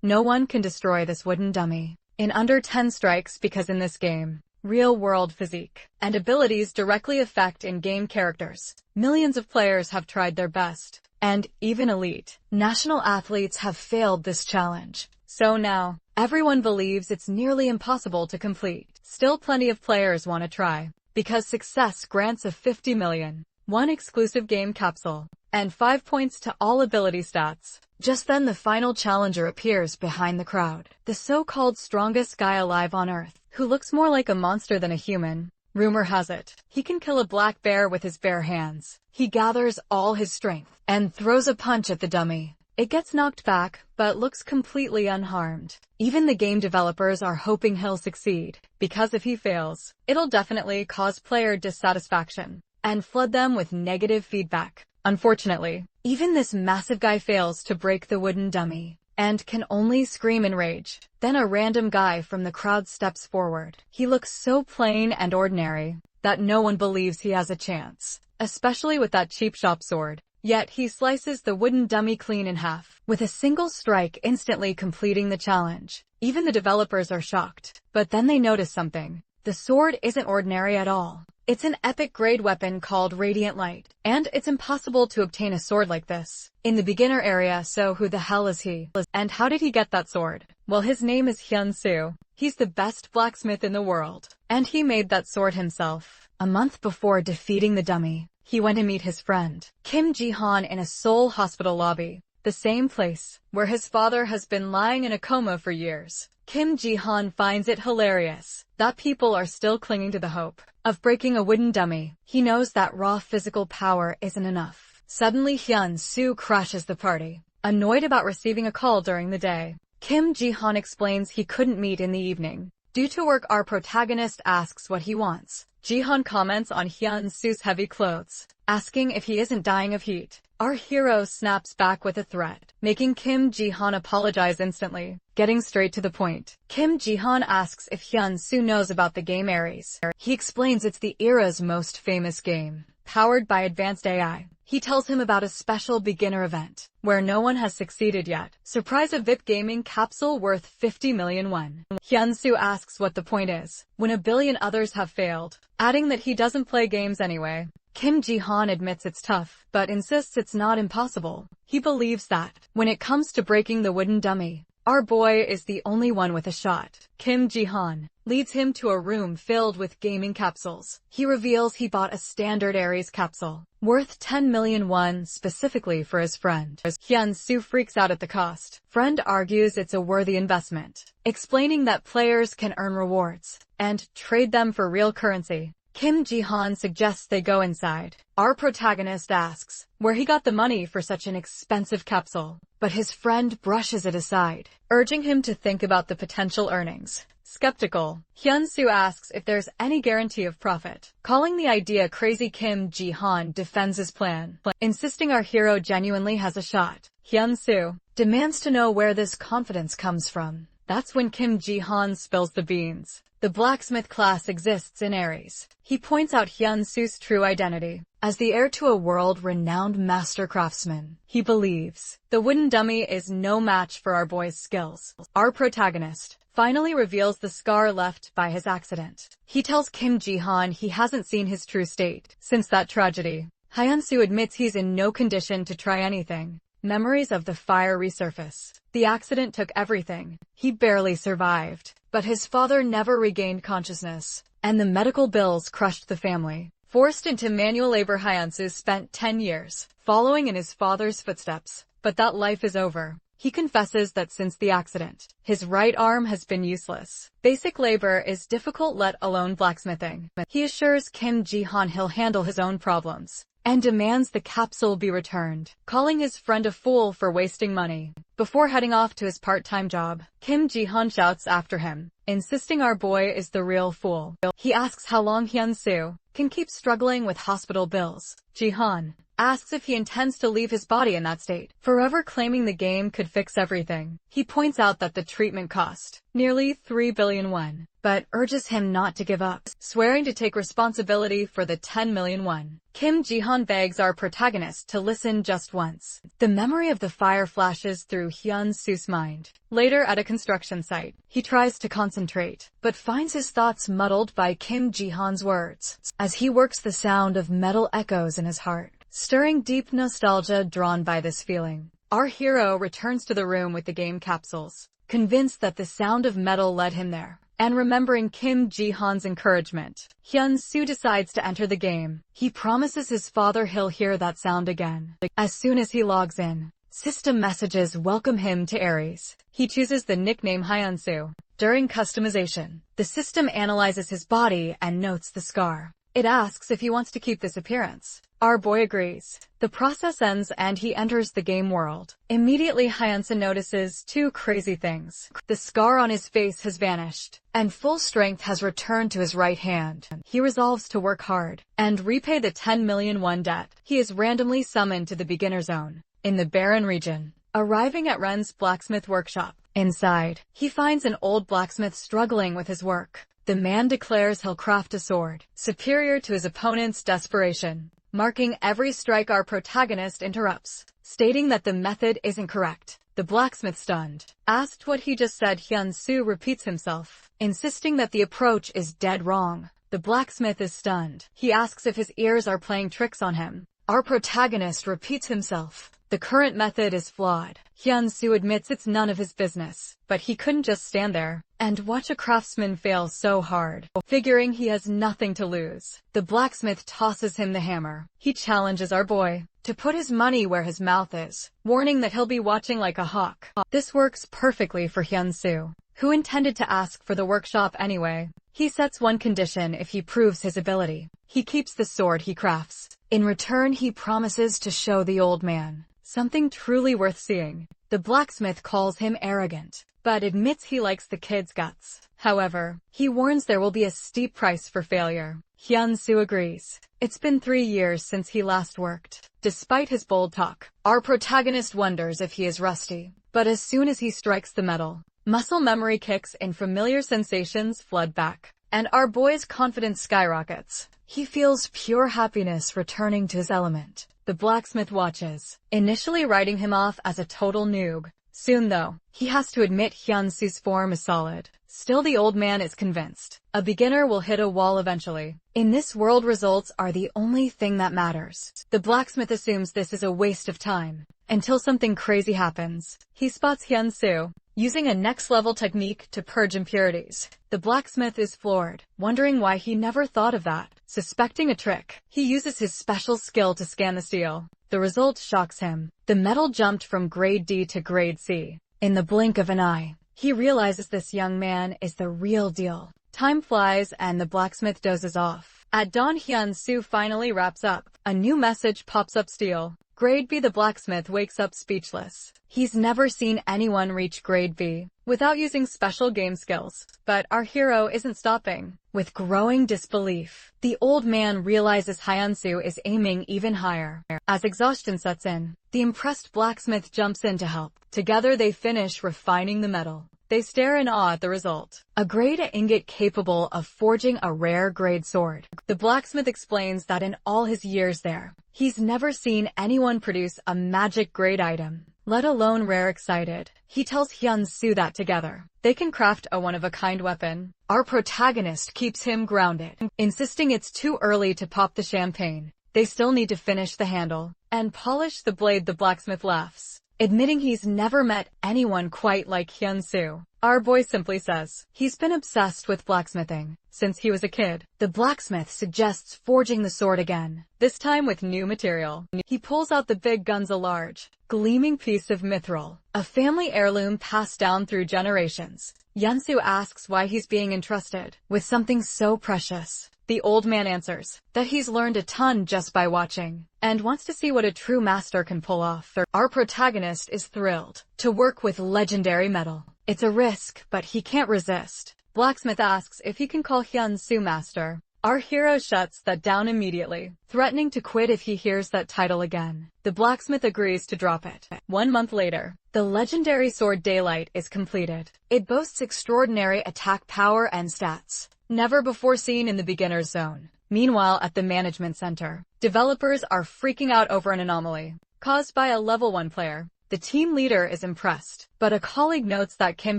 No one can destroy this wooden dummy in under 10 strikes because in this game, real-world physique and abilities directly affect in-game characters. Millions of players have tried their best, and even elite national athletes have failed this challenge. So now, everyone believes it's nearly impossible to complete. Still plenty of players want to try, because success grants a 50 million, one exclusive game capsule, and 5 points to all ability stats. Just then the final challenger appears behind the crowd, the so-called strongest guy alive on Earth, who looks more like a monster than a human. Rumor has it, he can kill a black bear with his bare hands. He gathers all his strength and throws a punch at the dummy. It gets knocked back, but looks completely unharmed. Even the game developers are hoping he'll succeed, because if he fails, it'll definitely cause player dissatisfaction and flood them with negative feedback. Unfortunately, even this massive guy fails to break the wooden dummy and can only scream in rage. Then a random guy from the crowd steps forward. He looks so plain and ordinary that no one believes he has a chance, especially with that cheap shop sword. Yet he slices the wooden dummy clean in half, with a single strike instantly completing the challenge. Even the developers are shocked, but then they notice something. The sword isn't ordinary at all. It's an epic grade weapon called Radiant Light, and it's impossible to obtain a sword like this in the beginner area, so who the hell is he? And how did he get that sword? Well, his name is Hyun-soo. He's the best blacksmith in the world, and he made that sword himself. A month before defeating the dummy, he went to meet his friend, Kim Ji-han, in a Seoul hospital lobby, the same place where his father has been lying in a coma for years. Kim Ji-han finds it hilarious that people are still clinging to the hope of breaking a wooden dummy. He knows that raw physical power isn't enough. Suddenly Hyun-soo crashes the party. Annoyed about receiving a call during the day, Kim Ji-han explains he couldn't meet in the evening. Due to work, our protagonist asks what he wants. Ji-han comments on Hyun-soo's heavy clothes, asking if he isn't dying of heat. Our hero snaps back with a threat, making Kim Ji-han apologize instantly. Getting straight to the point, Kim Ji-han asks if Hyun-soo knows about the game Ares. He explains it's the era's most famous game, powered by advanced AI. He tells him about a special beginner event, where no one has succeeded yet. Surprise, a VIP gaming capsule worth 50 million won. Hyun-soo asks what the point is, when a billion others have failed, adding that he doesn't play games anyway. Kim Ji-han admits it's tough, but insists it's not impossible. He believes that, when it comes to breaking the wooden dummy, our boy is the only one with a shot. Kim Ji-han leads him to a room filled with gaming capsules. He reveals he bought a standard Ares capsule, worth 10 million won specifically for his friend. Hyun-soo freaks out at the cost. Friend argues it's a worthy investment, explaining that players can earn rewards and trade them for real currency. Kim Ji-han suggests they go inside. Our protagonist asks where he got the money for such an expensive capsule, but his friend brushes it aside, urging him to think about the potential earnings. Skeptical, Hyun-soo asks if there's any guarantee of profit. Calling the idea crazy, Kim Ji-han defends his plan, insisting our hero genuinely has a shot. Hyun-soo demands to know where this confidence comes from. That's when Kim Ji-han spills the beans. The blacksmith class exists in Ares. He points out Hyun-soo's true identity as the heir to a world-renowned master craftsman. He believes the wooden dummy is no match for our boy's skills. Our protagonist finally reveals the scar left by his accident. He tells Kim Ji-han he hasn't seen his true state since that tragedy. Hyun-soo admits he's in no condition to try anything. Memories of the fire resurface. The accident took everything. He barely survived, but his father never regained consciousness, and the medical bills crushed the family. Forced into manual labor, Hyun-soo spent 10 years following in his father's footsteps, but that life is over. He confesses that since the accident, his right arm has been useless. Basic labor is difficult, let alone blacksmithing. He assures Kim Ji-han he'll handle his own problems, and demands the capsule be returned, calling his friend a fool for wasting money. Before heading off to his part-time job, Kim Ji-han shouts after him, insisting our boy is the real fool. He asks how long Hyun-soo can keep struggling with hospital bills. Ji-han asks if he intends to leave his body in that state, forever claiming the game could fix everything. He points out that the treatment cost nearly 3 billion won, but urges him not to give up, swearing to take responsibility for the 10 million won. Kim Ji-han begs our protagonist to listen just once. The memory of the fire flashes through Hyun-soo's mind. Later at a construction site, he tries to concentrate, but finds his thoughts muddled by Kim Ji-han's words. As he works, the sound of metal echoes in his heart, stirring deep nostalgia drawn by this feeling. Our hero returns to the room with the game capsules, convinced that the sound of metal led him there. And remembering Kim Ji-han's encouragement, Hyun-soo decides to enter the game. He promises his father he'll hear that sound again. As soon as he logs in, system messages welcome him to Aries. He chooses the nickname Hyun-soo. During customization, the system analyzes his body and notes the scar. It asks if he wants to keep this appearance. Our boy agrees. The process ends and he enters the game world. Immediately Hyun-soo notices two crazy things. The scar on his face has vanished, and full strength has returned to his right hand. He resolves to work hard and repay the 10 million won debt. He is randomly summoned to the beginner zone in the barren region, arriving at Ren's blacksmith workshop. Inside, he finds an old blacksmith struggling with his work. The man declares he'll craft a sword superior to his opponent's desperation. Marking every strike, our protagonist interrupts, stating that the method isn't correct. The blacksmith, stunned, asked what he just said. Hyun-soo repeats himself, insisting that the approach is dead wrong. The blacksmith is stunned. He asks if his ears are playing tricks on him. Our protagonist repeats himself. The current method is flawed. Hyun-soo admits it's none of his business, but he couldn't just stand there and watch a craftsman fail so hard. Figuring he has nothing to lose, the blacksmith tosses him the hammer. He challenges our boy to put his money where his mouth is, warning that he'll be watching like a hawk. This works perfectly for Hyun-soo, who intended to ask for the workshop anyway. He sets one condition: if he proves his ability, he keeps the sword he crafts. In return, he promises to show the old man something truly worth seeing. The blacksmith calls him arrogant, but admits he likes the kid's guts. However, he warns there will be a steep price for failure. Hyun-soo agrees. It's been 3 years since he last worked. Despite his bold talk, our protagonist wonders if he is rusty. But as soon as he strikes the metal, muscle memory kicks in, familiar sensations flood back, and our boy's confidence skyrockets. He feels pure happiness returning to his element. The blacksmith watches, initially writing him off as a total noob. Soon though, he has to admit Hyun-soo's form is solid. Still, the old man is convinced a beginner will hit a wall eventually. In this world, results are the only thing that matters. The blacksmith assumes this is a waste of time, until something crazy happens. He spots Hyun-soo using a next-level technique to purge impurities. The blacksmith is floored, wondering why he never thought of that. Suspecting a trick, he uses his special skill to scan the steel. The result shocks him. The metal jumped from grade D to grade C in the blink of an eye. He realizes this young man is the real deal. Time flies and the blacksmith dozes off. At dawn, Hyun-soo finally wraps up. A new message pops up: steel grade B. The blacksmith wakes up speechless. He's never seen anyone reach grade B without using special game skills. But our hero isn't stopping. With growing disbelief, the old man realizes Hyun-soo is aiming even higher. As exhaustion sets in, the impressed blacksmith jumps in to help. Together they finish refining the metal. They stare in awe at the result: a grade A ingot capable of forging a rare grade sword. The blacksmith explains that in all his years there, he's never seen anyone produce a magic grade item, let alone rare. Excited, he tells Hyun-soo that together they can craft a one-of-a-kind weapon. Our protagonist keeps him grounded, insisting it's too early to pop the champagne. They still need to finish the handle and polish the blade. The blacksmith laughs, admitting he's never met anyone quite like Hyun-soo. Our boy simply says he's been obsessed with blacksmithing since he was a kid. The blacksmith suggests forging the sword again, this time with new material. He pulls out the big guns, a large, gleaming piece of mithril, a family heirloom passed down through generations. Hyun-soo asks why he's being entrusted with something so precious. The old man answers that he's learned a ton just by watching, and wants to see what a true master can pull off. Our protagonist is thrilled to work with legendary metal. It's a risk, but he can't resist. Blacksmith asks if he can call Hyun-soo master. Our hero shuts that down immediately, threatening to quit if he hears that title again. The blacksmith agrees to drop it. 1 month later, the legendary sword Daylight is completed. It boasts extraordinary attack power and stats, never before seen in the beginner's zone. Meanwhile, at the management center, developers are freaking out over an anomaly caused by a level 1 player. The team leader is impressed, but a colleague notes that Kim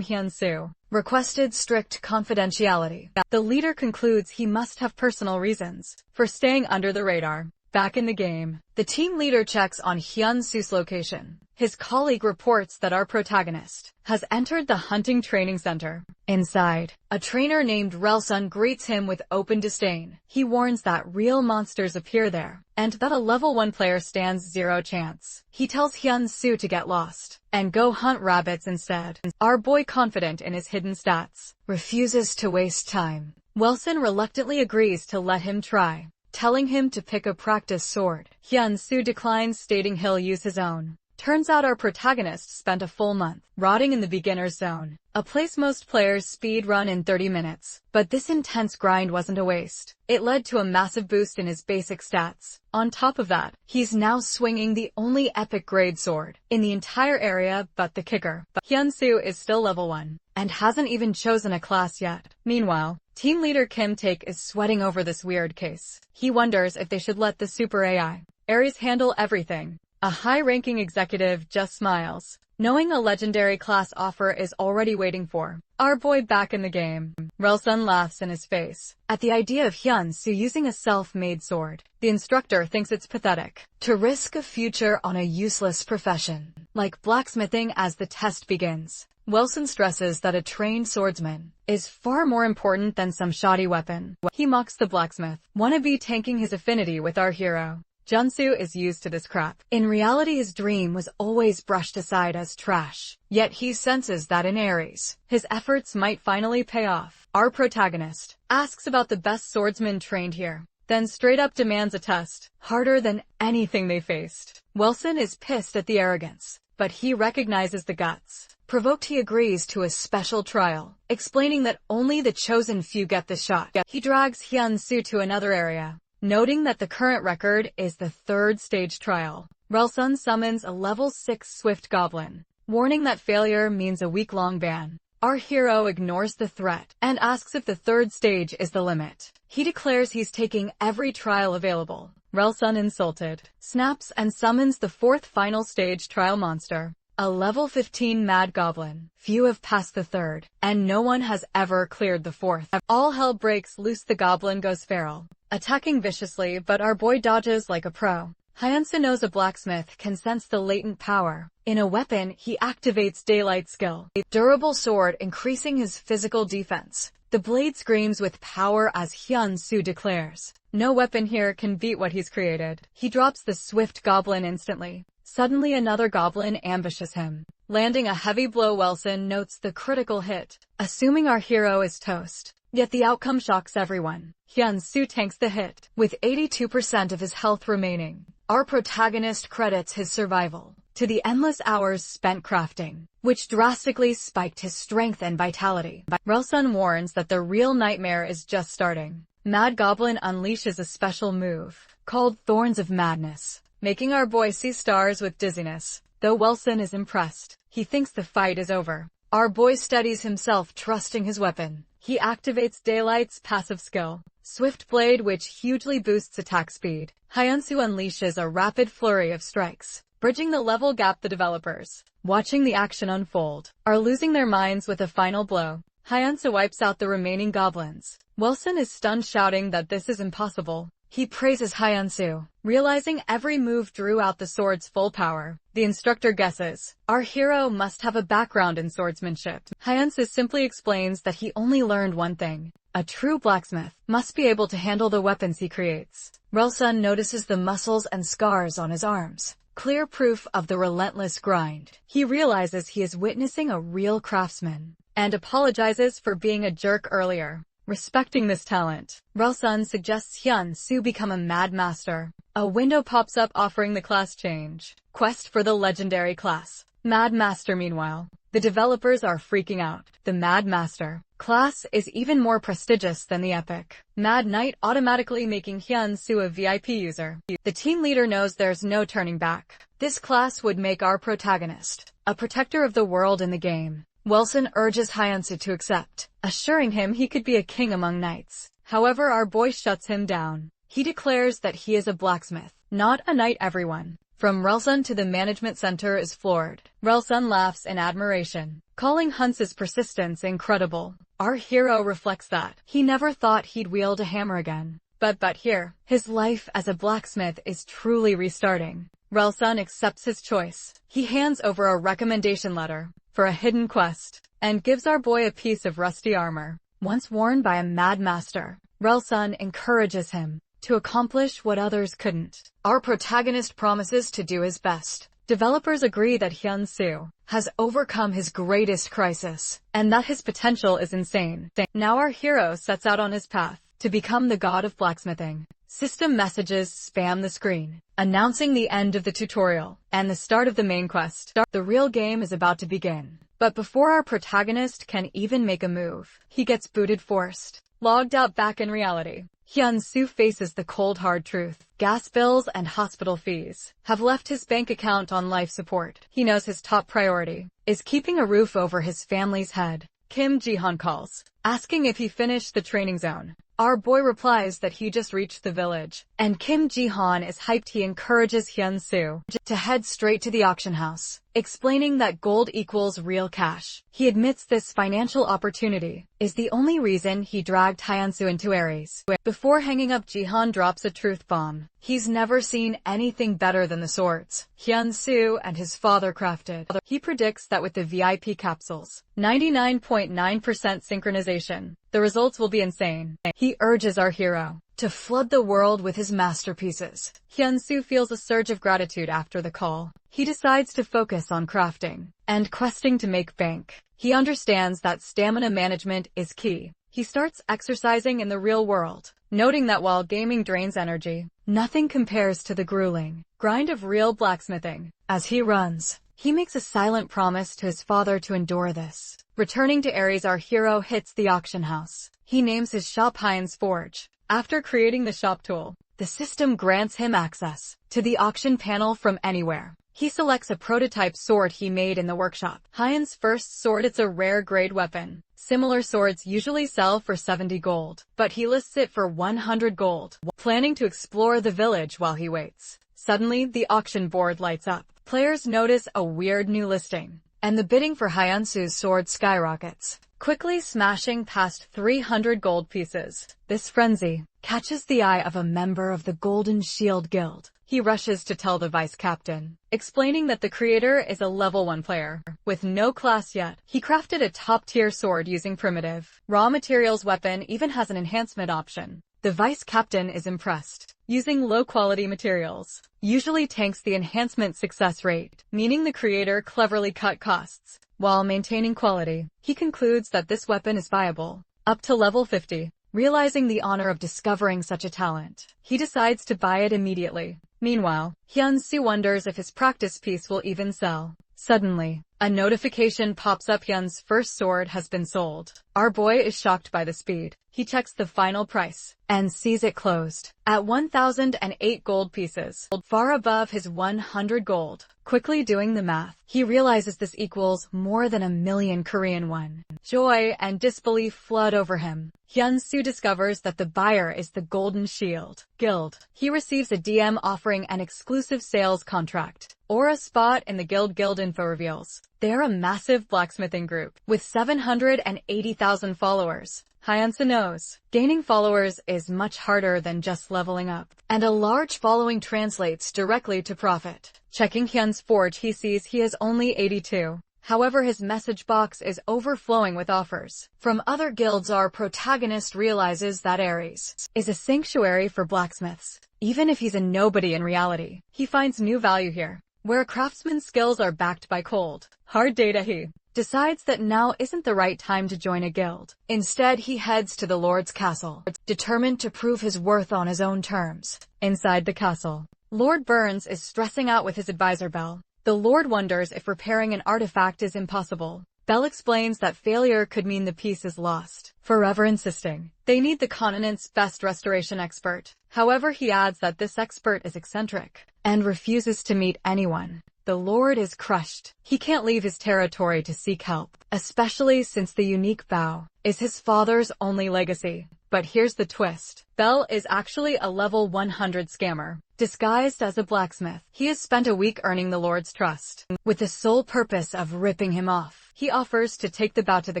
Hyun-soo requested strict confidentiality. The leader concludes he must have personal reasons for staying under the radar. Back in the game, the team leader checks on Hyun-soo's location. His colleague reports that our protagonist has entered the hunting training center. Inside, a trainer named Relsun greets him with open disdain. He warns that real monsters appear there, and that a level 1 player stands 0 chance. He tells Hyun-soo to get lost and go hunt rabbits instead. Our boy, confident in his hidden stats, refuses to waste time. Relsun reluctantly agrees to let him try, telling him to pick a practice sword. Hyun-soo declines, stating he'll use his own. Turns out our protagonist spent a full month rotting in the beginner's zone, a place most players speed run in 30 minutes. But this intense grind wasn't a waste. It led to a massive boost in his basic stats. On top of that, he's now swinging the only epic grade sword in the entire area but the kicker. But Hyun-soo is still level 1 and hasn't even chosen a class yet. Meanwhile, team leader Kim Taek is sweating over this weird case. He wonders if they should let the super AI Ares handle everything. A high-ranking executive just smiles, knowing a legendary class offer is already waiting for our boy back in the game. Relsun laughs in his face at the idea of Hyun-soo using a self-made sword. The instructor thinks it's pathetic to risk a future on a useless profession like blacksmithing. As the test begins, Relsun stresses that a trained swordsman is far more important than some shoddy weapon. He mocks the blacksmith wannabe, tanking his affinity with our hero. Junsu is used to this crap. In reality, his dream was always brushed aside as trash. Yet he senses that in Ares, his efforts might finally pay off. Our protagonist asks about the best swordsman trained here, then straight up demands a test, harder than anything they faced. Relsun is pissed at the arrogance, but he recognizes the guts. Provoked, he agrees to a special trial, explaining that only the chosen few get the shot. He drags Hyun-soo to another area, noting that the current record is the 3rd stage trial. Relsun summons a level 6 swift goblin, warning that failure means a week-long ban. Our hero ignores the threat and asks if the 3rd stage is the limit. He declares he's taking every trial available. Relsun, insulted, snaps and summons the 4th final stage trial monster, a level 15 mad goblin. Few have passed the 3rd, and no one has ever cleared the 4th. All hell breaks loose. The goblin goes feral, attacking viciously, but our boy dodges like a pro. Hyun-soo knows a blacksmith can sense the latent power in a weapon. He activates Daylight skill, a durable sword, increasing his physical defense. The blade screams with power as Hyun-soo declares, no weapon here can beat what he's created. He drops the swift goblin instantly. Suddenly another goblin ambushes him, landing a heavy blow. Relsun notes the critical hit, assuming our hero is toast. Yet the outcome shocks everyone. Hyun-soo tanks the hit, with 82% of his health remaining. Our protagonist credits his survival to the endless hours spent crafting, which drastically spiked his strength and vitality. Relsun warns that the real nightmare is just starting. Mad Goblin unleashes a special move, called Thorns of Madness, making our boy see stars with dizziness. Though Relsun is impressed, he thinks the fight is over. Our boy steadies himself, trusting his weapon. He activates Daylight's passive skill, Swift Blade, which hugely boosts attack speed. Hyun-soo unleashes a rapid flurry of strikes, bridging the level gap. The developers, watching the action unfold, are losing their minds with a final blow. Hyun-soo wipes out the remaining goblins. Relsun is stunned, shouting that this is impossible. He praises Hyun-soo, realizing every move drew out the sword's full power. The instructor guesses our hero must have a background in swordsmanship. Hyun-soo simply explains that he only learned one thing: a true blacksmith must be able to handle the weapons he creates. Relsun notices the muscles and scars on his arms, clear proof of the relentless grind. He realizes he is witnessing a real craftsman, and apologizes for being a jerk earlier. Respecting this talent, Relsun suggests Hyun-soo become a Mad Master. A window pops up offering the class change. Quest for the legendary class, Mad Master. Meanwhile, The developers are freaking out. The Mad Master class is even more prestigious than the Epic Mad Knight, automatically making Hyun-soo a VIP user. The team leader knows there's no turning back. This class would make our protagonist a protector of the world in the game. Wilson urges Hyun-soo to accept, assuring him he could be a king among knights. However, our boy shuts him down. He declares that he is a blacksmith, not a knight. Everyone, from Relsun to the management center, is floored. Relsun laughs in admiration, calling Hun's persistence incredible. Our hero reflects that he never thought he'd wield a hammer again. But here, his life as a blacksmith is truly restarting. Relsun accepts his choice. He hands over a recommendation letter for a hidden quest, and gives our boy a piece of rusty armor, once worn by a mad master. Relsun encourages him to accomplish what others couldn't. Our protagonist promises to do his best. Developers agree that Hyun-soo has overcome his greatest crisis, and that his potential is insane. Now our hero sets out on his path to become the god of blacksmithing. System messages spam the screen, announcing the end of the tutorial and the start of the main quest. The real game is about to begin. But before our protagonist can even make a move, he gets booted forced. Logged out back in reality, Hyun-soo faces the cold hard truth. Gas bills and hospital fees have left his bank account on life support. He knows his top priority is keeping a roof over his family's head. Kim Ji-han calls, asking if he finished the training zone. Our boy replies that he just reached the village, and Kim Ji-han is hyped. He encourages Hyun-soo to head straight to the auction house, explaining that gold equals real cash. He admits this financial opportunity is the only reason he dragged Hyun-soo into Aries. Before hanging up, Ji-han drops a truth bomb. He's never seen anything better than the swords Hyun-soo and his father crafted. He predicts that with the VIP capsules, 99.9% synchronization, the results will be insane. He urges our hero to flood the world with his masterpieces. Hyun-soo feels a surge of gratitude after the call. He decides to focus on crafting and questing to make bank. He understands that stamina management is key. He starts exercising in the real world, noting that while gaming drains energy, nothing compares to the grueling grind of real blacksmithing. As he runs, he makes a silent promise to his father to endure this. Returning to Aries, our hero hits the auction house. He names his shop Hyun's Forge. After creating the shop tool, the system grants him access to the auction panel from anywhere. He selects a prototype sword he made in the workshop. Hyun's first sword. It's a rare grade weapon. Similar swords usually sell for 70 gold, but he lists it for 100 gold. Planning to explore the village while he waits, suddenly the auction board lights up. Players notice a weird new listing, and the bidding for Hyun-soo's sword skyrockets, quickly smashing past 300 gold pieces. This frenzy catches the eye of a member of the Golden Shield Guild. He rushes to tell the vice captain, explaining that the creator is a level 1 player with no class yet. He crafted a top-tier sword using primitive raw materials. Weapon even has an enhancement option. The vice captain is impressed. Using low-quality materials usually tanks the enhancement success rate, meaning the creator cleverly cut costs while maintaining quality. He concludes that this weapon is viable up to level 50. Realizing the honor of discovering such a talent, he decides to buy it immediately. Meanwhile, Hyun-soo wonders if his practice piece will even sell. Suddenly, a notification pops up. Hyun's first sword has been sold. Our boy is shocked by the speed. He checks the final price and sees it closed at 1,008 gold pieces, far above his 100 gold. Quickly doing the math, he realizes this equals more than 1,000,000 Korean won. Joy and disbelief flood over him. Hyun-soo discovers that the buyer is the Golden Shield Guild. He receives a DM offering an exclusive sales contract or a spot in the guild info reveals. They're a massive blacksmithing group with 780,000 followers. Hyun-soo knows gaining followers is much harder than just leveling up, and a large following translates directly to profit. Checking Hyun's forge, he sees he has only 82. However, his message box is overflowing with offers from other guilds. Our protagonist realizes that Aries is a sanctuary for blacksmiths. Even if he's a nobody in reality, he finds new value here, where craftsman's skills are backed by cold, hard data. He decides that now isn't the right time to join a guild. Instead, he heads to the Lord's castle, determined to prove his worth on his own terms. Inside the castle, Lord Burns is stressing out with his advisor Bell. The Lord wonders if repairing an artifact is impossible. Bell explains that failure could mean the piece is lost, forever insisting they need the continent's best restoration expert. However, he adds that this expert is eccentric and refuses to meet anyone. The Lord is crushed. He can't leave his territory to seek help, especially since the unique bow is his father's only legacy. But here's the twist. Bell is actually a level 100 scammer, disguised as a blacksmith. He has spent a week earning the Lord's trust, with the sole purpose of ripping him off. He offers to take the bow to the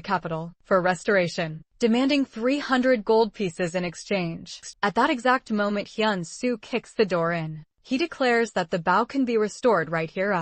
capital for restoration, demanding 300 gold pieces in exchange. At that exact moment, Hyun-soo kicks the door in. He declares that the bow can be restored right here.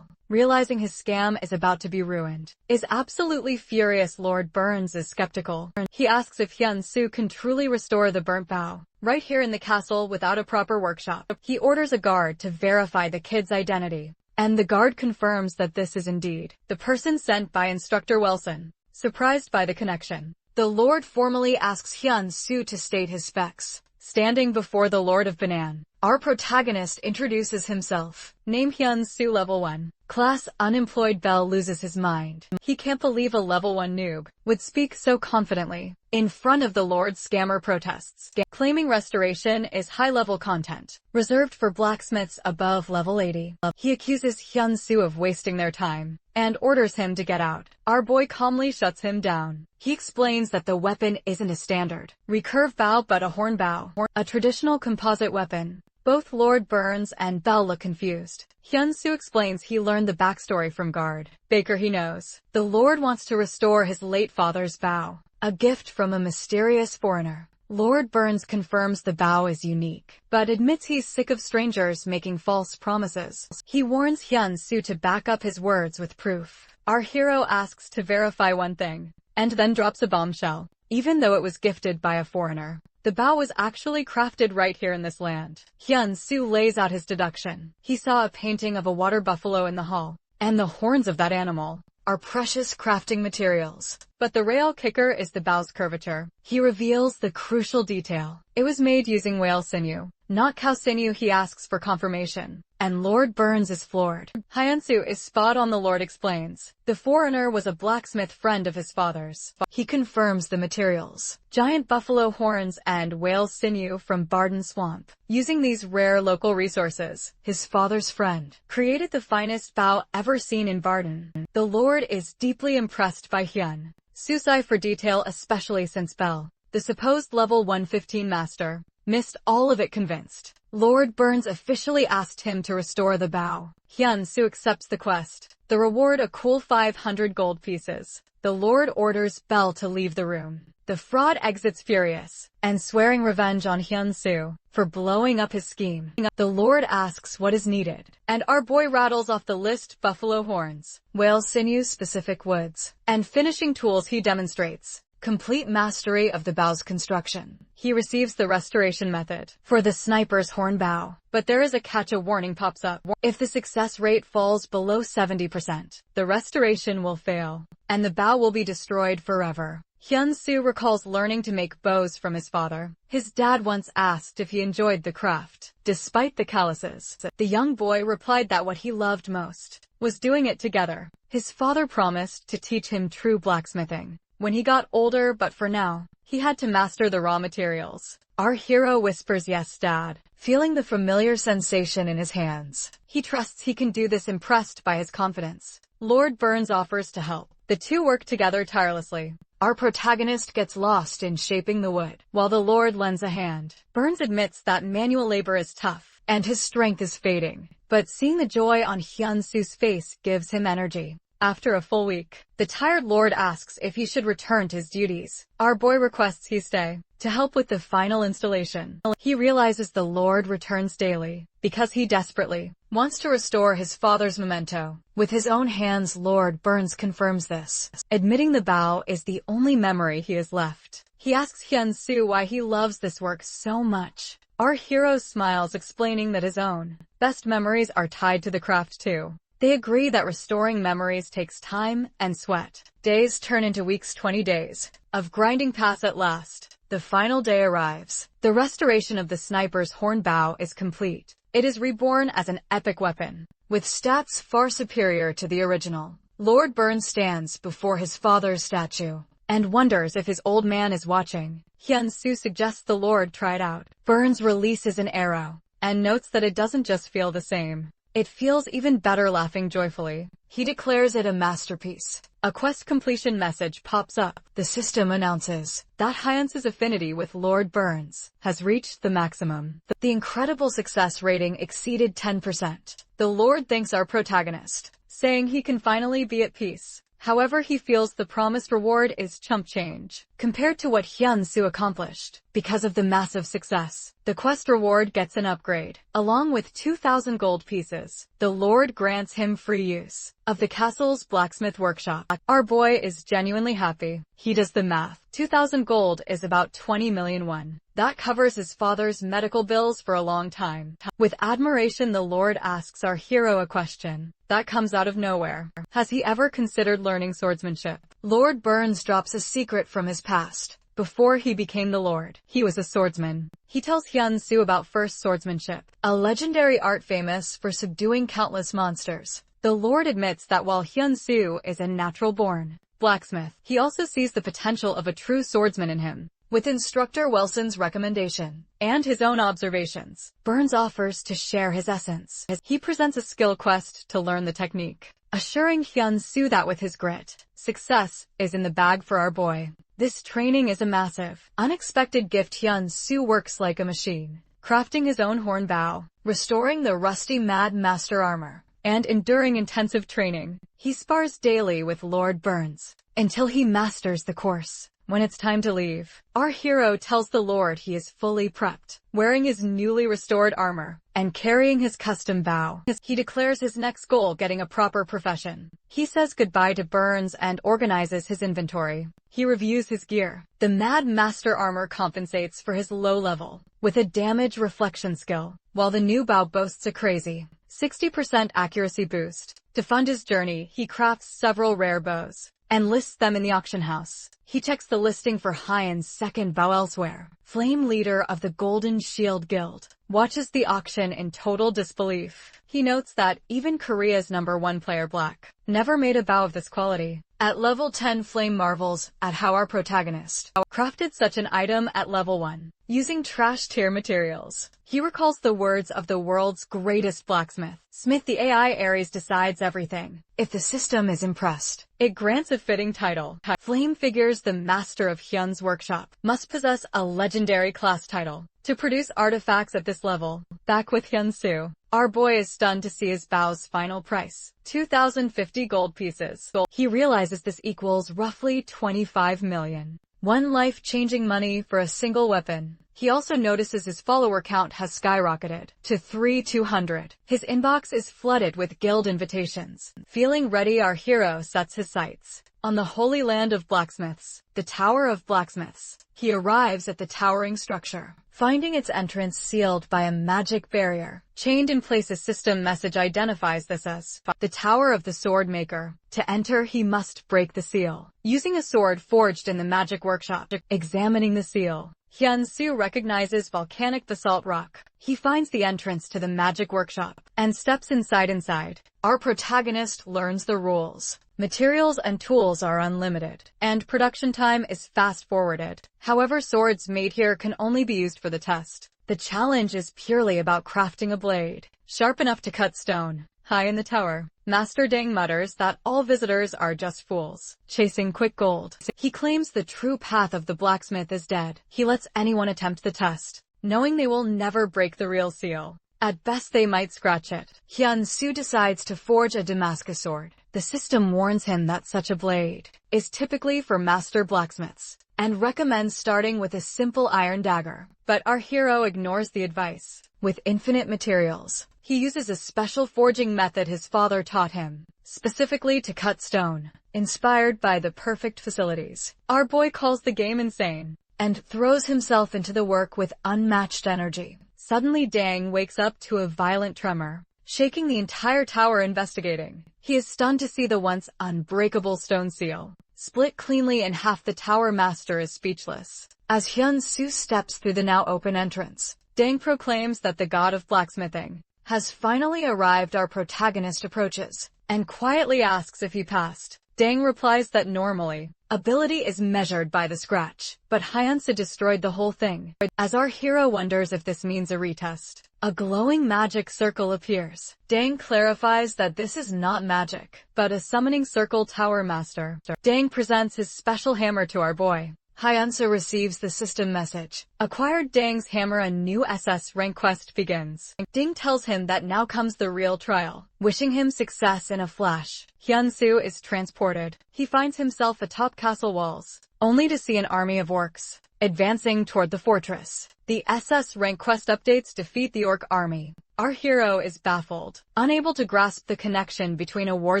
Realizing his scam is about to be ruined, is absolutely furious. Lord Burns is skeptical. He asks if Hyun-soo can truly restore the burnt bow right here in the castle without a proper workshop. He orders a guard to verify the kid's identity, and the guard confirms that this is indeed the person sent by Instructor Wilson. Surprised by the connection, the Lord formally asks Hyun-soo to state his specs. Standing before the Lord of Banan, our protagonist introduces himself. Name Hyun-soo, level 1. Class unemployed. Bell loses his mind. He can't believe a level 1 noob would speak so confidently in front of the Lord. Scammer protests, claiming restoration is high-level content, reserved for blacksmiths above level 80. He accuses Hyun-soo of wasting their time and orders him to get out. Our boy calmly shuts him down. He explains that the weapon isn't a standard recurve bow but a horn bow, a traditional composite weapon. Both Lord Burns and Bell look confused. Hyun-soo explains he learned the backstory from Guard Baker. He knows the Lord wants to restore his late father's bow, a gift from a mysterious foreigner. Lord Burns confirms the bow is unique, but admits he's sick of strangers making false promises. He warns Hyun-soo to back up his words with proof. Our hero asks to verify one thing, and then drops a bombshell. Even though it was gifted by a foreigner, the bow was actually crafted right here in this land. Hyun-soo lays out his deduction. He saw a painting of a water buffalo in the hall, and the horns of that animal are precious crafting materials. But the real kicker is the bow's curvature. He reveals the crucial detail. It was made using whale sinew, not cow sinew. He asks for confirmation, and Lord Burns is floored. Hyun-soo is spot on. The Lord explains the foreigner was a blacksmith friend of his father's. He confirms the materials: giant buffalo horns and whale sinew from Barden Swamp. Using these rare local resources, his father's friend created the finest bow ever seen in Barden. The Lord is deeply impressed by Hyun-soo's eye for detail, especially since Bell, the supposed level 115 master, missed all of it. Convinced, Lord Burns officially asked him to restore the bow. Hyun-soo accepts the quest. The reward, a cool 500 gold pieces. The Lord orders Bell to leave the room. The fraud exits furious and swearing revenge on Hyun-soo for blowing up his scheme. The Lord asks what is needed, and our boy rattles off the list: buffalo horns, whale sinew, specific woods, and finishing tools. He demonstrates complete mastery of the bow's construction. He receives the restoration method for the sniper's horn bow. But there is a catch. A warning pops up. If the success rate falls below 70%, the restoration will fail, and the bow will be destroyed forever. Hyun-soo recalls learning to make bows from his father. His dad once asked if he enjoyed the craft, despite the calluses. The young boy replied that what he loved most was doing it together. His father promised to teach him true blacksmithing when he got older, but for now, he had to master the raw materials. Our hero whispers, "Yes, Dad," feeling the familiar sensation in his hands. He trusts he can do this, impressed by his confidence. Lord Burns offers to help. The two work together tirelessly. Our protagonist gets lost in shaping the wood, while the Lord lends a hand. Burns admits that manual labor is tough, and his strength is fading. But seeing the joy on Hyun-soo's face gives him energy. After a full week, the tired Lord asks if he should return to his duties. Our boy requests he stay to help with the final installation. He realizes the Lord returns daily because he desperately wants to restore his father's memento. With his own hands, Lord Burns confirms this, admitting the bow is the only memory he has left. He asks Hyun-soo why he loves this work so much. Our hero smiles, explaining that his own best memories are tied to the craft too. They agree that restoring memories takes time and sweat. Days turn into weeks. 20 days of grinding pass. At last, the final day arrives. The restoration of the sniper's horn bow is complete. It is reborn as an epic weapon, with stats far superior to the original. Lord Burns stands before his father's statue and wonders if his old man is watching. Hyun-soo suggests the Lord try it out. Burns releases an arrow and notes that it doesn't just feel the same. It feels even better, laughing joyfully. He declares it a masterpiece. A quest completion message pops up. The system announces that Hyun's affinity with Lord Burns has reached the maximum. The incredible success rating exceeded 10%. The Lord thanks our protagonist, saying he can finally be at peace. However, he feels the promised reward is chump change compared to what Hyun-soo accomplished. Because of the massive success, the quest reward gets an upgrade. Along with 2,000 gold pieces, the Lord grants him free use of the castle's blacksmith workshop. Our boy is genuinely happy. He does the math. 2,000 gold is about 20 million won. That covers his father's medical bills for a long time. With admiration, the Lord asks our hero a question that comes out of nowhere. Has he ever considered learning swordsmanship? Lord Burns drops a secret from his past. Before he became the Lord, he was a swordsman. He tells Hyun-soo about first swordsmanship, a legendary art famous for subduing countless monsters. The Lord admits that while Hyun-soo is a natural-born blacksmith, he also sees the potential of a true swordsman in him. With instructor Wilson's recommendation and his own observations, Burns offers to share his essence. He presents a skill quest to learn the technique, assuring Hyun-soo that with his grit, success is in the bag for our boy. This training is a massive, unexpected gift. Hyun-soo works like a machine, crafting his own horn bow, restoring the rusty Mad Master armor, and enduring intensive training. He spars daily with Lord Burns until he masters the course. When it's time to leave, our hero tells the Lord he is fully prepped, wearing his newly restored armor and carrying his custom bow. He declares his next goal, getting a proper profession. He says goodbye to Burns and organizes his inventory. He reviews his gear. The Mad Master armor compensates for his low level with a damage reflection skill, while the new bow boasts a crazy 60% accuracy boost. To fund his journey, he crafts several rare bows and lists them in the auction house. He checks the listing for Hyun's second bow elsewhere. Flame leader of the Golden Shield Guild watches the auction in total disbelief. He notes that even Korea's #1 player Black never made a bow of this quality. At level 10, Flame marvels at how our protagonist crafted such an item at level 1, using trash tier materials. He recalls the words of the world's greatest blacksmith. Smith, the AI Ares decides everything. If the system is impressed, it grants a fitting title. Flame figures the master of Hyun's workshop must possess a legendary class title to produce artifacts at this level. Back with Hyun-soo, our boy is stunned to see his bow's final price, 2,050 gold pieces. He realizes this equals roughly 25 million. One life-changing money for a single weapon. He also notices his follower count has skyrocketed to 3,200. His inbox is flooded with guild invitations. Feeling ready, our hero sets his sights on the holy land of blacksmiths, the Tower of Blacksmiths. He arrives at the towering structure, finding its entrance sealed by a magic barrier. Chained in place, a system message identifies this as the Tower of the Sword Maker. To enter, he must break the seal, using a sword forged in the magic workshop. Examining the seal, Hyun-soo recognizes volcanic basalt rock. He finds the entrance to the magic workshop and steps inside. Our protagonist learns the rules. Materials and tools are unlimited, and production time is fast-forwarded. However, swords made here can only be used for the test. The challenge is purely about crafting a blade sharp enough to cut stone. High in the tower, Master Dang mutters that all visitors are just fools, chasing quick gold. He claims the true path of the blacksmith is dead. He lets anyone attempt the test, knowing they will never break the real seal. At best, they might scratch it. Hyun-soo decides to forge a Damascus sword. The system warns him that such a blade is typically for master blacksmiths, and recommends starting with a simple iron dagger. But our hero ignores the advice. With infinite materials, he uses a special forging method his father taught him, specifically to cut stone. Inspired by the perfect facilities, our boy calls the game insane and throws himself into the work with unmatched energy. Suddenly, Dang wakes up to a violent tremor, shaking the entire tower. Investigating, he is stunned to see the once unbreakable stone seal split cleanly in half. The tower master is speechless. As Hyun-soo steps through the now open entrance, Dang proclaims that the god of blacksmithing has finally arrived. Our protagonist approaches, and quietly asks if he passed. Dang replies that normally, ability is measured by the scratch, but Hyunsu destroyed the whole thing. As our hero wonders if this means a retest, a glowing magic circle appears. Dang clarifies that this is not magic, but a summoning circle tower master. Dang presents his special hammer to our boy. Hyunsu receives the system message. Acquired Dang's hammer, a new SS rank quest begins. Ding tells him that now comes the real trial, wishing him success in a flash. Hyunsu is transported. He finds himself atop castle walls, only to see an army of orcs advancing toward the fortress. The SS rank quest updates defeat the orc army. Our hero is baffled, unable to grasp the connection between a war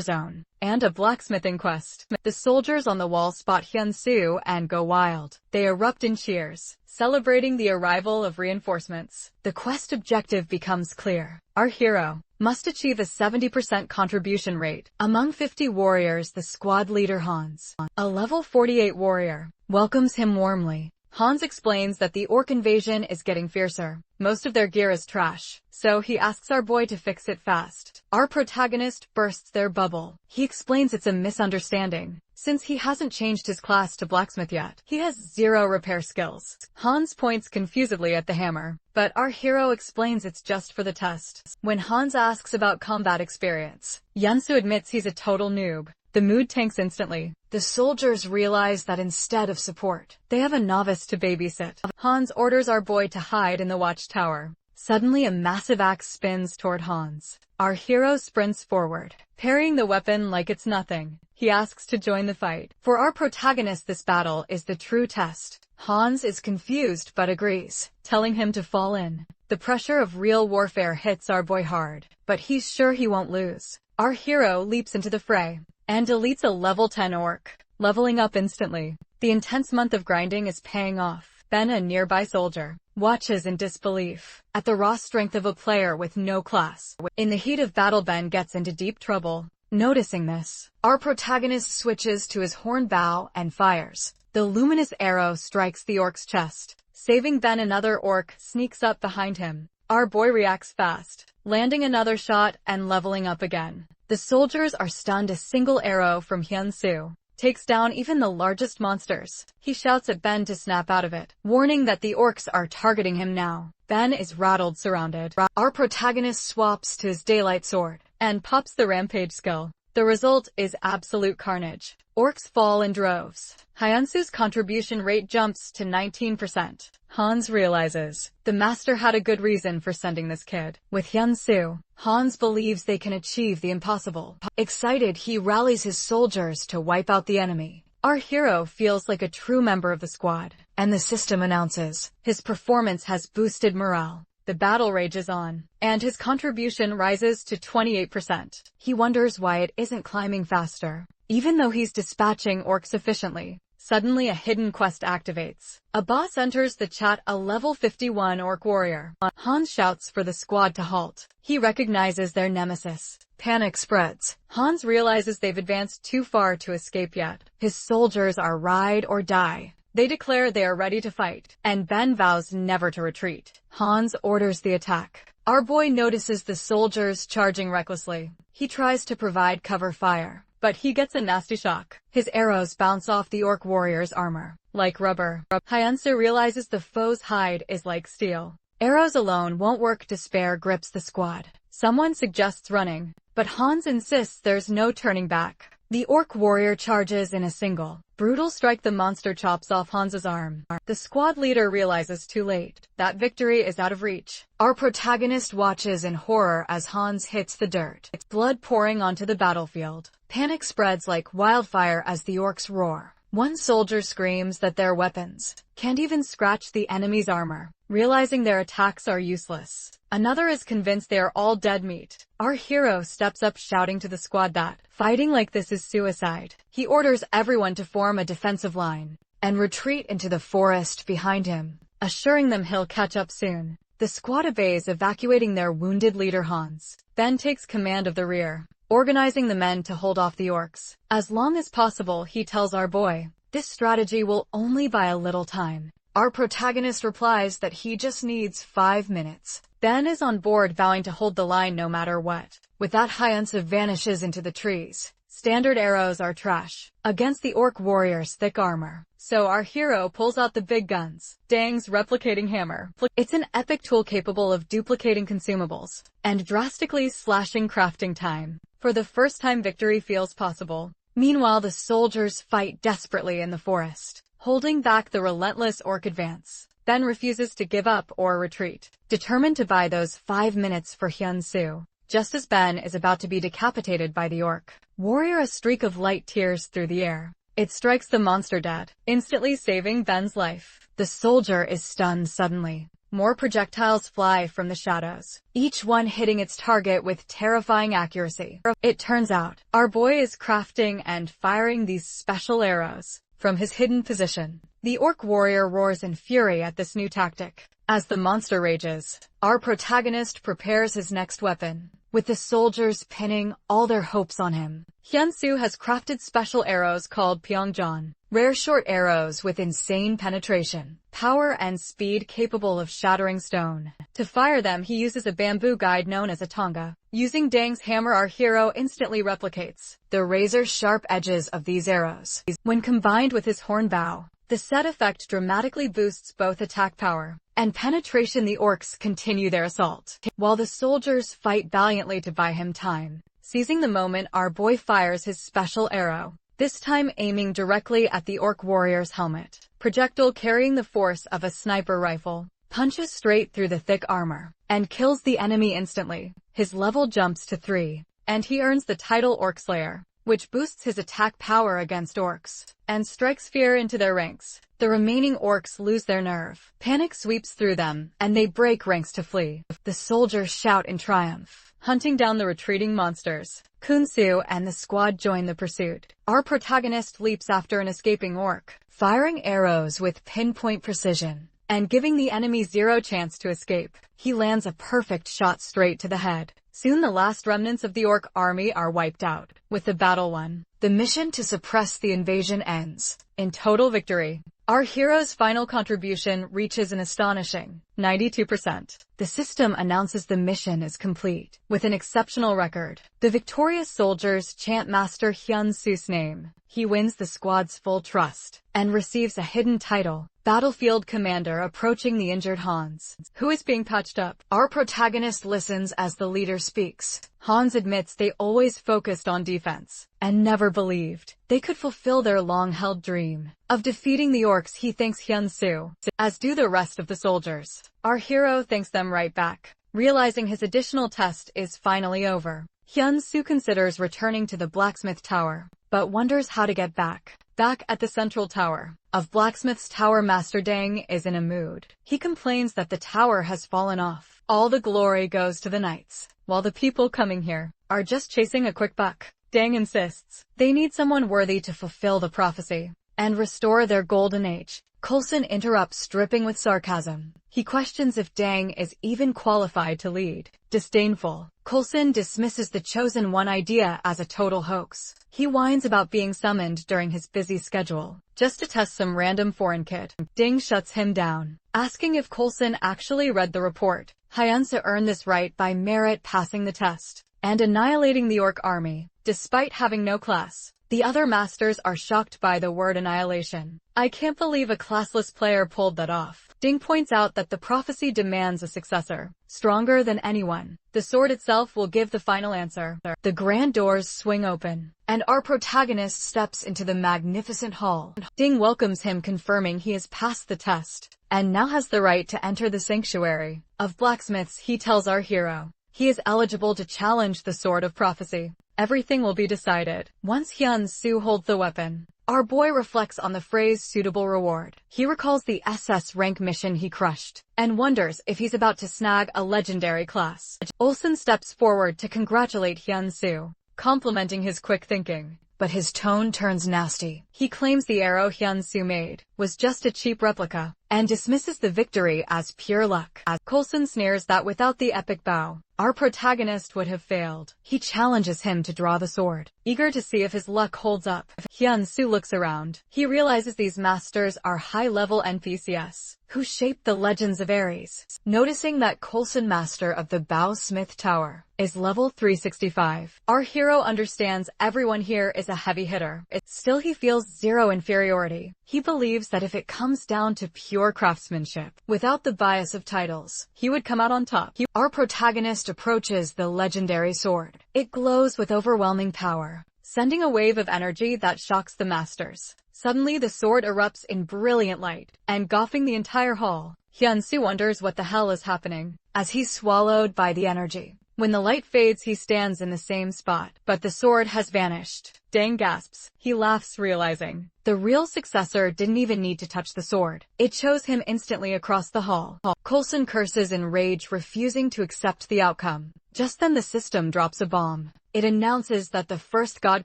zone and a blacksmithing quest. The soldiers on the wall spot Hyunsu and go wild. They erupt in cheers, celebrating the arrival of reinforcements. The quest objective becomes clear. Our hero must achieve a 70% contribution rate. Among 50 warriors, the squad leader Hans, a level 48 warrior, welcomes him warmly. Hans explains that the orc invasion is getting fiercer. Most of their gear is trash, so he asks our boy to fix it fast. Our protagonist bursts their bubble. He explains it's a misunderstanding, since he hasn't changed his class to blacksmith yet. He has 0 repair skills. Hans points confusedly at the hammer, but our hero explains it's just for the test. When Hans asks about combat experience, Hyunsu admits he's a total noob. The mood tanks instantly. The soldiers realize that instead of support, they have a novice to babysit. Hans orders our boy to hide in the watchtower. Suddenly a massive axe spins toward Hans. Our hero sprints forward, parrying the weapon like it's nothing. He asks to join the fight. For our protagonist, this battle is the true test. Hans is confused but agrees, telling him to fall in. The pressure of real warfare hits our boy hard, but he's sure he won't lose. Our hero leaps into the fray and deletes a level 10 orc, leveling up instantly. The intense month of grinding is paying off. Ben, a nearby soldier, watches in disbelief at the raw strength of a player with no class. In the heat of battle, Ben gets into deep trouble. Noticing this, our protagonist switches to his horn bow and fires. The luminous arrow strikes the orc's chest, saving Ben. Another orc sneaks up behind him. Our boy reacts fast, landing another shot and leveling up again. The soldiers are stunned. A single arrow from Hyunsu takes down even the largest monsters. He shouts at Ben to snap out of it, warning that the orcs are targeting him now. Ben is rattled, surrounded. Our protagonist swaps to his daylight sword and pops the rampage skill. The result is absolute carnage. Orcs fall in droves. Hyunsu's contribution rate jumps to 19%. Hans realizes the master had a good reason for sending this kid. With Hyunsu, Hans believes they can achieve the impossible. Excited, he rallies his soldiers to wipe out the enemy. Our hero feels like a true member of the squad, and the system announces his performance has boosted morale. The battle rages on, and his contribution rises to 28%. He wonders why it isn't climbing faster, even though he's dispatching orcs efficiently. Suddenly a hidden quest activates. A boss enters the chat, a level 51 orc warrior. Hans shouts for the squad to halt. He recognizes their nemesis. Panic spreads. Hans realizes they've advanced too far to escape yet. His soldiers are ride or die. They declare they are ready to fight, and Ben vows never to retreat. Hans orders the attack. Our boy notices the soldiers charging recklessly. He tries to provide cover fire, but he gets a nasty shock. His arrows bounce off the orc warrior's armor like rubber. Hyunsu realizes the foe's hide is like steel. Arrows alone won't work. Despair grips the squad. Someone suggests running, but Hans insists there's no turning back. The orc warrior charges in a single brutal strike. The monster chops off Hans's arm. The squad leader realizes too late that victory is out of reach. Our protagonist watches in horror as Hans hits the dirt, blood pouring onto the battlefield. Panic spreads like wildfire as the orcs roar. One soldier screams that their weapons can't even scratch the enemy's armor, realizing their attacks are useless. Another is convinced they are all dead meat. Our hero steps up, shouting to the squad that fighting like this is suicide. He orders everyone to form a defensive line and retreat into the forest behind him, assuring them he'll catch up soon. The squad obeys, evacuating their wounded leader Hans. Ben takes command of the rear, organizing the men to hold off the orcs as long as possible. He tells our boy this strategy will only buy a little time. Our protagonist replies that he just needs 5 minutes. Ben is on board, vowing to hold the line no matter what. With that, Hyunsu vanishes into the trees. Standard arrows are trash against the orc warrior's thick armor. So our hero pulls out the big guns, Dang's replicating hammer. It's an epic tool capable of duplicating consumables and drastically slashing crafting time. For the first time, victory feels possible. Meanwhile, the soldiers fight desperately in the forest, holding back the relentless orc advance. Ben refuses to give up or retreat, determined to buy those 5 minutes for Hyunsu. Just as Ben is about to be decapitated by the orc warrior, a streak of light tears through the air. It strikes the monster dead, instantly saving Ben's life. The soldier is stunned suddenly. More projectiles fly from the shadows, each one hitting its target with terrifying accuracy. It turns out, our boy is crafting and firing these special arrows from his hidden position. The orc warrior roars in fury at this new tactic. As the monster rages, our protagonist prepares his next weapon, with the soldiers pinning all their hopes on him. Hyunsu has crafted special arrows called Pyongjeon, rare short arrows with insane penetration, power and speed capable of shattering stone. To fire them, he uses a bamboo guide known as a tonga. Using Dang's hammer, our hero instantly replicates the razor-sharp edges of these arrows. When combined with his horn bow, the set effect dramatically boosts both attack power and penetration. The orcs continue their assault, while the soldiers fight valiantly to buy him time. Seizing the moment, our boy fires his special arrow, this time aiming directly at the orc warrior's helmet. Projectile carrying the force of a sniper rifle, punches straight through the thick armor and kills the enemy instantly. His level jumps to 3, and he earns the title Orc Slayer, which boosts his attack power against orcs and strikes fear into their ranks. The remaining orcs lose their nerve. Panic sweeps through them, and they break ranks to flee. The soldiers shout in triumph, hunting down the retreating monsters. Kunsu and the squad join the pursuit. Our protagonist leaps after an escaping orc, firing arrows with pinpoint precision and giving the enemy zero chance to escape. He lands a perfect shot straight to the head. Soon the last remnants of the orc army are wiped out. With the battle won, the mission to suppress the invasion ends in total victory. Our hero's final contribution reaches an astonishing 92%. The system announces the mission is complete. With an exceptional record, the victorious soldiers chant Master Hyunsu's name. He wins the squad's full trust and receives a hidden title, Battlefield Commander. Approaching the injured Hans, who is being patched up, our protagonist listens as the leader speaks. Hans admits they always focused on defense and never believed they could fulfill their long-held dream of defeating the orcs. He thanks Hyunsu, as do the rest of the soldiers. Our hero thanks them right back, realizing his additional test is finally over. Hyunsu considers returning to the blacksmith tower, but wonders how to get back. Back at the central tower of Blacksmith's Tower, Master Dang is in a mood. He complains that the tower has fallen off. All the glory goes to the knights, while the people coming here are just chasing a quick buck. Dang insists they need someone worthy to fulfill the prophecy and restore their golden age. Coulson interrupts, dripping with sarcasm. He questions if Dang is even qualified to lead. Disdainful, Coulson dismisses the chosen one idea as a total hoax. He whines about being summoned during his busy schedule, just to test some random foreign kid. Ding shuts him down, asking if Coulson actually read the report. Hyunsu earned this right by merit, passing the test and annihilating the orc army, despite having no class. The other masters are shocked by the word annihilation. I can't believe a classless player pulled that off. Ding points out that the prophecy demands a successor, stronger than anyone. The sword itself will give the final answer. The grand doors swing open, and our protagonist steps into the magnificent hall. Ding welcomes him, confirming he has passed the test, and now has the right to enter the sanctuary of blacksmiths. He tells our hero he is eligible to challenge the sword of prophecy. Everything will be decided once Hyunsu holds the weapon. Our boy reflects on the phrase suitable reward. He recalls the SS rank mission he crushed and wonders if he's about to snag a legendary class. Olsen steps forward to congratulate Hyunsu, complimenting his quick thinking, but his tone turns nasty. He claims the arrow Hyunsu made was just a cheap replica. and dismisses the victory as pure luck. Coulson sneers that without the epic bow, our protagonist would have failed. He challenges him to draw the sword, eager to see if his luck holds up. Hyun-soo looks around. He realizes these masters are high-level NPCs who shaped the legends of Ares. Noticing that Coulson, master of the Bow Smith Tower, is level 365. Our hero understands everyone here is a heavy hitter. Still, he feels zero inferiority. He believes that if it comes down to pure craftsmanship, without the bias of titles, he would come out on top. Our protagonist approaches the legendary sword. It glows with overwhelming power, sending a wave of energy that shocks the masters. Suddenly, the sword erupts in brilliant light, engulfing the entire hall. Hyun-soo wonders what the hell is happening, as he's swallowed by the energy. When the light fades, he stands in the same spot, but the sword has vanished. Dang gasps. He laughs, realizing the real successor didn't even need to touch the sword. It chose him instantly across the hall. Coulson curses in rage, refusing to accept the outcome. Just then the system drops a bomb. It announces that the first god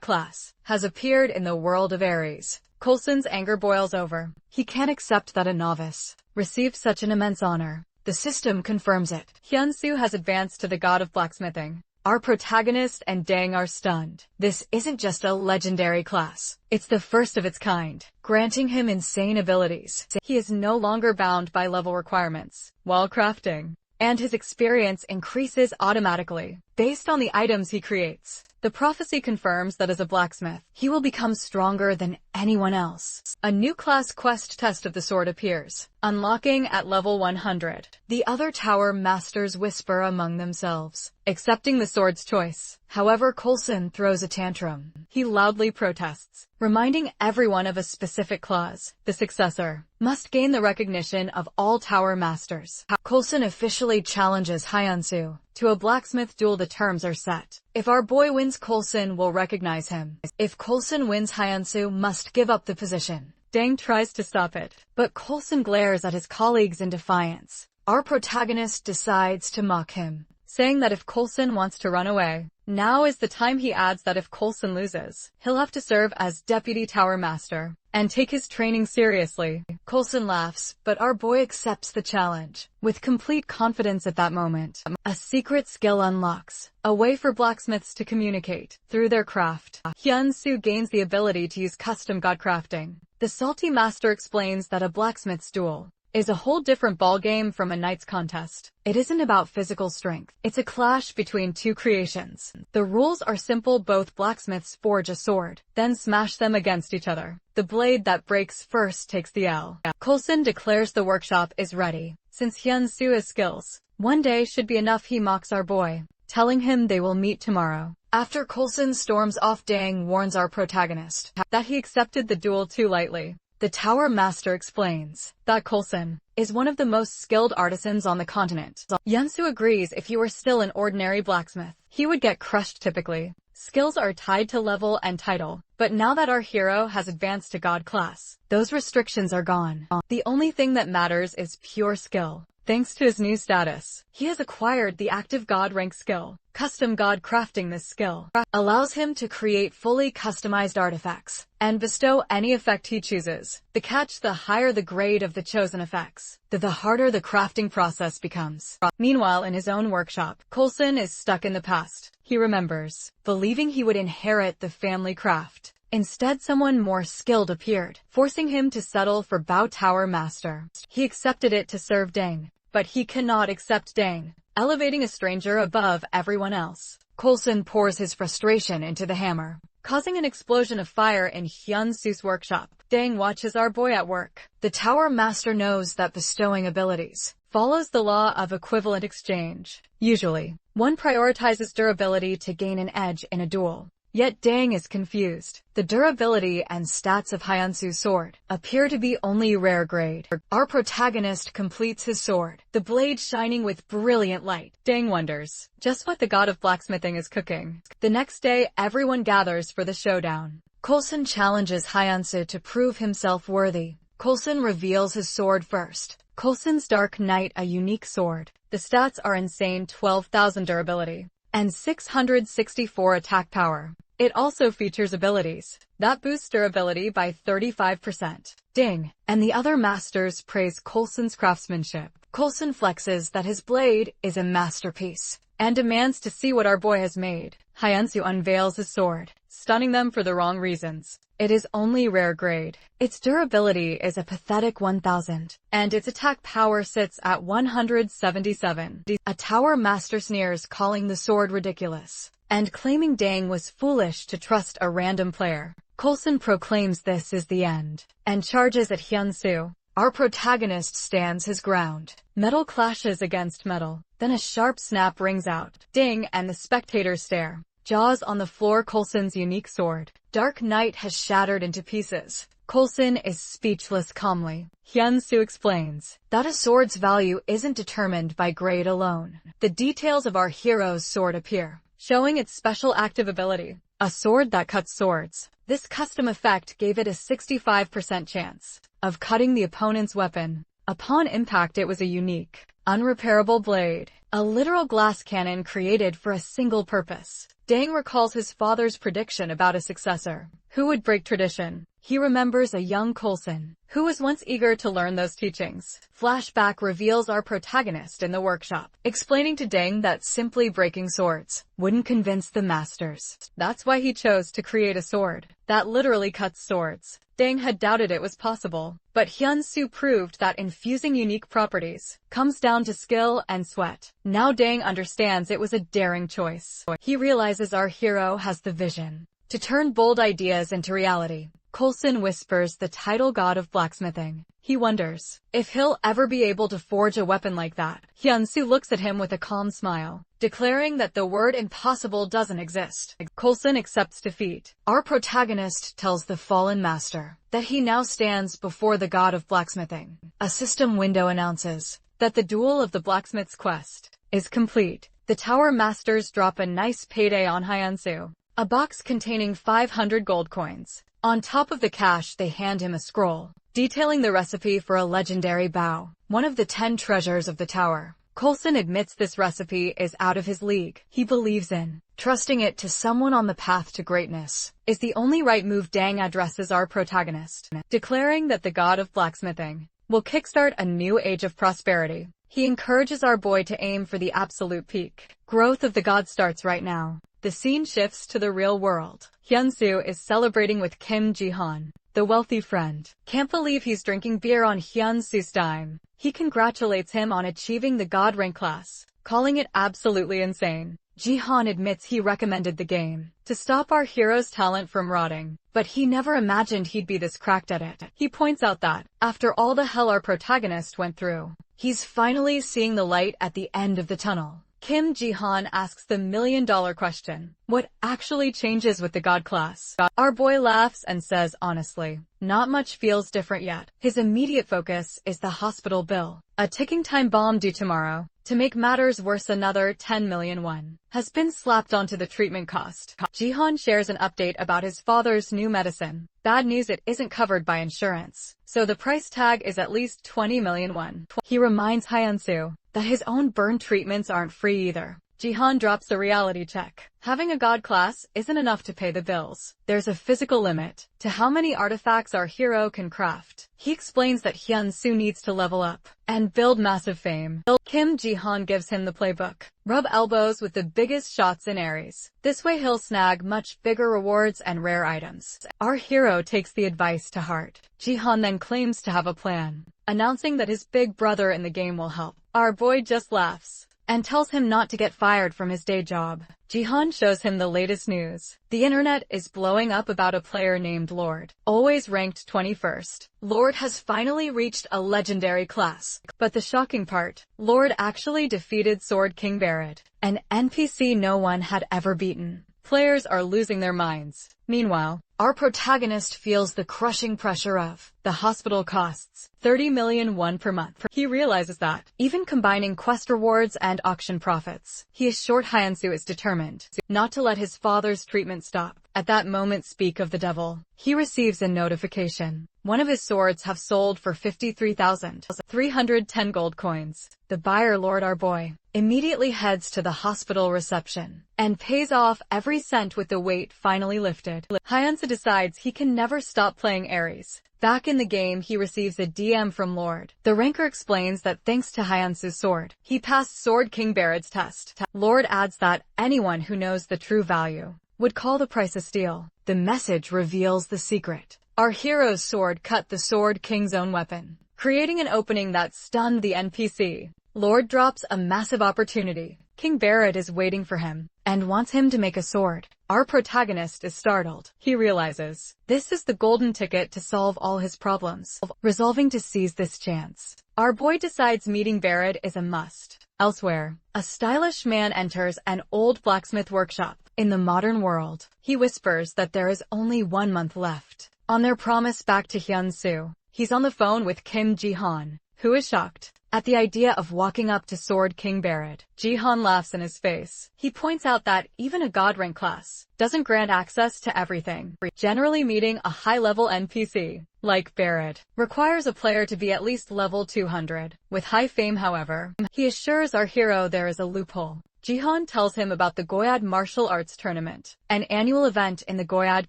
class has appeared in the world of Ares. Coulson's anger boils over. He can't accept that a novice received such an immense honor. The system confirms it. Hyun-soo has advanced to the god of blacksmithing. Our protagonist and Dang are stunned. This isn't just a legendary class. It's the first of its kind, granting him insane abilities. He is no longer bound by level requirements while crafting, and his experience increases automatically based on the items he creates. The prophecy confirms that as a blacksmith, he will become stronger than anyone else. A new class quest test of the sword appears, unlocking at level 100. The other tower masters whisper among themselves, accepting the sword's choice. However, Coulson throws a tantrum. He loudly protests, reminding everyone of a specific clause. The successor must gain the recognition of all tower masters. Coulson officially challenges Hyun-soo to a blacksmith duel. The terms are set. If our boy wins, Coulson will recognize him. If Coulson wins, Hyun-soo must give up the position. Dang tries to stop it, but Coulson glares at his colleagues in defiance. Our protagonist decides to mock him, saying that if Coulson wants to run away, now is the time. He adds that if Coulson loses, he'll have to serve as deputy tower master and take his training seriously. Coulson laughs, but our boy accepts the challenge with complete confidence. At that moment, a secret skill unlocks, a way for blacksmiths to communicate through their craft. Hyun-soo gains the ability to use custom god crafting. The salty master explains that a blacksmith's duel is a whole different ballgame from a knight's contest. It isn't about physical strength. It's a clash between two creations. The rules are simple. Both blacksmiths forge a sword, then smash them against each other. The blade that breaks first takes the L. Coulson declares the workshop is ready. Since Hyun-soo has skills, one day should be enough. He mocks our boy, telling him they will meet tomorrow. After Coulson storms off, Dang warns our protagonist that he accepted the duel too lightly. The tower master explains that Coulson is one of the most skilled artisans on the continent. Hyun-soo agrees. If he were still an ordinary blacksmith, he would get crushed. Typically, skills are tied to level and title, but now that our hero has advanced to god class, those restrictions are gone. The only thing that matters is pure skill. Thanks to his new status, he has acquired the active god rank skill. Custom god crafting. This skill allows him to create fully customized artifacts and bestow any effect he chooses. The catch: the higher the grade of the chosen effects, the harder the crafting process becomes. Meanwhile, in his own workshop, Coulson is stuck in the past. He remembers, believing he would inherit the family craft. Instead, someone more skilled appeared, forcing him to settle for Bow Tower Master. He accepted it to serve Dang, but he cannot accept Dang elevating a stranger above everyone else. Coulson pours his frustration into the hammer, causing an explosion of fire in Hyun-soo's workshop. Dang watches our boy at work. The Tower Master knows that bestowing abilities follows the law of equivalent exchange. Usually, one prioritizes durability to gain an edge in a duel. Yet Dang is confused. The durability and stats of Hyun-soo's sword appear to be only rare grade. Our protagonist completes his sword, the blade shining with brilliant light. Dang wonders just what the god of blacksmithing is cooking. The next day, everyone gathers for the showdown. Coulson challenges Hyun-soo to prove himself worthy. Coulson reveals his sword first. Coulson's Dark Knight, a unique sword. The stats are insane: 12,000 durability and 664 attack power. It also features abilities that boost durability by 35%. Ding! And the other masters praise Coulson's craftsmanship. Coulson flexes that his blade is a masterpiece and demands to see what our boy has made. Hyunsu unveils his sword, stunning them for the wrong reasons. It is only rare grade. Its durability is a pathetic 1000, and its attack power sits at 177. A tower master sneers, calling the sword ridiculous, and claiming Dang was foolish to trust a random player. Coulson proclaims this is the end, and charges at Hyunsu. Our protagonist stands his ground. Metal clashes against metal. Then a sharp snap rings out. Ding, and the spectators stare, jaws on the floor. Coulson's unique sword, Dark Knight, has shattered into pieces. Coulson is speechless. Calmly, Hyunsu explains that a sword's value isn't determined by grade alone. The details of our hero's sword appear, showing its special active ability, a sword that cuts swords. This custom effect gave it a 65% chance of cutting the opponent's weapon. Upon impact, it was a unique, unrepairable blade, a literal glass cannon created for a single purpose. Dang recalls his father's prediction about a successor who would break tradition. He remembers a young Coulson who was once eager to learn those teachings. Flashback reveals our protagonist in the workshop, explaining to Dang that simply breaking swords wouldn't convince the masters. That's why he chose to create a sword that literally cuts swords. Dang had doubted it was possible, but Hyunsu proved that infusing unique properties comes down to skill and sweat. Now Dang understands it was a daring choice. He realizes our hero has the vision to turn bold ideas into reality. Coulson whispers the title god of blacksmithing. He wonders if he'll ever be able to forge a weapon like that. Hyunsu looks at him with a calm smile, declaring that the word impossible doesn't exist. Coulson accepts defeat. Our protagonist tells the fallen master that he now stands before the god of blacksmithing. A system window announces that the duel of the blacksmith's quest is complete. The tower masters drop a nice payday on Hyunsu, a box containing 500 gold coins. On top of the cash, they hand him a scroll detailing the recipe for a legendary bow, one of the 10 treasures of the tower. Coulson admits this recipe is out of his league. He believes in trusting it to someone on the path to greatness is the only right move. Dang addresses our protagonist, declaring that the god of blacksmithing will kickstart a new age of prosperity. He encourages our boy to aim for the absolute peak. Growth of the god starts right now. The scene shifts to the real world. Hyunsu is celebrating with Kim Ji-han, the wealthy friend. Can't believe he's drinking beer on Hyunsu's dime. He congratulates him on achieving the god rank class, calling it absolutely insane. Ji-han admits he recommended the game to stop our hero's talent from rotting, but he never imagined he'd be this cracked at it. He points out that, after all the hell our protagonist went through, he's finally seeing the light at the end of the tunnel. Kim Ji-han asks the million-dollar question: what actually changes with the god class? Our boy laughs and says honestly, not much feels different yet. His immediate focus is the hospital bill, a ticking time bomb due tomorrow. To make matters worse, another 10 million won has been slapped onto the treatment cost. Ji-han shares an update about his father's new medicine. Bad news, it isn't covered by insurance, so the price tag is at least 20 million won. He reminds Hyunsu that his own burn treatments aren't free either. Ji-han drops a reality check. Having a god class isn't enough to pay the bills. There's a physical limit to how many artifacts our hero can craft. He explains that Hyunsu needs to level up and build massive fame. Kim Ji-han gives him the playbook. Rub elbows with the biggest shots in Aries. This way he'll snag much bigger rewards and rare items. Our hero takes the advice to heart. Ji-han then claims to have a plan, announcing that his big brother in the game will help. Our boy just laughs and tells him not to get fired from his day job. Ji-han shows him the latest news. The internet is blowing up about a player named Lord, always ranked 21st. Lord has finally reached a legendary class. But the shocking part, Lord actually defeated Sword King Barrett, an NPC no one had ever beaten. Players are losing their minds. Meanwhile, our protagonist feels the crushing pressure of the hospital costs 30 million won per month. He realizes that, even combining quest rewards and auction profits, he is short. Hyunsu is determined not to let his father's treatment stop. At that moment, speak of the devil, he receives a notification One of his swords have sold for 53,310 gold coins. The buyer, Lord Arboy, immediately heads to the hospital reception and pays off every cent with the weight finally lifted. Hyansoo decides he can never stop playing Ares. Back in the game, he receives a DM from Lord. The ranker explains that thanks to Hyansoo's sword, he passed Sword King Barrett's test. Lord adds that anyone who knows the true value would call the price a steal. The message reveals the secret. Our hero's sword cut the Sword King's own weapon, creating an opening that stunned the NPC. Lord drops a massive opportunity. King Barrett is waiting for him and wants him to make a sword. Our protagonist is startled. He realizes this is the golden ticket to solve all his problems. Resolving to seize this chance, our boy decides meeting Barrett is a must. Elsewhere, a stylish man enters an old blacksmith workshop. In the modern world, he whispers that there is only 1 month left on their promise back to Hyunsoo. He's on the phone with Kim Ji-han, who is shocked at the idea of walking up to Sword King Barrett. Ji-han laughs in his face. He points out that even a god rank class doesn't grant access to everything. Generally, meeting a high-level NPC like Barrett requires a player to be at least level 200. With high fame, however, he assures our hero there is a loophole. Ji-han tells him about the Goyad Martial Arts Tournament, an annual event in the Goyad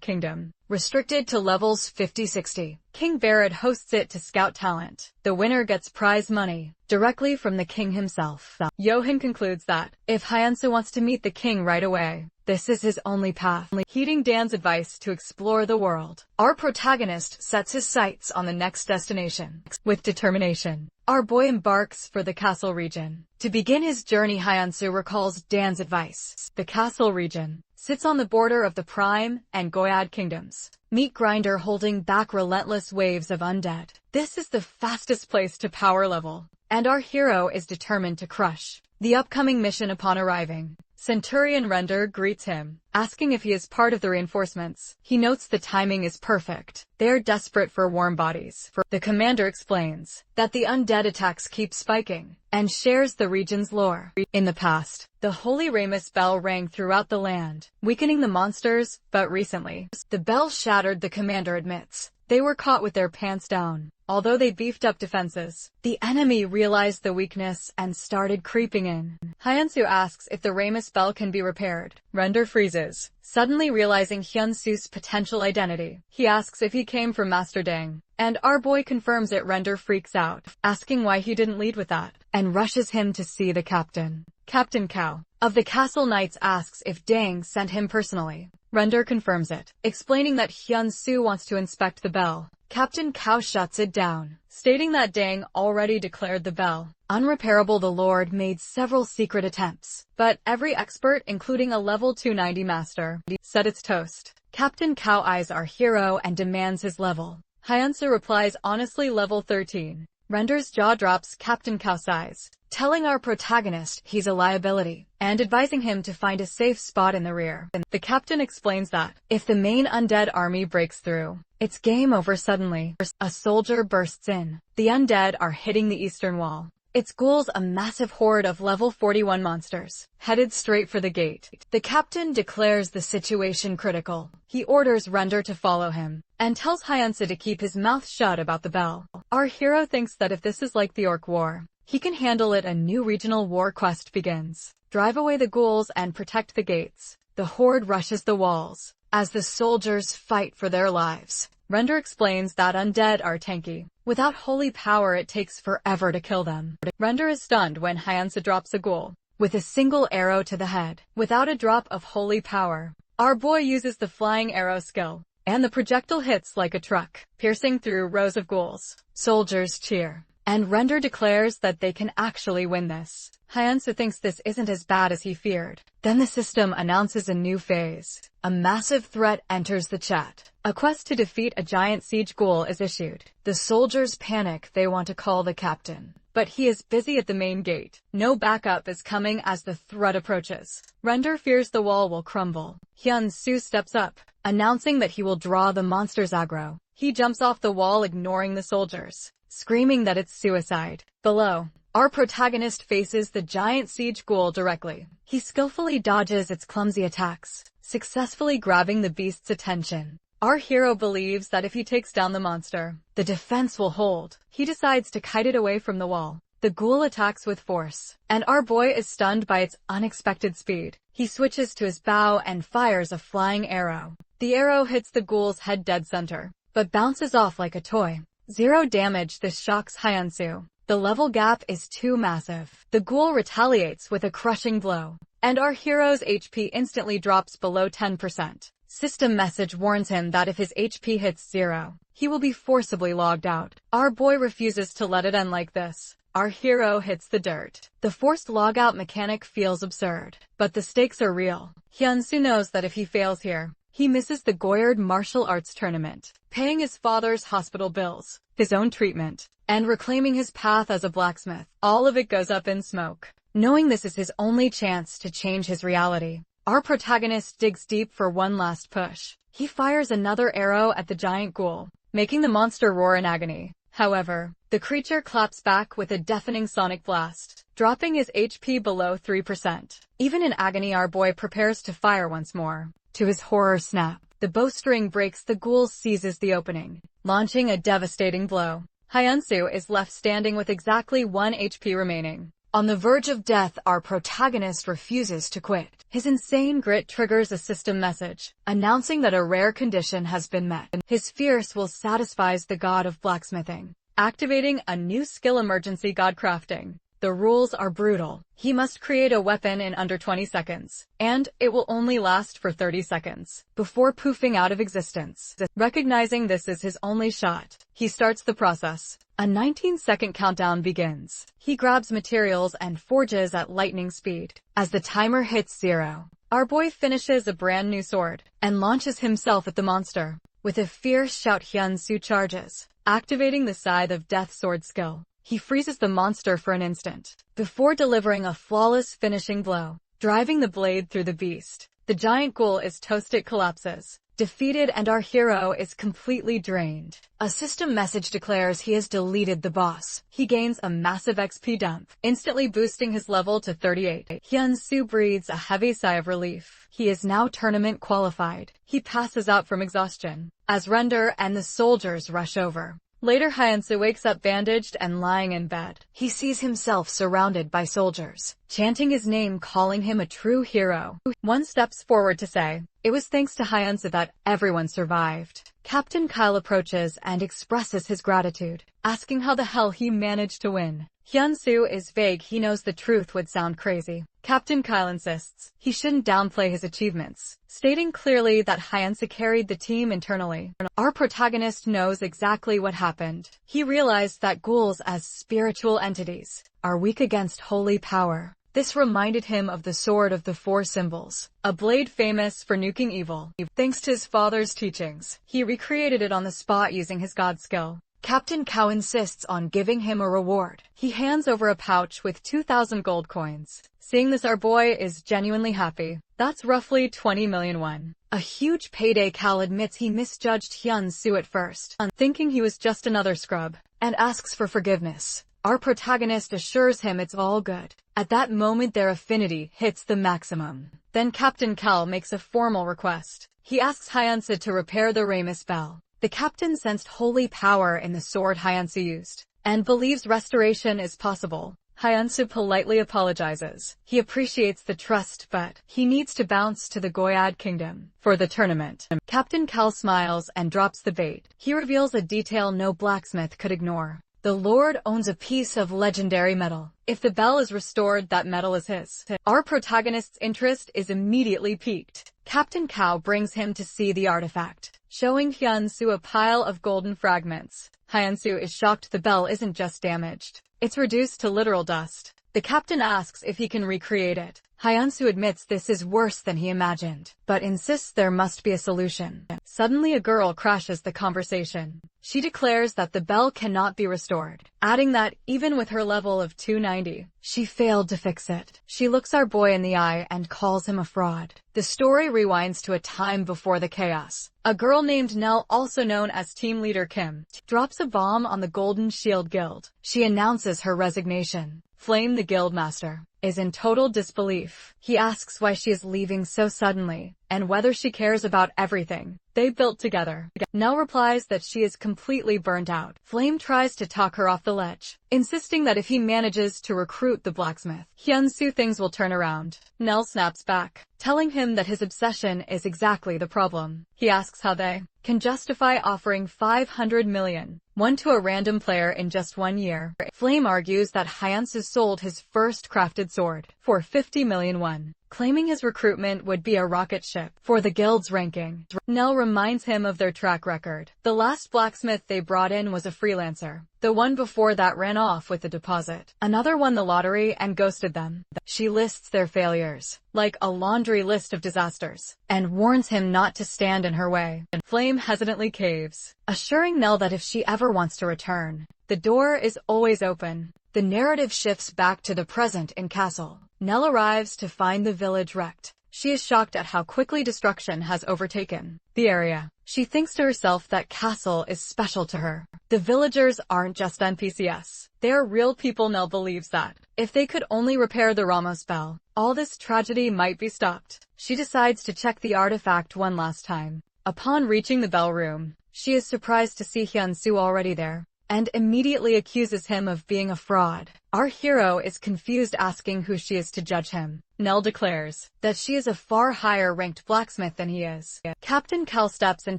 Kingdom, restricted to levels 50-60. King Barrett hosts it to scout talent. The winner gets prize money directly from the king himself. Johan concludes that if Hyansoo wants to meet the king right away, this is his only path. Heeding Dan's advice to explore the world, our protagonist sets his sights on the next destination. With determination, our boy embarks for the castle region. To begin his journey, Hyansoo recalls Dan's advice. The castle region sits on the border of the Prime and Goyad kingdoms. Meet Grinder holding back relentless waves of undead. This is the fastest place to power level, and our hero is determined to crush the upcoming mission. Upon arriving, Centurion Render greets him, asking if he is part of the reinforcements. He notes the timing is perfect. They are desperate for warm bodies. The commander explains that the undead attacks keep spiking and shares the region's lore. In the past, the Holy Ramus bell rang throughout the land, weakening the monsters, but recently, the bell shattered. The commander admits they were caught with their pants down. Although they beefed up defenses, the enemy realized the weakness and started creeping in. Hyansoo asks if the Ramus bell can be repaired. Render freezes, suddenly realizing Hyunsoo's potential identity. He asks if he came from Master Dang, and our boy confirms it. Render freaks out, asking why he didn't lead with that, and rushes him to see the captain. Captain Cao of the Castle Knights asks if Dang sent him personally. Render confirms it, explaining that Hyunsoo wants to inspect the bell. Captain Cao shuts it down, stating that Dang already declared the bell unrepairable. The Lord made several secret attempts, but every expert, including a level 290 master, said it's toast. Captain Cao eyes our hero and demands his level. Hyansoo replies honestly level 13. Render's jaw drops. Captain Cao sighs, telling our protagonist he's a liability, and advising him to find a safe spot in the rear. The captain explains that if the main undead army breaks through, it's game over. Suddenly, a soldier bursts in. The undead are hitting the eastern wall. Its ghouls, a massive horde of level 41 monsters, headed straight for the gate. The captain declares the situation critical. He orders Render to follow him, and tells Hyansoo to keep his mouth shut about the bell. Our hero thinks that if this is like the Orc War, he can handle it. A new regional war quest begins. Drive away the ghouls and protect the gates. The horde rushes the walls as the soldiers fight for their lives. Render explains that undead are tanky. Without holy power, it takes forever to kill them. Render is stunned when Hyansoo drops a ghoul with a single arrow to the head. Without a drop of holy power, our boy uses the flying arrow skill, and the projectile hits like a truck, piercing through rows of ghouls. Soldiers cheer, and Render declares that they can actually win this. Hyansoo thinks this isn't as bad as he feared. Then the system announces a new phase. A massive threat enters the chat. A quest to defeat a giant siege ghoul is issued. The soldiers panic. They want to call the captain, but he is busy at the main gate. No backup is coming as the threat approaches. Render fears the wall will crumble. Hyunsoo steps up, announcing that he will draw the monster's aggro. He jumps off the wall, ignoring the soldiers, screaming that it's suicide. Below, our protagonist faces the giant siege ghoul directly. He skillfully dodges its clumsy attacks, successfully grabbing the beast's attention. Our hero believes that if he takes down the monster, the defense will hold. He decides to kite it away from the wall. The ghoul attacks with force, and our boy is stunned by its unexpected speed. He switches to his bow and fires a flying arrow. The arrow hits the ghoul's head dead center, but bounces off like a toy. 0 damage. This shocks Hyansu. The level gap is too massive. The ghoul retaliates with a crushing blow, and our hero's HP instantly drops below 10%. System message warns him that if his HP hits 0, he will be forcibly logged out. Our boy refuses to let it end like this. Our hero hits the dirt. The forced logout mechanic feels absurd, but the stakes are real. Hyansu knows that if he fails here, he misses the Goyard martial arts tournament, paying his father's hospital bills, his own treatment, and reclaiming his path as a blacksmith. All of it goes up in smoke. Knowing this is his only chance to change his reality, our protagonist digs deep for one last push. He fires another arrow at the giant ghoul, making the monster roar in agony. However, the creature claps back with a deafening sonic blast, dropping his HP below 3%. Even in agony, our boy prepares to fire once more. To his horror snap, the bowstring breaks. The ghoul seizes the opening, launching a devastating blow. Hyansu is left standing with exactly 1 HP remaining. On the verge of death, our protagonist refuses to quit. His insane grit triggers a system message, announcing that a rare condition has been met. His fierce will satisfies the god of blacksmithing, activating a new skill: emergency god crafting. The rules are brutal. He must create a weapon in under 20 seconds, and it will only last for 30 seconds, before poofing out of existence. Recognizing this is his only shot, he starts the process. A 19-second countdown begins. He grabs materials and forges at lightning speed. As the timer hits 0, our boy finishes a brand new sword, and launches himself at the monster. With a fierce shout, Hyansu charges, activating the Scythe of Death sword skill. He freezes the monster for an instant, before delivering a flawless finishing blow, driving the blade through the beast. The giant ghoul is toast. It collapses, defeated, and our hero is completely drained. A system message declares he has deleted the boss. He gains a massive XP dump, instantly boosting his level to 38. Hyansu breathes a heavy sigh of relief. He is now tournament qualified. He passes out from exhaustion, as Render and the soldiers rush over. Later, Hyansu wakes up bandaged and lying in bed. He sees himself surrounded by soldiers, chanting his name, calling him a true hero. One steps forward to say, "It was thanks to Hyansu that everyone survived." Captain Kyle approaches and expresses his gratitude, asking how the hell he managed to win. Hyansu is vague. He knows the truth would sound crazy. Captain Kyle insists he shouldn't downplay his achievements, stating clearly that Hyansu carried the team internally. Our protagonist knows exactly what happened. He realized that ghouls, as spiritual entities, are weak against holy power. This reminded him of the Sword of the Four Symbols, a blade famous for nuking evil. Thanks to his father's teachings, he recreated it on the spot using his god skill. Captain Cow insists on giving him a reward. He hands over a pouch with 2,000 gold coins. Seeing this, our boy is genuinely happy. That's roughly 20 million won. A huge payday. Cal admits he misjudged Hyansu at first, thinking he was just another scrub, and asks for forgiveness. Our protagonist assures him it's all good. At that moment, their affinity hits the maximum. Then Captain Cal makes a formal request. He asks Hyansu to repair the Ramus bell. The captain sensed holy power in the sword Hyansu used, and believes restoration is possible. Hyansu politely apologizes. He appreciates the trust, but he needs to bounce to the Goyad Kingdom for the tournament. Captain Cal smiles and drops the bait. He reveals a detail no blacksmith could ignore. The Lord owns a piece of legendary metal. If the bell is restored, that metal is his. Our protagonist's interest is immediately piqued. Captain Cow brings him to see the artifact, showing Hyansu a pile of golden fragments. Hyansu is shocked. The bell isn't just damaged, it's reduced to literal dust. The captain asks if he can recreate it. Hyansu admits this is worse than he imagined, but insists there must be a solution. Suddenly, a girl crashes the conversation. She declares that the bell cannot be restored, adding that, even with her level of 290, she failed to fix it. She looks our boy in the eye and calls him a fraud. The story rewinds to a time before the chaos. A girl named Nell, also known as Team Leader Kim, drops a bomb on the Golden Shield Guild. She announces her resignation. Flame, the guildmaster, is in total disbelief. He asks why she is leaving so suddenly, and whether she cares about everything. they built together. Nell replies that she is completely burnt out. Flame tries to talk her off the ledge, insisting that if he manages to recruit the blacksmith, Hyun-soo, things will turn around. Nell snaps back, telling him that his obsession is exactly the problem. He asks how they can justify offering 500 million won to a random player in just 1 year. Flame argues that Hyun-soo sold his first crafted sword for 50 million won, claiming his recruitment would be a rocket ship for the guild's ranking. Nell reminds him of their track record. The last blacksmith they brought in was a freelancer. The one before that ran off with the deposit. Another won the lottery and ghosted them. She lists their failures, like a laundry list of disasters, and warns him not to stand in her way. Flame hesitantly caves, assuring Nell that if she ever wants to return, the door is always open. The narrative shifts back to the present in Castle. Nell arrives to find the village wrecked. She is shocked at how quickly destruction has overtaken the area. She thinks to herself that Castle is special to her. The villagers aren't just NPCs. They are real people. Nell believes that if they could only repair the Ramos bell, all this tragedy might be stopped. She decides to check the artifact one last time. Upon reaching the bell room, she is surprised to see Hyun-soo already there, and immediately accuses him of being a fraud. Our hero is confused, asking who she is to judge him. Nell declares that she is a far higher-ranked blacksmith than he is. Captain Cal steps in,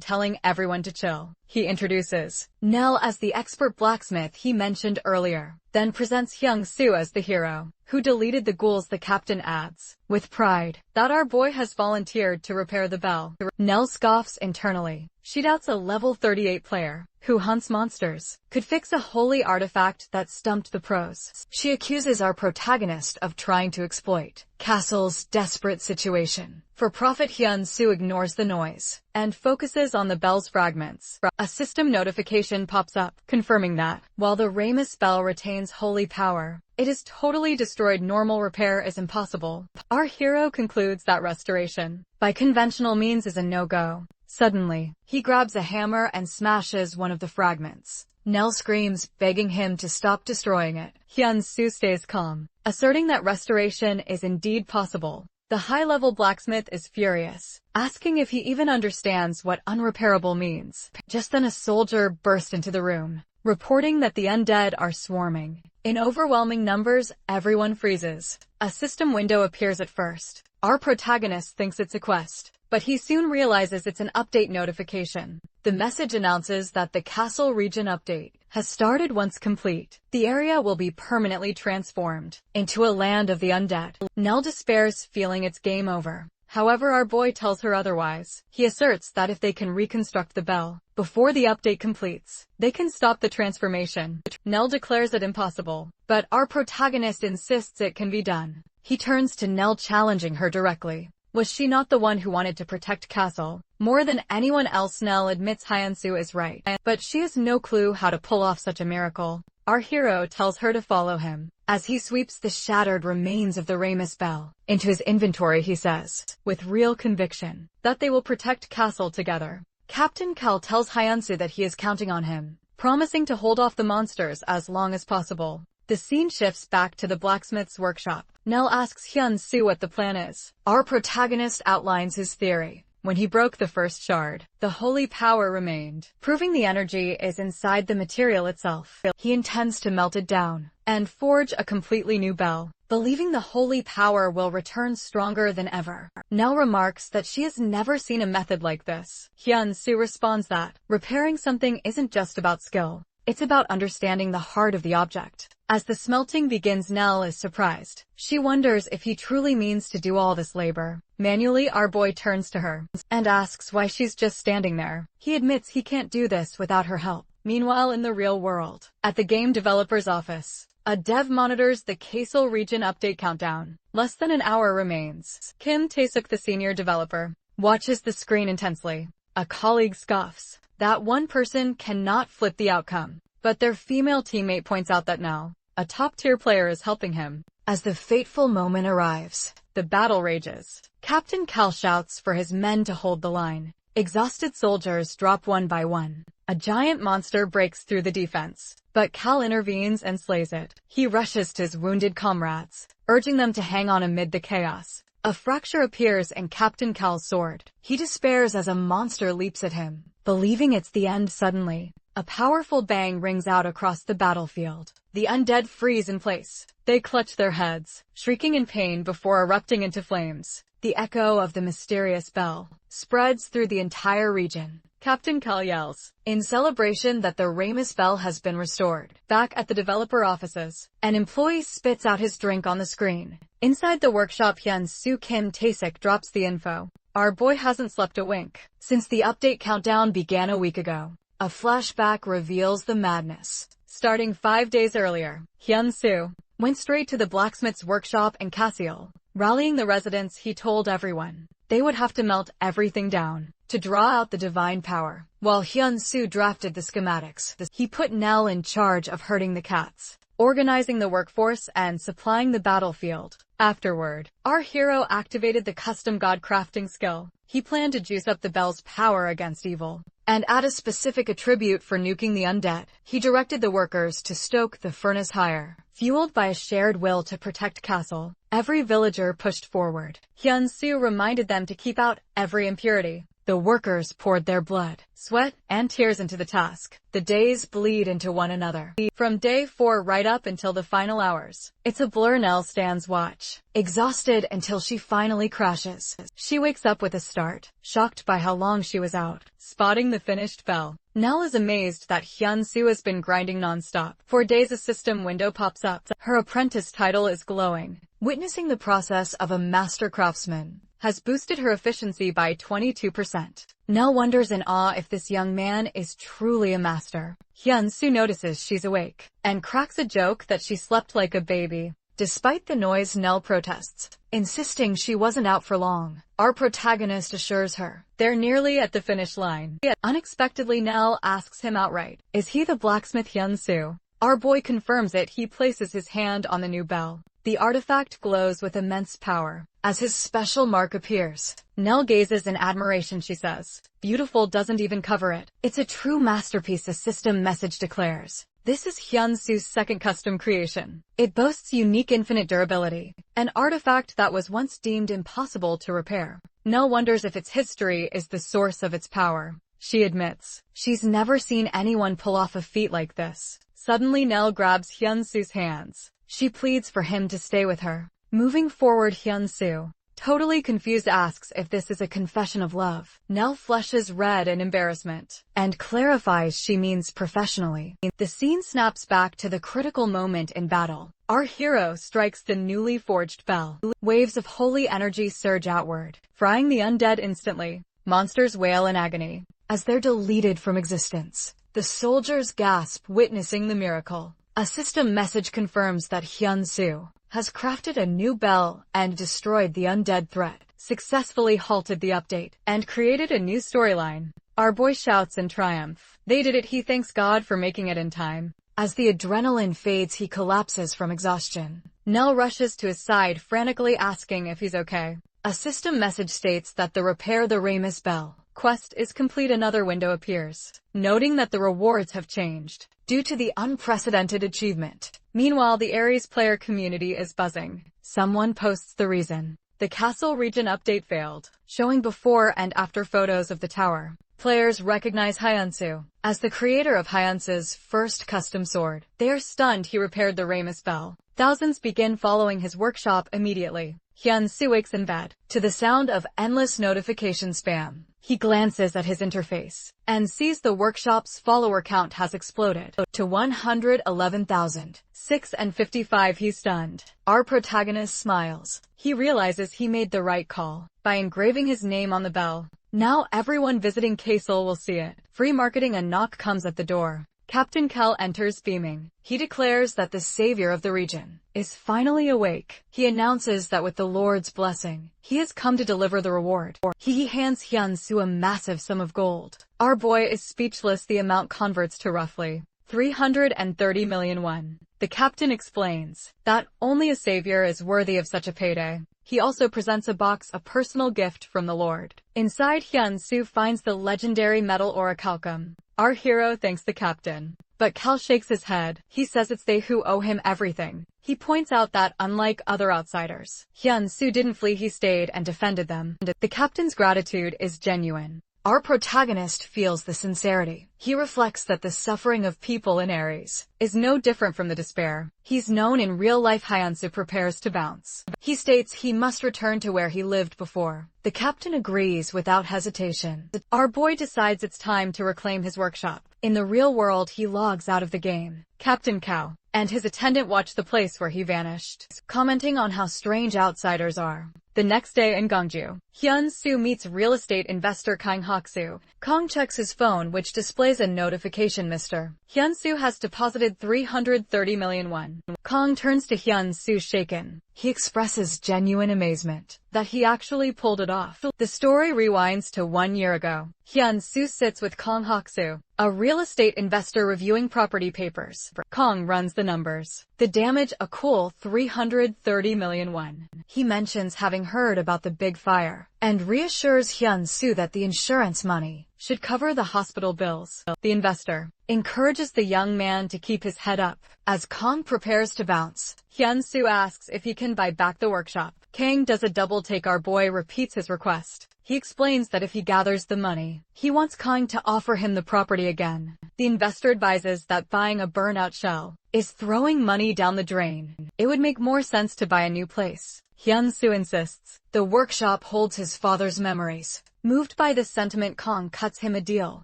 telling everyone to chill. He introduces Nell as the expert blacksmith he mentioned earlier, then presents Hyun-soo as the hero, who deleted the ghouls. The captain adds, with pride, that our boy has volunteered to repair the bell. Nell scoffs internally. She doubts a level 38 player, who hunts monsters, could fix a holy artifact that stumped the pros. She accuses our protagonist of trying to exploit Castle's desperate situation. For profit, Hyun-soo ignores the noise and focuses on the bell's fragments. A system notification pops up, confirming that, while the Ramos bell retains holy power, it is totally destroyed. Normal repair is impossible. Our hero concludes that restoration by conventional means is a no-go. Suddenly, he grabs a hammer and smashes one of the fragments. Nell screams, begging him to stop destroying it. Hyun-soo stays calm, asserting that restoration is indeed possible. The high-level blacksmith is furious, asking if he even understands what unrepairable means. Just then a soldier burst into the room, reporting that the undead are swarming. In overwhelming numbers, everyone freezes. A system window appears at first. Our protagonist thinks it's a quest, but he soon realizes it's an update notification. The message announces that the Castle region update has started. Once complete, the area will be permanently transformed into a land of the undead. Nell despairs, feeling it's game over. However, our boy tells her otherwise. He asserts that if they can reconstruct the bell before the update completes, they can stop the transformation. Nell declares it impossible, but our protagonist insists it can be done. He turns to Nell, challenging her directly. Was she not the one who wanted to protect Castle more than anyone else? Nell admits Hyun-soo is right, but she has no clue how to pull off such a miracle. Our hero tells her to follow him. As he sweeps the shattered remains of the Ramos bell into his inventory, he says, with real conviction, that they will protect Castle together. Captain Cal tells Hyun-soo that he is counting on him, promising to hold off the monsters as long as possible. The scene shifts back to the blacksmith's workshop. Nell asks Hyun-soo what the plan is. Our protagonist outlines his theory. When he broke the first shard, the holy power remained, proving the energy is inside the material itself. He intends to melt it down and forge a completely new bell, believing the holy power will return stronger than ever. Nell remarks that she has never seen a method like this. Hyun-soo responds that repairing something isn't just about skill. It's about understanding the heart of the object. As the smelting begins, Nell is surprised. She wonders if he truly means to do all this labor. Manually, our boy turns to her and asks why she's just standing there. He admits he can't do this without her help. Meanwhile, in the real world, at the game developer's office, a dev monitors the Castle region update countdown. Less than an hour remains. Kim Tae-suk, the senior developer, watches the screen intensely. A colleague scoffs that one person cannot flip the outcome, but their female teammate points out that Nell, a top-tier player, is helping him. As the fateful moment arrives, the battle rages. Captain Cal shouts for his men to hold the line. Exhausted soldiers drop one by one. A giant monster breaks through the defense, but Cal intervenes and slays it. He rushes to his wounded comrades, urging them to hang on amid the chaos. A fracture appears in Captain Cal's sword. He despairs as a monster leaps at him, believing it's the end suddenly. A powerful bang rings out across the battlefield. The undead freeze in place. They clutch their heads, shrieking in pain before erupting into flames. The echo of the mysterious bell spreads through the entire region. Captain Cal yells, in celebration that the Ramus bell has been restored. Back at the developer offices, an employee spits out his drink on the screen. Inside the workshop, Hyun-soo Kim Tae-sik drops the info. Our boy hasn't slept a wink since the update countdown began a week ago. A flashback reveals the madness. Starting 5 days earlier, Hyun-soo went straight to the blacksmith's workshop in Kaseol. Rallying the residents, he told everyone they would have to melt everything down to draw out the divine power. While Hyun-soo drafted the schematics, he put Nell in charge of herding the cats, organizing the workforce, and supplying the battlefield. Afterward, our hero activated the custom god crafting skill. He planned to juice up the bell's power against evil and add a specific attribute for nuking the undead. He directed the workers to stoke the furnace higher. Fueled by a shared will to protect Castle, every villager pushed forward. Hyun-soo reminded them to keep out every impurity. The workers poured their blood, sweat, and tears into the task. The days bleed into one another. From day 4 right up until the final hours, it's a blur. Nell stands watch, exhausted until she finally crashes. She wakes up with a start, shocked by how long she was out. Spotting the finished bell, Nell is amazed that Hyun-soo has been grinding non-stop. For days a system window pops up. Her apprentice title is glowing. Witnessing the process of a master craftsman has boosted her efficiency by 22%. Nell wonders in awe if this young man is truly a master. Hyun-soo notices she's awake and cracks a joke that she slept like a baby. Despite the noise, Nell protests, insisting she wasn't out for long. Our protagonist assures her they're nearly at the finish line. Yet, unexpectedly, Nell asks him outright, is he the blacksmith? Hyun-soo, our boy, confirms it. He places his hand on the new bell. The artifact glows with immense power as his special mark appears. Nell gazes in admiration. She says, beautiful doesn't even cover it. It's a true masterpiece, a system message declares. This is Hyun-soo's second custom creation. It boasts unique infinite durability, an artifact that was once deemed impossible to repair. Nell wonders if its history is the source of its power. She admits she's never seen anyone pull off a feat like this. Suddenly, Nell grabs Hyun-soo's hands. She pleads for him to stay with her. Moving forward, Hyun-soo, totally confused, asks if this is a confession of love. Nell flushes red in embarrassment and clarifies she means professionally. The scene snaps back to the critical moment in battle. Our hero strikes the newly forged bell. Waves of holy energy surge outward, frying the undead instantly. Monsters wail in agony as they're deleted from existence. The soldiers gasp, witnessing the miracle. A system message confirms that Hyun-soo has crafted a new bell and destroyed the undead threat, successfully halted the update, and created a new storyline. Our boy shouts in triumph. They did it. He thanks God for making it in time. As the adrenaline fades, he collapses from exhaustion. Nell rushes to his side, frantically asking if he's okay. A system message states that the Repair the Ramus bell quest is complete. Another window appears, noting that the rewards have changed due to the unprecedented achievement. Meanwhile, the Ares player community is buzzing. Someone posts the reason. The Castle region update failed, showing before and after photos of the tower. Players recognize Hyun-soo as the creator of Hyun-soo's first custom sword. They are stunned he repaired the Ramus bell. Thousands begin following his workshop immediately. Hyun-soo wakes in bed to the sound of endless notification spam. He glances at his interface and sees the workshop's follower count has exploded to 111,055. He's stunned. Our protagonist smiles. He realizes he made the right call by engraving his name on the bell. Now everyone visiting Kaseol will see it. Free marketing. A knock comes at the door. Captain Cal enters beaming. He declares that the savior of the region is finally awake. He announces that with the Lord's blessing, he has come to deliver the reward. He hands Hyun-soo a massive sum of gold. Our boy is speechless. The amount converts to roughly 330 million won. The captain explains that only a savior is worthy of such a payday. He also presents a box, a personal gift from the Lord. Inside, Hyun-soo finds the legendary metal orichalcum. Our hero thanks the captain but Cal shakes his head. He says it's they who owe him everything. He points out that, unlike other outsiders, Hyun-soo didn't flee, he stayed and defended them. The captain's gratitude is genuine. Our protagonist feels the sincerity. He reflects that the suffering of people in Aries is no different from the despair he's known in real life. Hyun-soo prepares to bounce. He states he must return to where he lived before. The captain agrees without hesitation. Our boy decides it's time to reclaim his workshop. In the real world, he logs out of the game. Captain Kao and his attendant watch the place where he vanished, commenting on how strange outsiders are. The next day in Gongju, Hyun-soo meets real estate investor Kang Hak-soo. Kang checks his phone, which displays a notification. Mr. Hyun-soo has deposited 330 million won. Kang turns to Hyun-soo shaken. He expresses genuine amazement that he actually pulled it off. The story rewinds to 1 year ago. Hyun-soo sits with Kang Hak-soo, a real estate investor, reviewing property papers. Kang runs the numbers. The damage, a cool 330 million won. He mentions having heard about the big fire and reassures Hyun-soo that the insurance money should cover the hospital bills. The investor encourages the young man to keep his head up. As Kang prepares to bounce, Hyun-soo asks if he can buy back the workshop. Kang does a double take. Our boy repeats his request. He explains that if he gathers the money, he wants Kang to offer him the property again. The investor advises that buying a burnout shell is throwing money down the drain. It would make more sense to buy a new place. Hyun-soo insists. The workshop holds his father's memories. Moved by this sentiment, Kang cuts him a deal.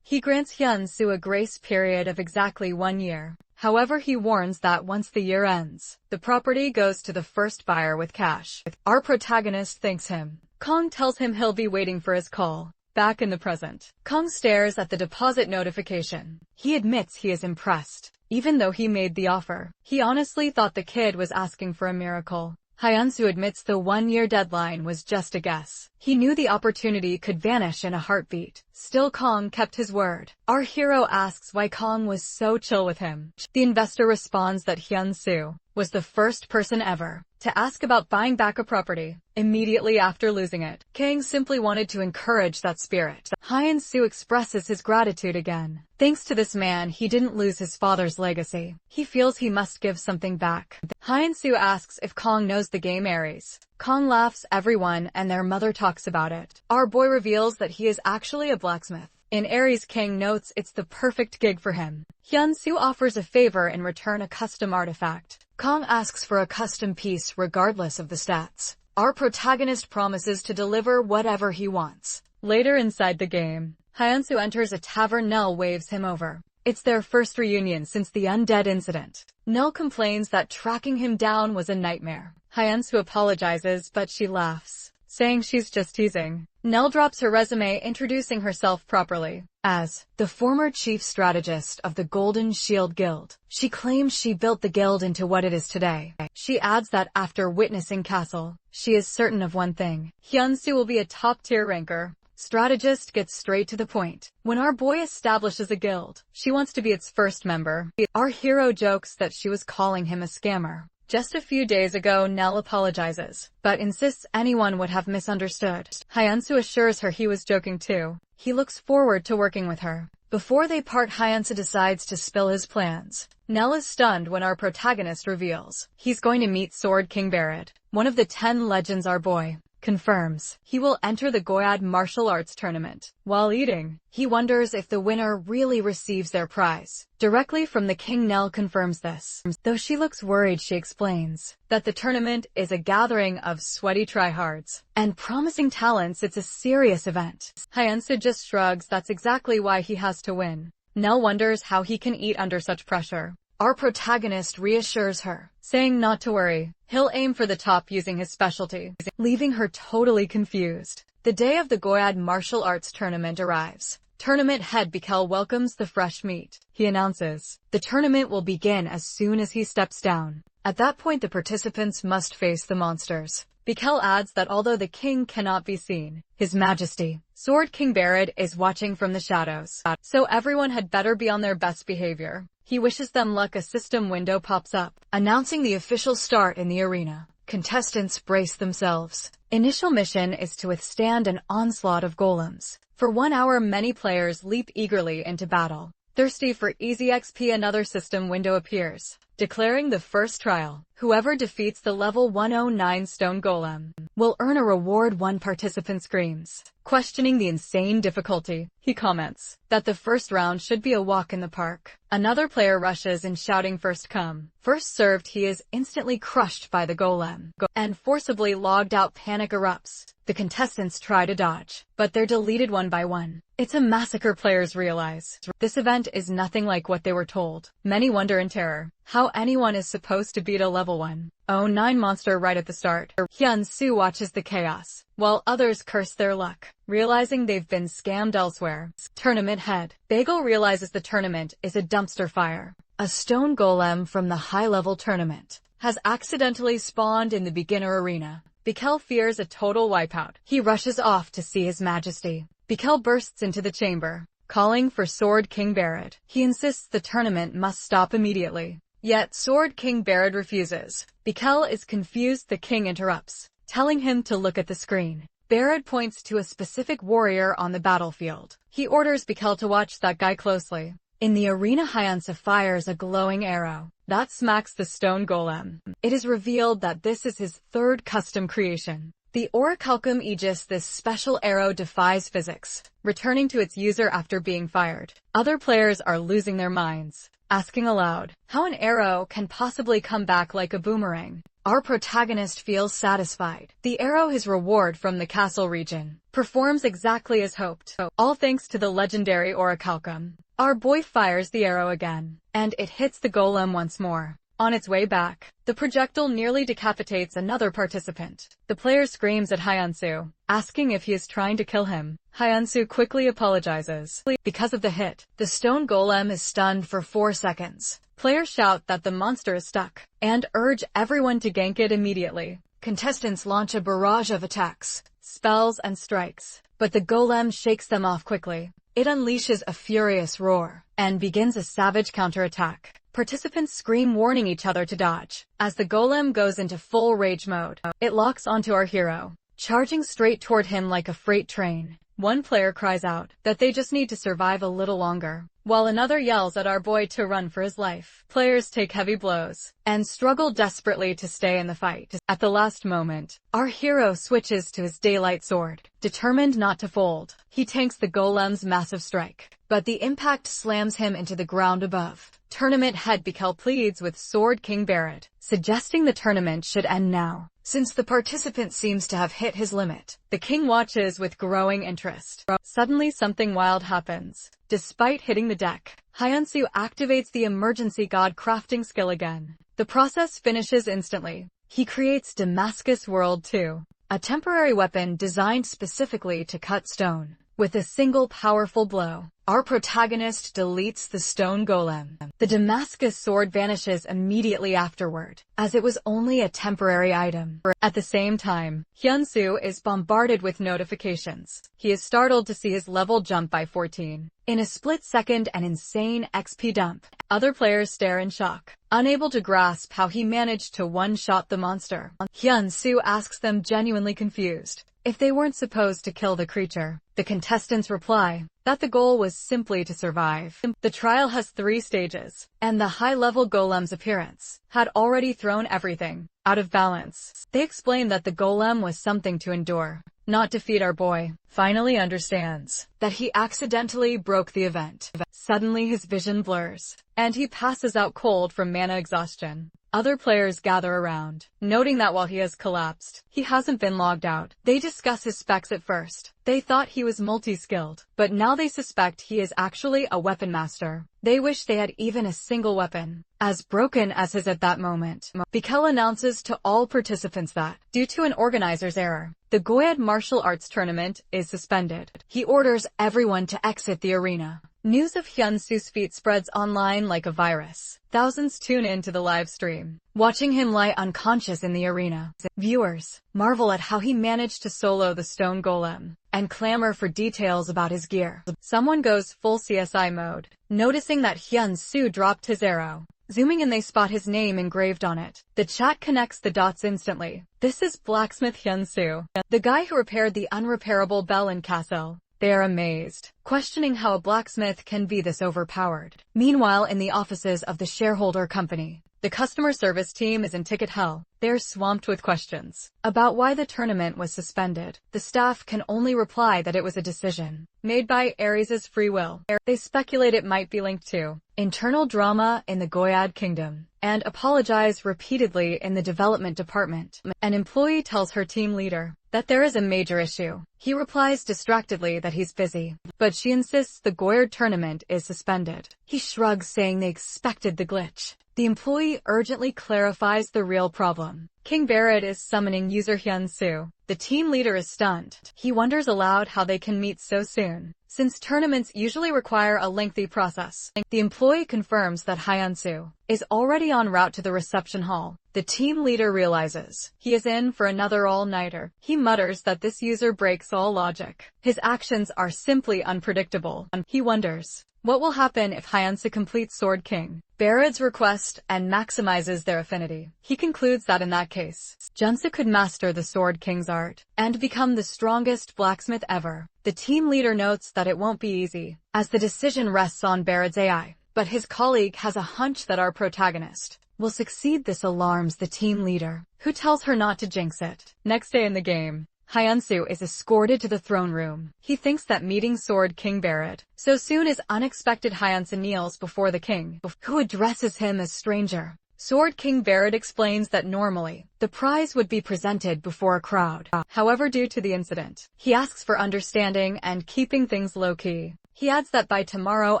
He grants Hyun-soo a grace period of exactly 1 year. However, he warns that once the year ends, the property goes to the first buyer with cash. Our protagonist thanks him. Kang tells him he'll be waiting for his call. Back in the present, Kang stares at the deposit notification. He admits he is impressed. Even though he made the offer, he honestly thought the kid was asking for a miracle. Hyun-soo admits the 1-year deadline was just a guess. He knew the opportunity could vanish in a heartbeat. Still, Kang kept his word. Our hero asks why Kang was so chill with him. The investor responds that Hyun-soo was the first person ever to ask about buying back a property immediately after losing it. Kang simply wanted to encourage that spirit. Hyun-soo expresses his gratitude again. Thanks to this man, he didn't lose his father's legacy. He feels he must give something back. Hyun-soo asks if Kang knows the game Aries. Kang laughs. Everyone and their mother talks about it. Our boy reveals that he is actually a blacksmith. In Aries, Kang notes it's the perfect gig for him. Hyun-soo offers a favor in return, a custom artifact. Kang asks for a custom piece regardless of the stats. Our protagonist promises to deliver whatever he wants. Later inside the game, Hyun-soo enters a tavern. Nell waves him over. It's their first reunion since the undead incident. Nell complains that tracking him down was a nightmare. Hyun-soo apologizes, but she laughs, saying she's just teasing. Nell drops her resume, introducing herself properly as the former chief strategist of the Golden Shield Guild. She claims she built the guild into what it is today. She adds that after witnessing Castle, she is certain of one thing: Hyun-soo will be a top-tier ranker. Strategist gets straight to the point. When our boy establishes a guild, she wants to be its first member. Our hero jokes that she was calling him a scammer. Just a few days ago, Nell apologizes, but insists anyone would have misunderstood. Hyun-soo assures her he was joking too. He looks forward to working with her. Before they part, Hyun-soo decides to spill his plans. Nell is stunned when our protagonist reveals he's going to meet Sword King Barrett, one of the 10 legends. Our boy confirms he will enter the Goyad martial arts tournament. While eating, he wonders if the winner really receives their prize directly from the king. Nell confirms this. Though she looks worried, she explains that the tournament is a gathering of sweaty tryhards and promising talents. It's a serious event. Hyun-soo just shrugs. That's exactly why he has to win. Nell wonders how he can eat under such pressure. Our protagonist reassures her, saying not to worry, he'll aim for the top using his specialty, leaving her totally confused. The day of the Goyad martial arts tournament arrives. Tournament head Bikel welcomes the fresh meat. He announces the tournament will begin as soon as he steps down. At that point, the participants must face the monsters. Bikel adds that although the king cannot be seen, His Majesty, Sword King Barrett, is watching from the shadows, so everyone had better be on their best behavior. He wishes them luck. A system window pops up, announcing the official start in the arena. Contestants brace themselves. Initial mission is to withstand an onslaught of golems. For 1 hour, many players leap eagerly into battle. Thirsty for easy XP, another system window appears, declaring the first trial. Whoever defeats the level 109 stone golem will earn a reward. One participant screams, questioning the insane difficulty. He comments that the first round should be a walk in the park. Another player rushes in shouting, first come, first served. He is instantly crushed by the golem and forcibly logged out. Panic erupts. The contestants try to dodge, but they're deleted one by one. It's a massacre. Players realize this event is nothing like what they were told. Many wonder in terror how anyone is supposed to beat a level 109 monster right at the start. Hyun-soo watches the chaos, while others curse their luck, realizing they've been scammed elsewhere. Tournament head Bagel realizes the tournament is a dumpster fire. A stone golem from the high-level tournament has accidentally spawned in the beginner arena. Bikel fears a total wipeout. He rushes off to see His Majesty. Bikel bursts into the chamber, calling for Sword King Barrett. He insists the tournament must stop immediately. Yet Sword King Barrett refuses. Bikel is confused. The king interrupts, telling him to look at the screen. Barrett points to a specific warrior on the battlefield. He orders Bikel to watch that guy closely. In the arena, Hyun-soo fires a glowing arrow that smacks the stone golem. It is revealed that this is his third custom creation, the Orichalcum Aegis. This special arrow defies physics, returning to its user after being fired. Other players are losing their minds, asking aloud how an arrow can possibly come back like a boomerang. Our protagonist feels satisfied. The arrow, his reward from the castle region, performs exactly as hoped, all thanks to the legendary Orichalcum. Our boy fires the arrow again, and it hits the golem once more. On its way back, the projectile nearly decapitates another participant. The player screams at Hyun-soo, asking if he is trying to kill him. Hyun-soo quickly apologizes. Because of the hit, the stone golem is stunned for 4 seconds. Players shout that the monster is stuck, and urge everyone to gank it immediately. Contestants launch a barrage of attacks, spells and strikes, but the golem shakes them off quickly. It unleashes a furious roar and begins a savage counterattack. Participants scream, warning each other to dodge. As the golem goes into full rage mode, it locks onto our hero, charging straight toward him like a freight train. One player cries out that they just need to survive a little longer, while another yells at our boy to run for his life. Players take heavy blows and struggle desperately to stay in the fight. At the last moment, our hero switches to his daylight sword, determined not to fold. He tanks the golem's massive strike, but the impact slams him into the ground above. Tournament head Bikel pleads with Sword King Barrett, suggesting the tournament should end now, since the participant seems to have hit his limit. The king watches with growing interest. Suddenly something wild happens. Despite hitting the deck, Hyun-soo activates the emergency god crafting skill again. The process finishes instantly. He creates Damascus World 2, a temporary weapon designed specifically to cut stone. With a single powerful blow, our protagonist deletes the stone golem. The Damascus sword vanishes immediately afterward, as it was only a temporary item. At the same time, Hyun-soo is bombarded with notifications. He is startled to see his level jump by 14. In a split second, an insane XP dump. Other players stare in shock, unable to grasp how he managed to one-shot the monster. Hyun-soo asks them, genuinely confused, if they weren't supposed to kill the creature. The contestants reply that the goal was simply to survive. The trial has 3 stages, and the high-level golem's appearance had already thrown everything out of balance. They explain that the golem was something to endure, not defeat. Our boy finally understands that he accidentally broke the event. Suddenly his vision blurs, and he passes out cold from mana exhaustion. Other players gather around, noting that while he has collapsed, he hasn't been logged out. They discuss his specs. At first, they thought he was multi-skilled, but now they suspect he is actually a weapon master. They wish they had even a single weapon as broken as his at that moment. Bikel announces to all participants that, due to an organizer's error, the Goyad martial arts tournament is suspended. He orders everyone to exit the arena. News of Hyun-soo's feat spreads online like a virus. Thousands tune in to the live stream, watching him lie unconscious in the arena. Viewers marvel at how he managed to solo the stone golem, and clamor for details about his gear. Someone goes full CSI mode, noticing that Hyun-soo dropped his arrow. Zooming in, they spot his name engraved on it. The chat connects the dots instantly. This is Blacksmith Hyun-soo, the guy who repaired the unrepairable bell in Castle. They are amazed, questioning how a blacksmith can be this overpowered. Meanwhile, in the offices of the shareholder company, the customer service team is in ticket hell. They're swamped with questions about why the tournament was suspended. The staff can only reply that it was a decision made by Ares' free will. They speculate it might be linked to internal drama in the Goyad kingdom and apologize repeatedly in the development department. An employee tells her team leader that there is a major issue. He replies distractedly that he's busy, but she insists the Goyard tournament is suspended. He shrugs, saying they expected the glitch. The employee urgently clarifies the real problem. King Barrett is summoning user Hyun-soo. The team leader is stunned. He wonders aloud how they can meet so soon, since tournaments usually require a lengthy process. The employee confirms that Hyun-soo is already en route to the reception hall. The team leader realizes he is in for another all-nighter. He mutters that this user breaks all logic. His actions are simply unpredictable. He wonders what will happen if Hyun-soo completes Sword King Barrett's request and maximizes their affinity. He concludes that in that case, Junsu could master the Sword King's art and become the strongest blacksmith ever. The team leader notes that it won't be easy, as the decision rests on Barrett's AI, but his colleague has a hunch that our protagonist will succeed. This alarms the team leader, who tells her not to jinx it. Next day in the game, Hyun-soo is escorted to the throne room. He thinks that meeting Sword King Barrett so soon is unexpected. Hyun-soo kneels before the king, who addresses him as stranger. Sword King Barrett explains that normally, the prize would be presented before a crowd. However, due to the incident, he asks for understanding and keeping things low-key. He adds that by tomorrow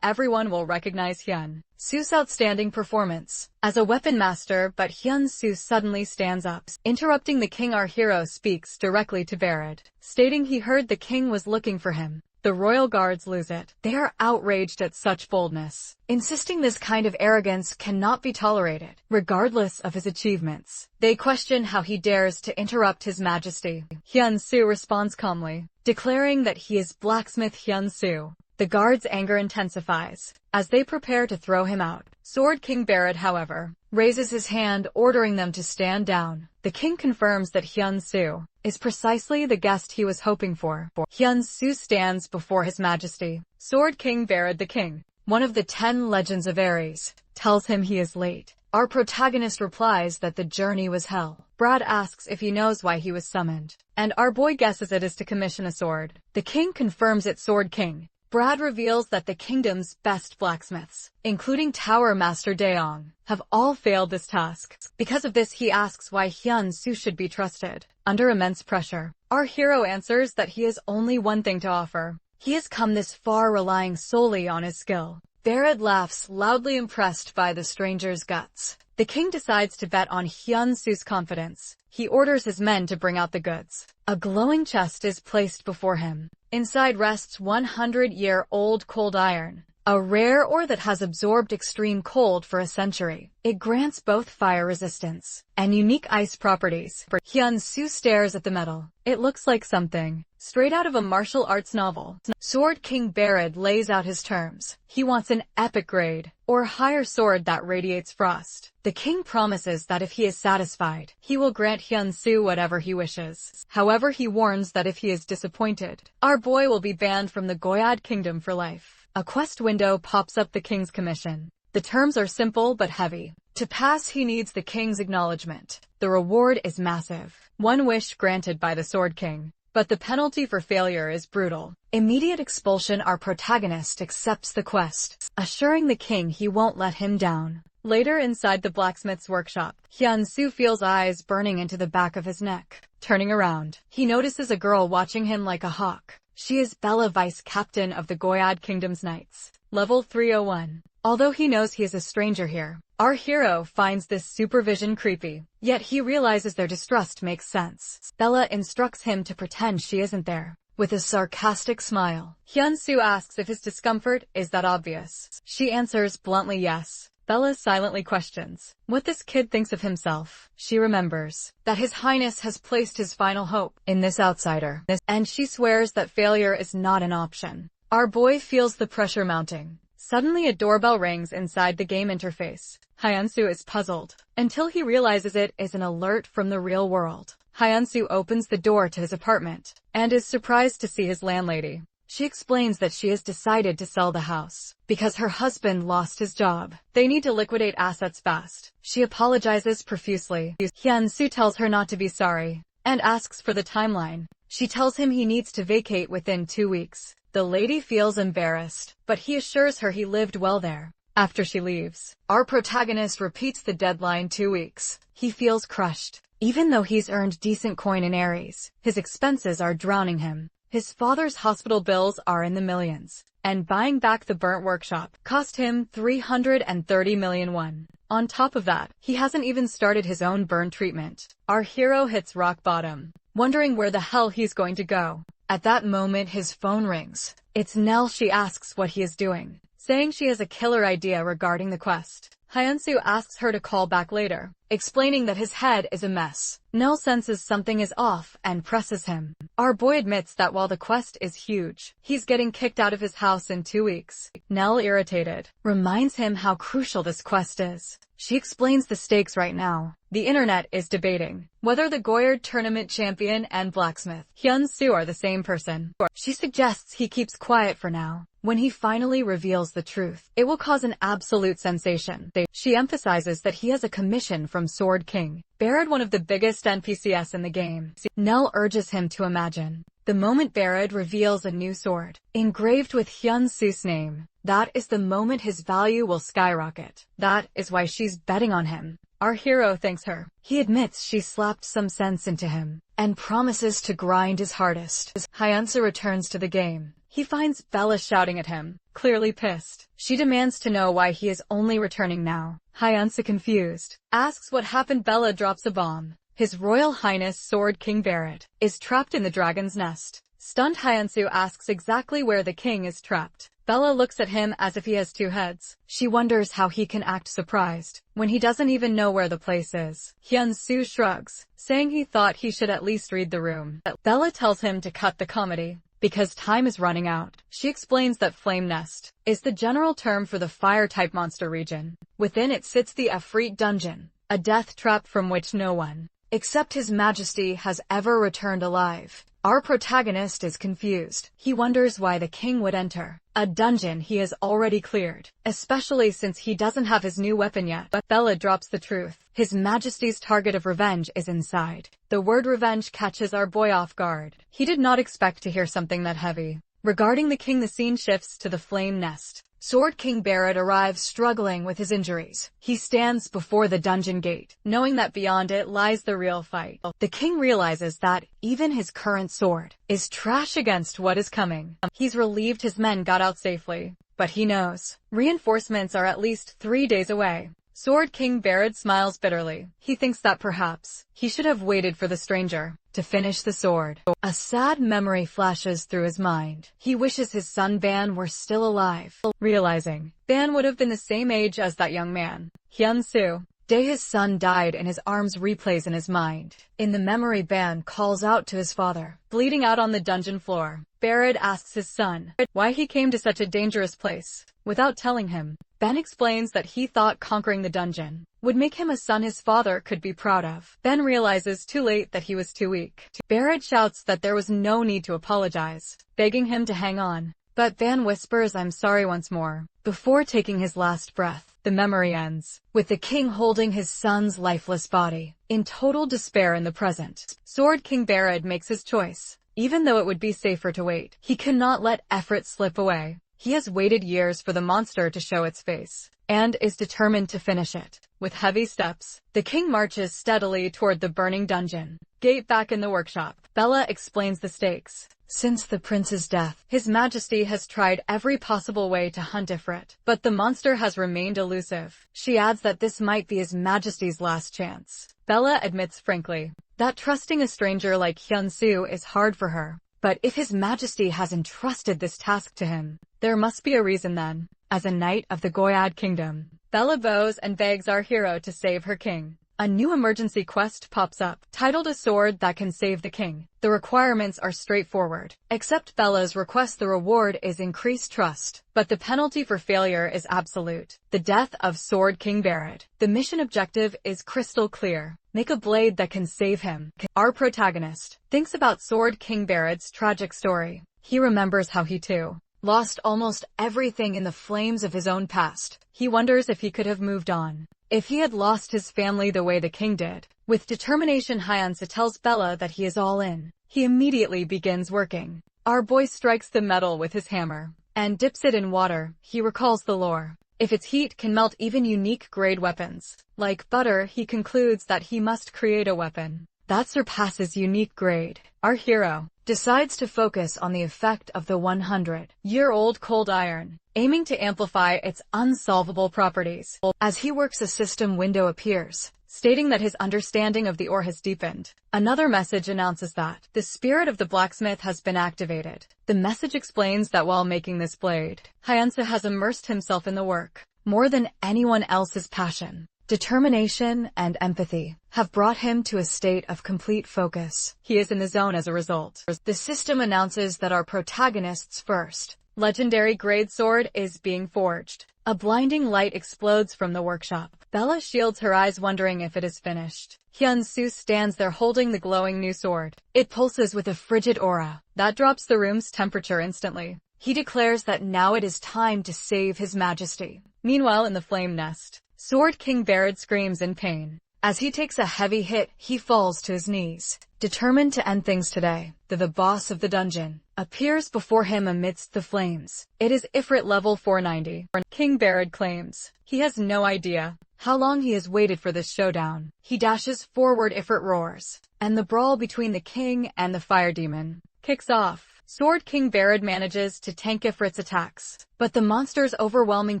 everyone will recognize Hyun-soo's outstanding performance as a weapon master, but Hyun-soo suddenly stands up, interrupting the king. Our hero speaks directly to Barrett, stating he heard the king was looking for him. The royal guards lose it. They are outraged at such boldness, insisting this kind of arrogance cannot be tolerated, regardless of his achievements. They question how he dares to interrupt his majesty. Hyun-soo responds calmly, declaring that he is blacksmith Hyun-soo. The guards' anger intensifies as they prepare to throw him out. Sword King Barrett, however, raises his hand, ordering them to stand down. The king confirms that Hyun-soo is precisely the guest he was hoping for. Hyun-soo stands before his majesty. Sword King Barrett, the king, one of the 10 legends of Ares, tells him he is late. Our protagonist replies that the journey was hell. Brad asks if he knows why he was summoned, and our boy guesses it is to commission a sword. The king confirms it's Sword King. Brad reveals that the kingdom's best blacksmiths, including Tower Master Daeong, have all failed this task. Because of this, he asks why Hyun-soo should be trusted. Under immense pressure, our hero answers that he has only one thing to offer. He has come this far relying solely on his skill. Barrett laughs, loudly impressed by the stranger's guts. The king decides to bet on Hyun-soo's confidence. He orders his men to bring out the goods. A glowing chest is placed before him. Inside rests 100-year-old cold iron, a rare ore that has absorbed extreme cold for a century. It grants both fire resistance and unique ice properties. Hyun-soo stares at the metal. It looks like something straight out of a martial arts novel. Sword King Barrett lays out his terms. He wants an epic grade or higher sword that radiates frost. The king promises that if he is satisfied, he will grant Hyun-soo whatever he wishes. However, he warns that if he is disappointed, our boy will be banned from the Goyad kingdom for life. A quest window pops up. The king's commission. The terms are simple but heavy. To pass, he needs the king's acknowledgement. The reward is massive. One wish granted by the Sword King. But the penalty for failure is brutal. Immediate expulsion. Our protagonist accepts the quest, assuring the king he won't let him down. Later, inside the blacksmith's workshop, Hyun-soo feels eyes burning into the back of his neck. Turning around, he notices a girl watching him like a hawk. She is Bella, vice captain of the Goyad Kingdom's Knights. Level 301. Although he knows he is a stranger here, our hero finds this supervision creepy. Yet he realizes their distrust makes sense. Bella instructs him to pretend she isn't there. With a sarcastic smile, Hyun-soo asks if his discomfort is that obvious. She answers bluntly yes. Bella silently questions what this kid thinks of himself. She remembers that His Highness has placed his final hope in this outsider, and she swears that failure is not an option. Our boy feels the pressure mounting. Suddenly, a doorbell rings inside the game interface. Hyun-soo is puzzled until he realizes it is an alert from the real world. Hyun-soo opens the door to his apartment and is surprised to see his landlady. She explains that she has decided to sell the house because her husband lost his job. They need to liquidate assets fast. She apologizes profusely. Hyun-soo tells her not to be sorry and asks for the timeline. She tells him he needs to vacate within 2 weeks. The lady feels embarrassed, but he assures her he lived well there. After she leaves, our protagonist repeats the deadline 2 weeks. He feels crushed. Even though he's earned decent coin in Aries, his expenses are drowning him. His father's hospital bills are in the millions, and buying back the burnt workshop cost him 330 million won. On top of that, he hasn't even started his own burn treatment. Our hero hits rock bottom, wondering where the hell he's going to go. At that moment, his phone rings. It's Nell. She asks what he is doing, saying she has a killer idea regarding the quest. Hyun-soo asks her to call back later, explaining that his head is a mess. Nell senses something is off and presses him. Our boy admits that while the quest is huge, he's getting kicked out of his house in 2 weeks. Nell, irritated, reminds him how crucial this quest is. She explains the stakes right now. The internet is debating whether the Goyard tournament champion and blacksmith Hyun-soo are the same person. She suggests he keeps quiet for now. When he finally reveals the truth, it will cause an absolute sensation. She emphasizes that he has a commission from Sword King Barad, one of the biggest NPCs in the game. Nell urges him to imagine the moment Barad reveals a new sword, engraved with Hyun-soo's name. That is the moment his value will skyrocket. That is why she's betting on him. Our hero thanks her. He admits she slapped some sense into him, and promises to grind his hardest. Hyun-soo returns to the game. He finds Bella shouting at him, clearly pissed. She demands to know why he is only returning now. Hyun-soo, confused, asks what happened. Bella drops a bomb. His Royal Highness Sword King Barad is trapped in the dragon's nest. Stunned, Hyun-soo asks exactly where the king is trapped. Bella looks at him as if he has 2 heads. She wonders how he can act surprised when he doesn't even know where the place is. Hyun-soo shrugs, saying he thought he should at least read the room. Bella tells him to cut the comedy because time is running out. She explains that Flame Nest is the general term for the fire-type monster region. Within it sits the Efreet Dungeon, a death trap from which no one, except His Majesty, has ever returned alive. Our protagonist is confused. He wonders why the king would enter a dungeon he has already cleared, especially since he doesn't have his new weapon yet. But Bella drops the truth. His Majesty's target of revenge is inside. The word revenge catches our boy off guard. He did not expect to hear something that heavy. Regarding the king, the scene shifts to the Flame Nest. Sword King Barad arrives struggling with his injuries. He stands before the dungeon gate, knowing that beyond it lies the real fight. The king realizes that even his current sword is trash against what is coming. He's relieved his men got out safely, but he knows reinforcements are at least 3 days away. Sword King Barad smiles bitterly. He thinks that perhaps he should have waited for the stranger to finish the sword. A sad memory flashes through his mind. He wishes his son Ban were still alive, realizing Ban would have been the same age as that young man. Hyun-soo, day his son died in his arms, replays in his mind. In the memory, Ban calls out to his father, bleeding out on the dungeon floor. Barad asks his son why he came to such a dangerous place. Without telling him, Ben explains that he thought conquering the dungeon would make him a son his father could be proud of. Ben realizes too late that he was too weak. Barad shouts that there was no need to apologize, begging him to hang on. But Ben whispers, "I'm sorry," once more. Before taking his last breath, the memory ends with the king holding his son's lifeless body, in total despair in the present. Sword King Barad makes his choice. Even though it would be safer to wait, he cannot let effort slip away. He has waited years for the monster to show its face, and is determined to finish it. With heavy steps, the king marches steadily toward the burning dungeon gate. Back in the workshop, Bella explains the stakes. Since the prince's death, His Majesty has tried every possible way to hunt Ifrit, but the monster has remained elusive. She adds that this might be His Majesty's last chance. Bella admits frankly that trusting a stranger like Hyun-soo is hard for her. But if His Majesty has entrusted this task to him, there must be a reason then. As a knight of the Goyad kingdom, Bella bows and begs our hero to save her king. A new emergency quest pops up, titled A Sword That Can Save the King. The requirements are straightforward, except Bella's request. The reward is increased trust, but the penalty for failure is absolute: the death of Sword King Barad. The mission objective is crystal clear: make a blade that can save him. Our protagonist thinks about Sword King Barad's tragic story. He remembers how he too lost almost everything in the flames of his own past. He wonders if he could have moved on, if he had lost his family the way the king did. With determination, Hyeonsu tells Bella that he is all in. He immediately begins working. Our boy strikes the metal with his hammer and dips it in water. He recalls the lore. If its heat can melt even unique grade weapons, like butter, he concludes that he must create a weapon that surpasses unique grade. Our hero decides to focus on the effect of the 100-year-old cold iron, aiming to amplify its unsolvable properties. As he works, a system window appears, stating that his understanding of the ore has deepened. Another message announces that the spirit of the blacksmith has been activated. The message explains that while making this blade, Hyeonsu has immersed himself in the work. More than anyone else's passion, determination, and empathy have brought him to a state of complete focus. He is in the zone as a result. The system announces that our protagonist's first legendary grade sword is being forged. A blinding light explodes from the workshop. Bella shields her eyes, wondering if it is finished. Hyun-soo stands there holding the glowing new sword. It pulses with a frigid aura that drops the room's temperature instantly. He declares that now it is time to save His Majesty. Meanwhile, in the flame nest, Sword King Barad screams in pain. As he takes a heavy hit, he falls to his knees, determined to end things today. The boss of the dungeon appears before him amidst the flames. It is Ifrit level 490. King Barad claims he has no idea how long he has waited for this showdown. He dashes forward, Ifrit roars, and the brawl between the king and the fire demon kicks off. Sword King Barad manages to tank Ifrit's attacks, but the monster's overwhelming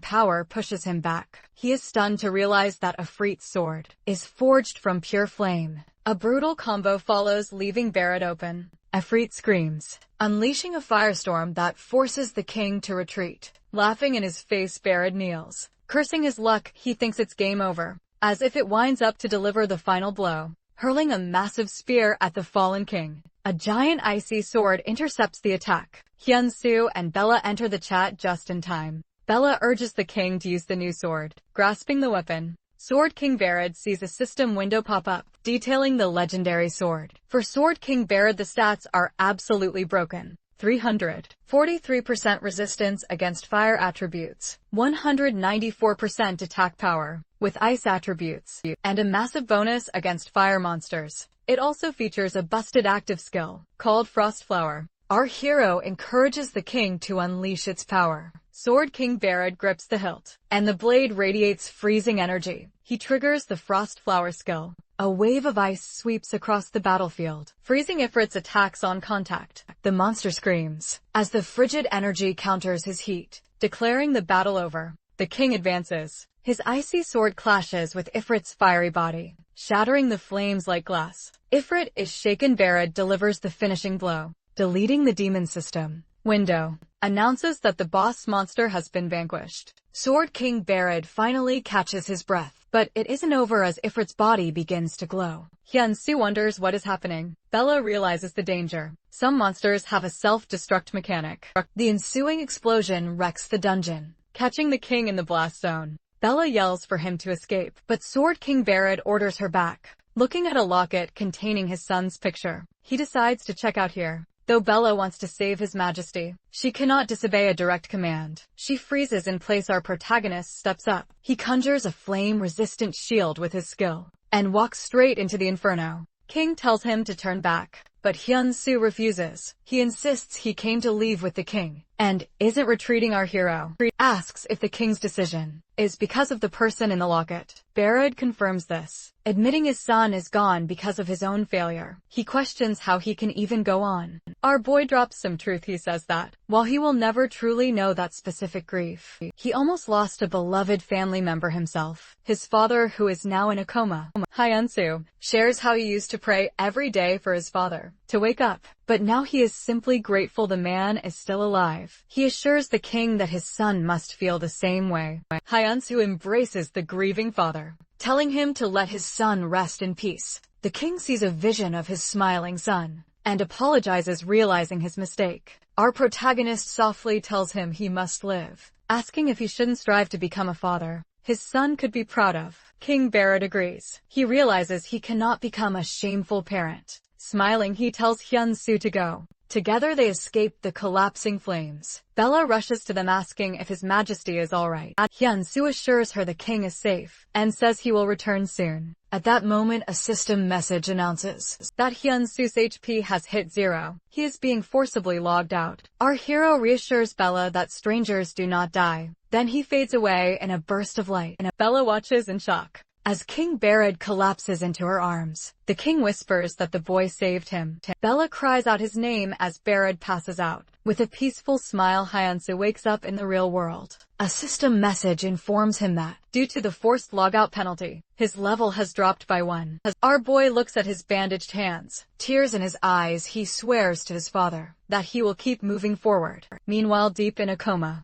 power pushes him back. He is stunned to realize that Ifrit's sword is forged from pure flame. A brutal combo follows, leaving Barad open. Ifrit screams, unleashing a firestorm that forces the king to retreat. Laughing in his face, Barad kneels. Cursing his luck, he thinks it's game over, as if it winds up to deliver the final blow, hurling a massive spear at the fallen king. A giant icy sword intercepts the attack. Hyun-soo and Bella enter the chat just in time. Bella urges the king to use the new sword. Grasping the weapon, Sword King Barad sees a system window pop up, detailing the legendary sword. For Sword King Barad, the stats are absolutely broken. 343% resistance against fire attributes, 194% attack power with ice attributes, and a massive bonus against fire monsters. It also features a busted active skill called Frost Flower. Our hero encourages the king to unleash its power. Sword King Barad grips the hilt, and the blade radiates freezing energy. He triggers the Frost Flower skill. A wave of ice sweeps across the battlefield, freezing Ifrit's attacks on contact. The monster screams as the frigid energy counters his heat, declaring the battle over. The king advances. His icy sword clashes with Ifrit's fiery body, shattering the flames like glass. Ifrit is shaken. Barad delivers the finishing blow, deleting the demon system window, announces that the boss monster has been vanquished. Sword King Barad finally catches his breath, but it isn't over as Ifrit's body begins to glow. Hyun-soo wonders what is happening. Bella realizes the danger. Some monsters have a self-destruct mechanic. The ensuing explosion wrecks the dungeon, catching the king in the blast zone. Bella yells for him to escape, but Sword King Barad orders her back. Looking at a locket containing his son's picture, he decides to check out here. Though Bella wants to save His Majesty, she cannot disobey a direct command. She freezes in place. Our protagonist steps up. He conjures a flame-resistant shield with his skill and walks straight into the inferno. King tells him to turn back, but Hyun-soo refuses. He insists he came to leave with the king and isn't retreating. Our hero asks if the king's decision is because of the person in the locket. Barad confirms this, admitting his son is gone because of his own failure. He questions how he can even go on. Our boy drops some truth. He says that, while he will never truly know that specific grief, he almost lost a beloved family member himself, his father, who is now in a coma. Hyun-soo shares how he used to pray every day for his father to wake up, but now he is simply grateful the man is still alive. He assures the king that his son must feel the same way. Hyun-soo embraces the grieving father, telling him to let his son rest in peace. The king sees a vision of his smiling son and apologizes, realizing his mistake. Our protagonist softly tells him he must live, asking if he shouldn't strive to become a father his son could be proud of. King Barad agrees. He realizes he cannot become a shameful parent. Smiling, he tells Hyun-soo to go. Together they escape the collapsing flames. Bella rushes to them asking if His Majesty is alright. Hyun-soo assures her the king is safe, and says he will return soon. At that moment a system message announces that Hyun-soo's HP has hit 0. He is being forcibly logged out. Our hero reassures Bella that strangers do not die. Then he fades away in a burst of light, and Bella watches in shock as King Barad collapses into her arms. The king whispers that the boy saved him. Bella cries out his name as Barad passes out. With a peaceful smile, Hyun-soo wakes up in the real world. A system message informs him that, due to the forced logout penalty, his level has dropped by 1. As our boy looks at his bandaged hands, tears in his eyes, he swears to his father that he will keep moving forward. Meanwhile, deep in a coma,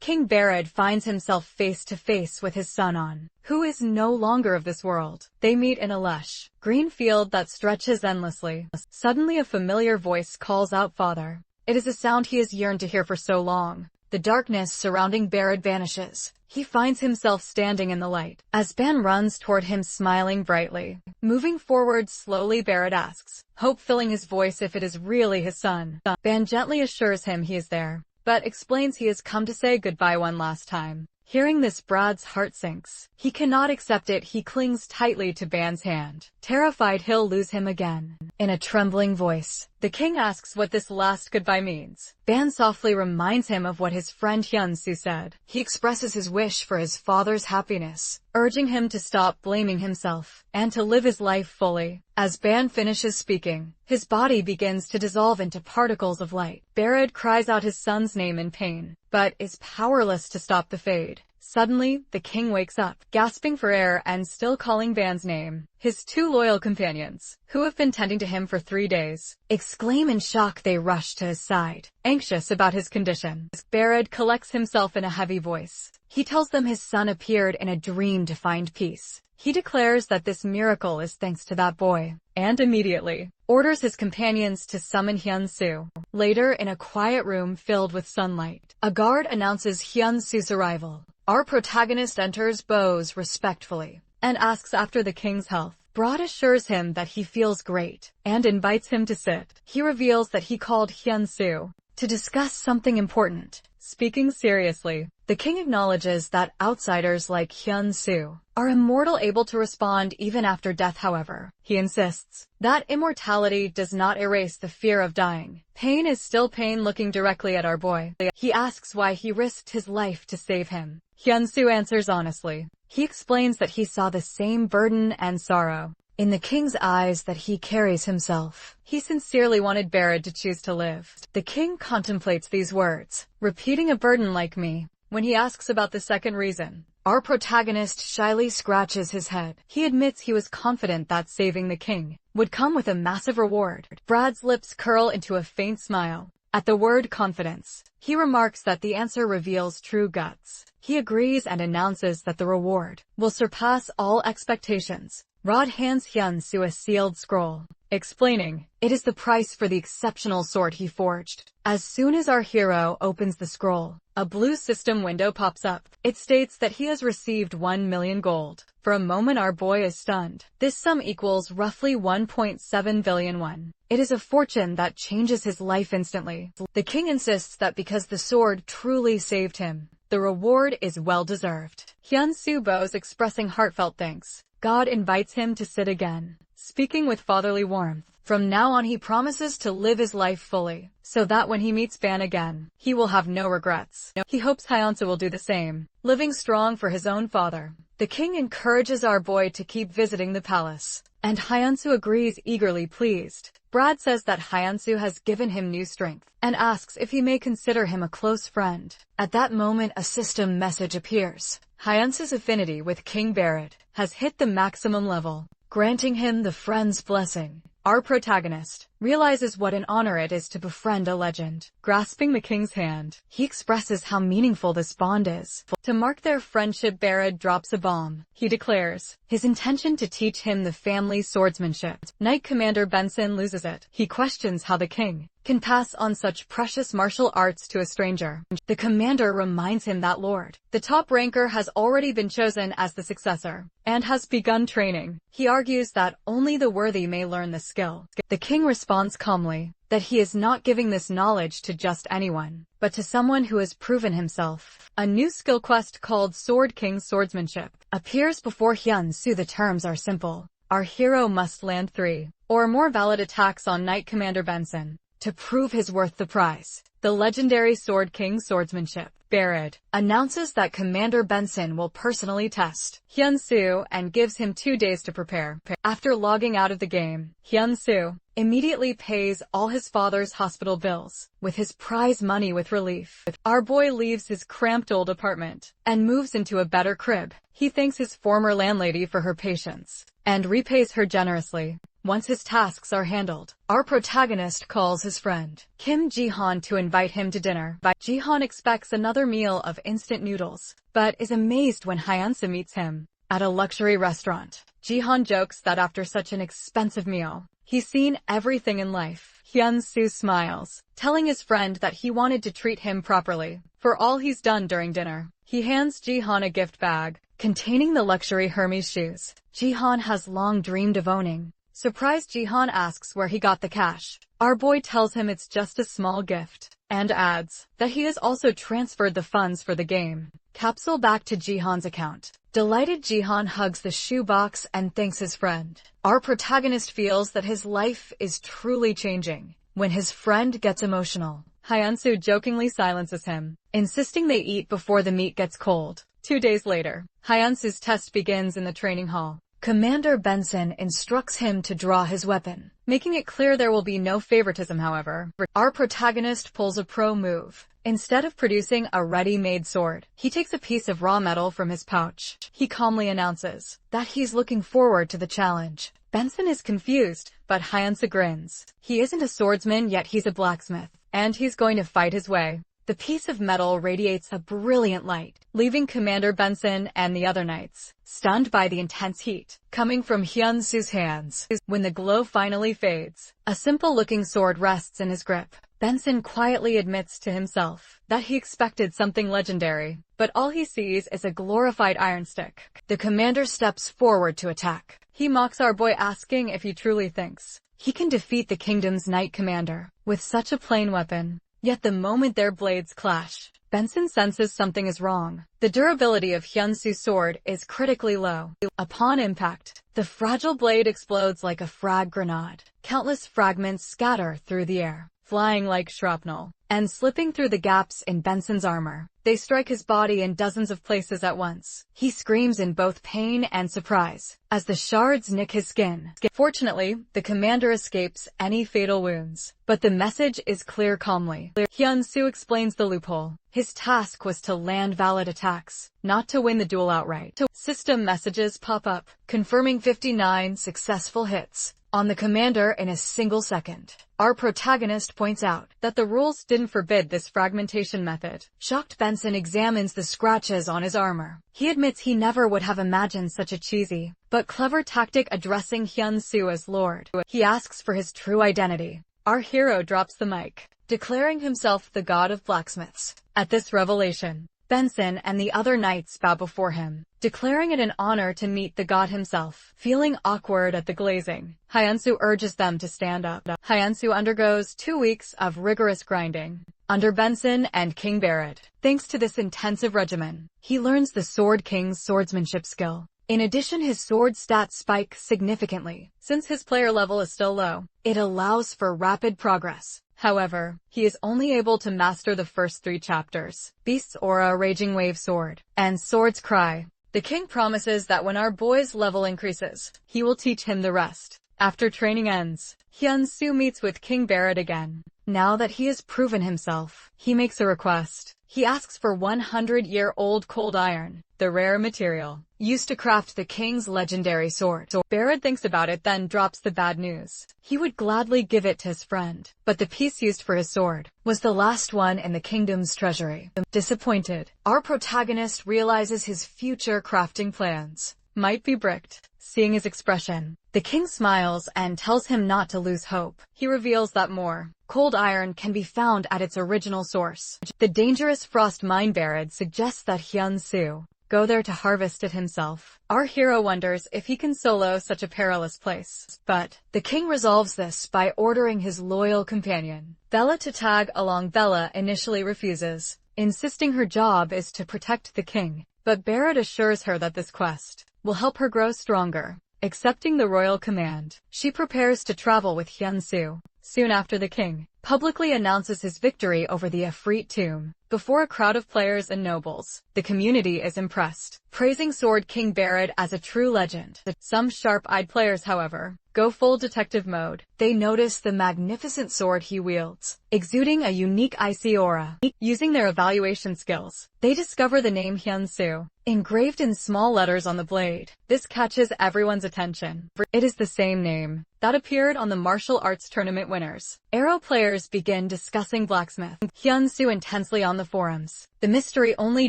King Barad finds himself face to face with his son On, who is no longer of this world. They meet in a lush, green field that stretches endlessly. Suddenly a familiar voice calls out father. It is a sound he has yearned to hear for so long. The darkness surrounding Barad vanishes. He finds himself standing in the light, as Ban runs toward him smiling brightly. Moving forward slowly, Barad asks, hope filling his voice, if it is really his son. Ban gently assures him he is there, but explains he has come to say goodbye one last time. Hearing this, Brad's heart sinks. He cannot accept it. He clings tightly to Ban's hand, terrified he'll lose him again. In a trembling voice, the king asks what this last goodbye means. Ban softly reminds him of what his friend Hyun-soo said. He expresses his wish for his father's happiness, urging him to stop blaming himself and to live his life fully. As Ban finishes speaking, his body begins to dissolve into particles of light. Barad cries out his son's name in pain, but is powerless to stop the fade. Suddenly, the king wakes up, gasping for air and still calling Ban's name. His 2 loyal companions, who have been tending to him for 3 days, exclaim in shock. They rush to his side, anxious about his condition. Barad collects himself in a heavy voice. He tells them his son appeared in a dream to find peace. He declares that this miracle is thanks to that boy, and immediately orders his companions to summon Hyun-soo. Later, in a quiet room filled with sunlight, a guard announces Hyun-soo's arrival. Our protagonist enters, bows respectfully, and asks after the king's health. Brad assures him that he feels great, and invites him to sit. He reveals that he called Hyun-soo to discuss something important. Speaking seriously, the king acknowledges that outsiders like Hyun-soo are immortal, able to respond even after death. However, he insists that immortality does not erase the fear of dying. Pain is still pain. Looking directly at our boy, he asks why he risked his life to save him. Hyun-soo answers honestly. He explains that he saw the same burden and sorrow in the king's eyes that he carries himself. He sincerely wanted Barad to choose to live. The king contemplates these words, repeating a burden like me. When he asks about the second reason, our protagonist shyly scratches his head. He admits he was confident that saving the king would come with a massive reward. Brad's lips curl into a faint smile at the word confidence. He remarks that the answer reveals true guts. He agrees and announces that the reward will surpass all expectations. Rod hands Hyun-soo a sealed scroll, explaining, it is the price for the exceptional sword he forged. As soon as our hero opens the scroll, a blue system window pops up. It states that he has received 1 million gold. For a moment our boy is stunned. This sum equals roughly 1.7 billion won. It is a fortune that changes his life instantly. The king insists that because the sword truly saved him, the reward is well deserved. Hyun-soo bows, expressing heartfelt thanks. God invites him to sit again, speaking with fatherly warmth. From now on he promises to live his life fully, so that when he meets Ban again, he will have no regrets. He hopes Hyun-soo will do the same, living strong for his own father. The king encourages our boy to keep visiting the palace, and Hyun-soo agrees, eagerly pleased. Brad says that Hyun-soo has given him new strength, and asks if he may consider him a close friend. At that moment a system message appears. Hyun-soo's affinity with King Barad has hit the maximum level, granting him the friend's blessing. Our protagonist realizes what an honor it is to befriend a legend. Grasping the king's hand, he expresses how meaningful this bond is. To mark their friendship, Barad drops a bomb. He declares his intention to teach him the family swordsmanship. Knight Commander Benson loses it. He questions how the king can pass on such precious martial arts to a stranger. The commander reminds him that Lord, the top ranker, has already been chosen as the successor and has begun training. He argues that only the worthy may learn the skill. The king responds calmly, that he is not giving this knowledge to just anyone, but to someone who has proven himself. A new skill quest called Sword King Swordsmanship appears before Hyun-soo. The terms are simple. Our hero must land 3 or more valid attacks on Knight Commander Benson to prove his worth. The prize, the legendary Sword King Swordsmanship. Barrett announces that Commander Benson will personally test Hyun-soo and gives him 2 days to prepare. After logging out of the game, Hyun-soo immediately pays all his father's hospital bills with his prize money with relief. Our boy leaves his cramped old apartment and moves into a better crib. He thanks his former landlady for her patience and repays her generously. Once his tasks are handled, our protagonist calls his friend, Kim Ji-han, to invite him to dinner. Ji-han expects another meal of instant noodles, but is amazed when Hyun-soo meets him at a luxury restaurant. Ji-han jokes that after such an expensive meal, he's seen everything in life. Hyun-soo smiles, telling his friend that he wanted to treat him properly for all he's done during dinner. He hands Ji-han a gift bag containing the luxury Hermes shoes Ji-han has long dreamed of owning. Surprised, Ji-han asks where he got the cash. Our boy tells him it's just a small gift, and adds that he has also transferred the funds for the game capsule back to Ji-han's account. Delighted, Ji-han hugs the shoebox and thanks his friend. Our protagonist feels that his life is truly changing when his friend gets emotional. Hyun-soo jokingly silences him, insisting they eat before the meat gets cold. 2 days later, Hyun-soo's test begins in the training hall. Commander Benson instructs him to draw his weapon, making it clear there will be no favoritism. However, our protagonist pulls a pro move. Instead of producing a ready-made sword, he takes a piece of raw metal from his pouch. He calmly announces that he's looking forward to the challenge. Benson is confused, but Hyun-soo grins. He isn't a swordsman, yet he's a blacksmith, and he's going to fight his way. The piece of metal radiates a brilliant light, leaving Commander Benson and the other knights stunned by the intense heat coming from Hyun-soo's hands. When the glow finally fades, a simple-looking sword rests in his grip. Benson quietly admits to himself that he expected something legendary, but all he sees is a glorified iron stick. The commander steps forward to attack. He mocks our boy, asking if he truly thinks he can defeat the kingdom's knight commander with such a plain weapon. Yet the moment their blades clash, Benson senses something is wrong. The durability of Hyun-soo's sword is critically low. Upon impact, the fragile blade explodes like a frag grenade. Countless fragments scatter through the air, flying like shrapnel, and slipping through the gaps in Benson's armor. They strike his body in dozens of places at once. He screams in both pain and surprise as the shards nick his skin. Fortunately, the commander escapes any fatal wounds, but the message is clear calmly. Hyun-soo explains the loophole. His task was to land valid attacks, not to win the duel outright. System messages pop up, confirming 59 successful hits on the commander in a single second. Our protagonist points out that the rules didn't forbid this fragmentation method. Shocked, Benson examines the scratches on his armor. He admits he never would have imagined such a cheesy but clever tactic. Addressing Hyun-soo as Lord, he asks for his true identity. Our hero drops the mic, declaring himself the god of blacksmiths. At this revelation, Benson and the other knights bow before him, declaring it an honor to meet the god himself. Feeling awkward at the glazing, Hyun-soo urges them to stand up. Hyun-soo undergoes 2 weeks of rigorous grinding under Benson and King Barrett. Thanks to this intensive regimen, he learns the Sword King's swordsmanship skill. In addition, his sword stats spike significantly. Since his player level is still low, it allows for rapid progress. However, he is only able to master the first 3 chapters: Beast's Aura, Raging Wave Sword, and Sword's Cry. The king promises that when our boy's level increases, he will teach him the rest. After training ends, Hyun-soo meets with King Barrett again. Now that he has proven himself, he makes a request. He asks for 100-year-old cold iron, the rare material used to craft the king's legendary sword. Barrett thinks about it, then drops the bad news. He would gladly give it to his friend, but the piece used for his sword was the last one in the kingdom's treasury. Disappointed, our protagonist realizes his future crafting plans might be bricked. Seeing his expression, the king smiles and tells him not to lose hope. He reveals that more cold iron can be found at its original source. The dangerous frost mine. Barrett suggests that Hyun-soo go there to harvest it himself. Our hero wonders if he can solo such a perilous place. But the king resolves this by ordering his loyal companion, Bella, to tag along. Bella initially refuses, insisting her job is to protect the king. But Barrett assures her that this quest will help her grow stronger. Accepting the royal command, she prepares to travel with Hyun-soo. Soon after, the king publicly announces his victory over the Efreet tomb. Before a crowd of players and nobles, the community is impressed, praising Sword King Barrett as a true legend. Some sharp-eyed players, however, go full detective mode. They notice the magnificent sword he wields, exuding a unique icy aura. Using their evaluation skills, they discover the name Hyun-soo engraved in small letters on the blade. This catches everyone's attention. It is the same name that appeared on the martial arts tournament winners. Arrow players begin discussing blacksmith Hyun-soo intensely on the forums. The mystery only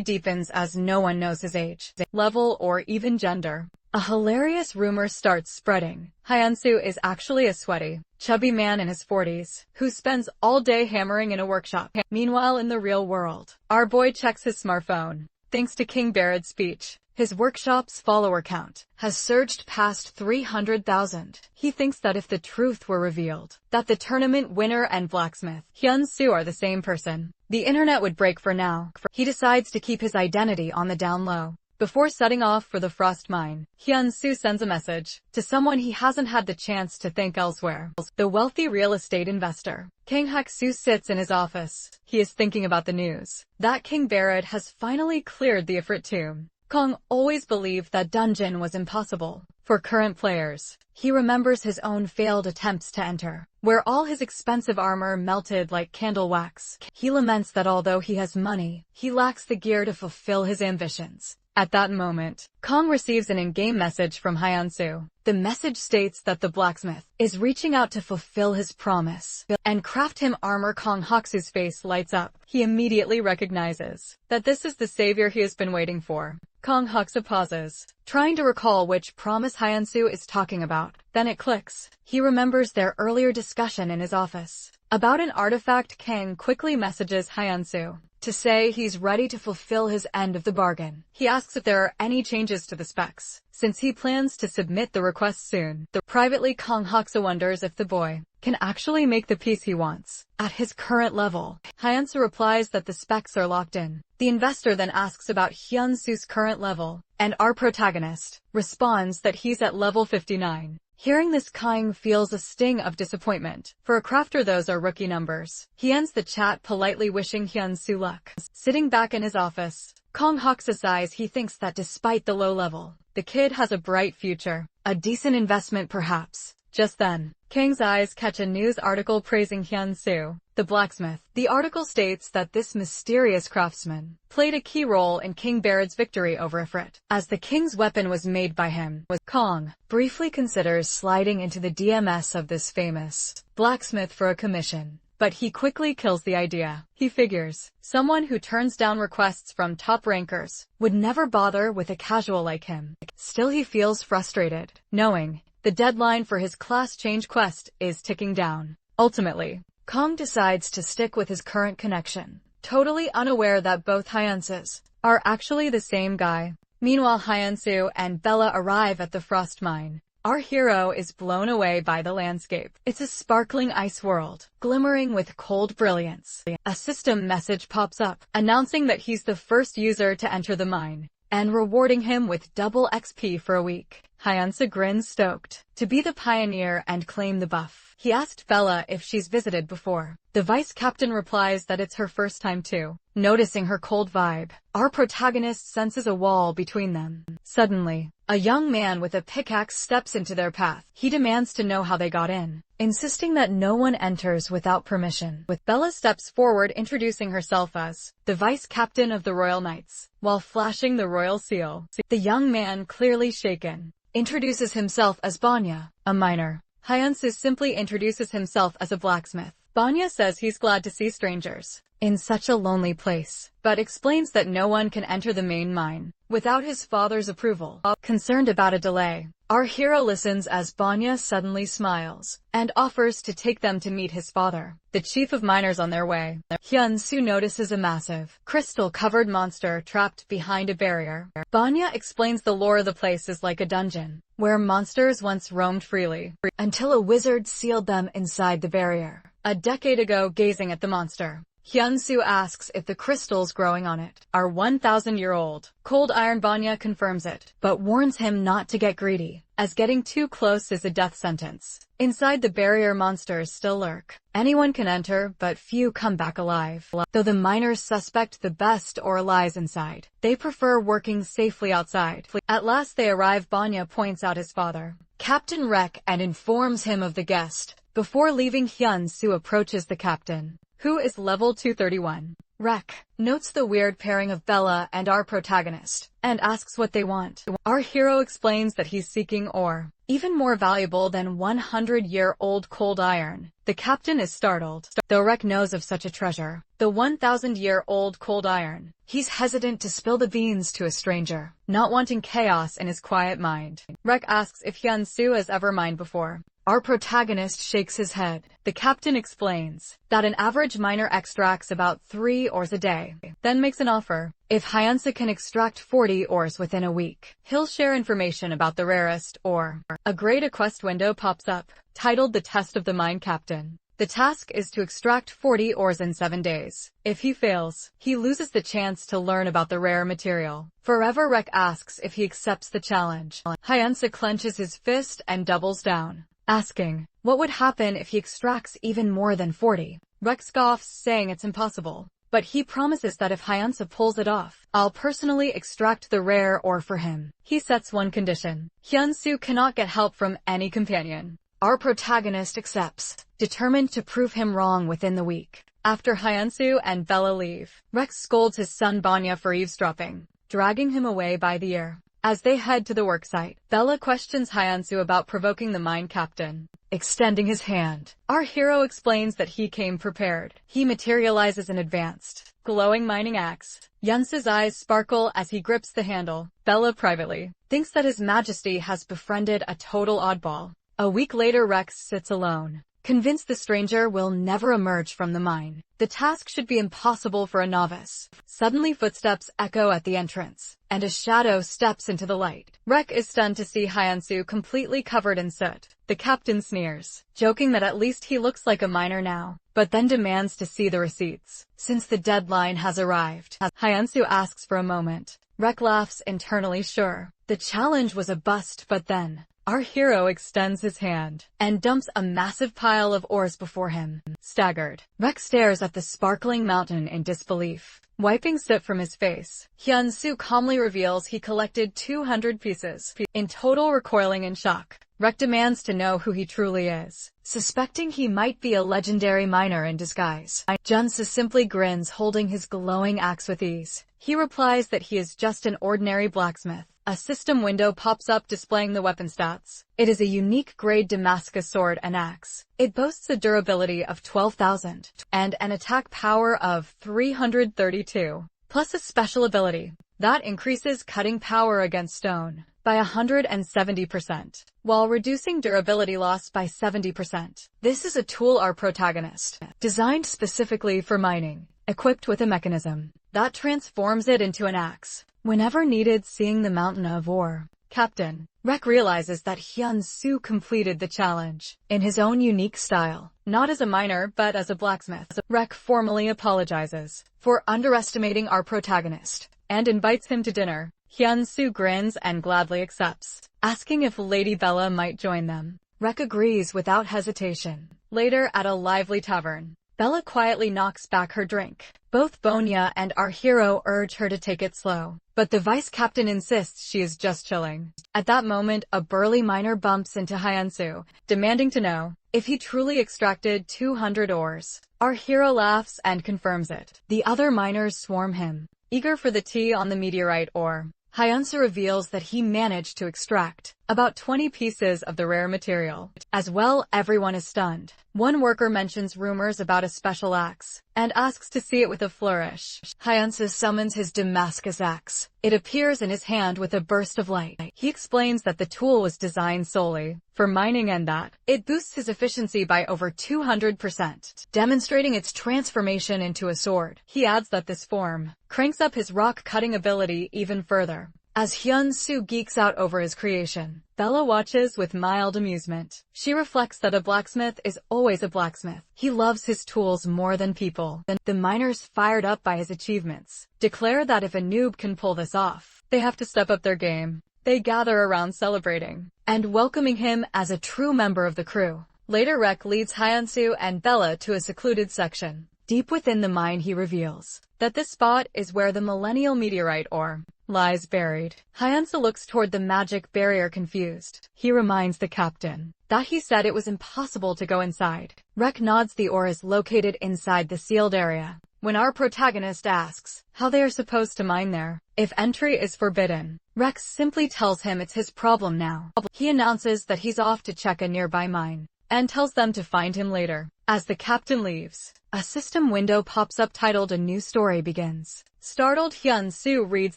deepens as no one knows his age, level, or even gender. A hilarious rumor starts spreading. Hyun-soo is actually a sweaty, chubby man in his 40s, who spends all day hammering in a workshop. Meanwhile, in the real world, our boy checks his smartphone. Thanks to King Barrett's speech, his workshop's follower count has surged past 300,000. He thinks that if the truth were revealed, that the tournament winner and blacksmith Hyun-soo are the same person, the internet would break. For now, he decides to keep his identity on the down low. Before setting off for the frost mine, Hyun-soo sends a message to someone he hasn't had the chance to thank elsewhere. The wealthy real estate investor Kang Hak-soo sits in his office. He is thinking about the news that King Barrett has finally cleared the Efreet tomb. Kang always believed that dungeon was impossible for current players. He remembers his own failed attempts to enter, where all his expensive armor melted like candle wax. He laments that although he has money, he lacks the gear to fulfill his ambitions. At that moment, Kang receives an in-game message from Hyun-soo. The message states that the blacksmith is reaching out to fulfill his promise and craft him armor. Kang Hak-soo's face lights up. He immediately recognizes that this is the savior he has been waiting for. Kang Hak-soo pauses, trying to recall which promise Hyun-soo is talking about. Then it clicks. He remembers their earlier discussion in his office about an artifact. Kang quickly messages Hyun-soo to say he's ready to fulfill his end of the bargain. He asks if there are any changes to the specs, since he plans to submit the request soon. Privately, Kang Hak-soo wonders if the boy can actually make the piece he wants at his current level. Hyun-soo replies that the specs are locked in. The investor then asks about Hyun-soo's current level, and our protagonist responds that he's at level 59. Hearing this, Kang feels a sting of disappointment. For a crafter, those are rookie numbers. He ends the chat politely wishing Hyun-soo luck. Sitting back in his office, Kang Hak-soo sighs. He thinks that despite the low level, the kid has a bright future. A decent investment, perhaps. Just then, Kang's eyes catch a news article praising Hyun-soo, the blacksmith. The article states that this mysterious craftsman played a key role in King Barrett's victory over Efreet, as the king's weapon was made by him. Kang briefly considers sliding into the DMS of this famous blacksmith for a commission, but he quickly kills the idea. He figures someone who turns down requests from top rankers would never bother with a casual like him. Still, he feels frustrated, knowing the deadline for his class change quest is ticking down. Ultimately, Kang decides to stick with his current connection, totally unaware that both Hyun-soos are actually the same guy. Meanwhile, Hyun-soo and Bella arrive at the frost mine. Our hero is blown away by the landscape. It's a sparkling ice world, glimmering with cold brilliance. A system message pops up, announcing that he's the first user to enter the mine, and rewarding him with double XP for a week. Hyun-soo grins, stoked to be the pioneer and claim the buff. He asked Bella if she's visited before. The vice captain replies that it's her first time too. Noticing her cold vibe, our protagonist senses a wall between them. Suddenly, a young man with a pickaxe steps into their path. He demands to know how they got in, insisting that no one enters without permission. Bella steps forward, introducing herself as the vice captain of the Royal Knights, while flashing the royal seal. The young man, clearly shaken, introduces himself as Banya, a miner. Hyun-soo simply introduces himself as a blacksmith. Banya says he's glad to see strangers in such a lonely place, but explains that no one can enter the main mine without his father's approval. Concerned about a delay, Our hero listens as Banya suddenly smiles and offers to take them to meet his father, the chief of miners. On their way, Hyun-soo notices a massive, crystal-covered monster trapped behind a barrier. Banya explains the lore of the place is like a dungeon, where monsters once roamed freely, until a wizard sealed them inside the barrier. A decade ago, gazing at the monster, Hyun-soo asks if the crystals growing on it are 1,000-year-old. Cold iron. Banya confirms it, but warns him not to get greedy, as getting too close is a death sentence. Inside the barrier, monsters still lurk. Anyone can enter, but few come back alive. Though the miners suspect the best or lies inside, they prefer working safely outside. At last they arrive. Banya points out his father, Captain Rek, and informs him of the guest. Before leaving, Hyun-soo approaches the captain, who is level 231. Rek notes the weird pairing of Bella and our protagonist, and asks what they want. Our hero explains that he's seeking ore, even more valuable than 100-year-old cold iron. The captain is startled, though Rek knows of such a treasure, the 1,000-year-old cold iron. He's hesitant to spill the beans to a stranger, not wanting chaos in his quiet mind. Rek asks if Hyun-soo has ever mined before. Our protagonist shakes his head. The captain explains that an average miner extracts about 3 ores a day, then makes an offer. If Hyun-soo can extract 40 ores within a week, he'll share information about the rarest ore. A great quest window pops up, titled The Test of the Mine Captain. The task is to extract 40 ores in 7 days. If he fails, he loses the chance to learn about the rare material. Forever. Rek asks if he accepts the challenge. Hyun-soo clenches his fist and doubles down, asking what would happen if he extracts even more than 40. Rek scoffs, saying it's impossible, but he promises that if Hyun-soo pulls it off, I'll personally extract the rare ore for him. He sets one condition: Hyun-soo cannot get help from any companion. Our protagonist accepts, determined to prove him wrong within the week. After Hyun-soo and Bella leave, Rek scolds his son Banya for eavesdropping, dragging him away by the ear. As they head to the worksite, Bella questions Hyun-soo about provoking the mine captain. Extending his hand, our hero explains that he came prepared. He materializes an advanced, glowing mining axe. Hyun-soo's eyes sparkle as he grips the handle. Bella privately thinks that His Majesty has befriended a total oddball. A week later, Rex sits alone, convinced the stranger will never emerge from the mine. The task should be impossible for a novice. Suddenly footsteps echo at the entrance, and a shadow steps into the light. Rek is stunned to see Hyun-soo completely covered in soot. The captain sneers, joking that at least he looks like a miner now, but then demands to see the receipts, since the deadline has arrived. Hyun-soo asks for a moment. Rek laughs, internally sure the challenge was a bust, but then our hero extends his hand and dumps a massive pile of ores before him. Staggered, Rek stares at the sparkling mountain in disbelief. Wiping soot from his face, Hyun-soo calmly reveals he collected 200 pieces. In total, recoiling in shock, Rek demands to know who he truly is, suspecting he might be a legendary miner in disguise. Hyun-soo simply grins, holding his glowing axe with ease. He replies that he is just an ordinary blacksmith. A system window pops up displaying the weapon stats. It is a unique grade Damascus sword and axe. It boasts a durability of 12,000 and an attack power of 332, plus a special ability that increases cutting power against stone by 170%, while reducing durability loss by 70%. This is a tool our protagonist designed specifically for mining, equipped with a mechanism that transforms it into an axe whenever needed. Seeing the mountain of ore, Captain Rek realizes that Hyun-soo completed the challenge in his own unique style, not as a miner but as a blacksmith. Rek formally apologizes for underestimating our protagonist and invites him to dinner. Hyun-soo grins and gladly accepts, asking if Lady Bella might join them. Rek agrees without hesitation. Later, at a lively tavern, Bella quietly knocks back her drink. Both Bonya and our hero urge her to take it slow, but the vice captain insists she is just chilling. At that moment, a burly miner bumps into Hyun-soo, demanding to know if he truly extracted 200 ores. Our hero laughs and confirms it. The other miners swarm him, eager for the tea on the meteorite ore. Hyun-soo reveals that he managed to extract about 20 pieces of the rare material. As well, everyone is stunned. One worker mentions rumors about a special axe, and asks to see it with a flourish. Hyunsu summons his Damascus axe. It appears in his hand with a burst of light. He explains that the tool was designed solely for mining and that it boosts his efficiency by over 200%, demonstrating its transformation into a sword. He adds that this form cranks up his rock-cutting ability even further. As Hyun-soo geeks out over his creation, Bella watches with mild amusement. She reflects that a blacksmith is always a blacksmith. He loves his tools more than people. The miners, fired up by his achievements, declare that if a noob can pull this off, they have to step up their game. They gather around celebrating and welcoming him as a true member of the crew. Later, Rek leads Hyun-soo and Bella to a secluded section. Deep within the mine, he reveals that this spot is where the millennial meteorite ore lies buried. Hyunsu looks toward the magic barrier confused. He reminds the captain that he said it was impossible to go inside. Rek nods. The ore is located inside the sealed area. When our protagonist asks how they are supposed to mine there, if entry is forbidden, Rex simply tells him it's his problem now. He announces that he's off to check a nearby mine, and tells them to find him later. As the captain leaves, a system window pops up titled "A New Story Begins." Startled, Hyun-soo reads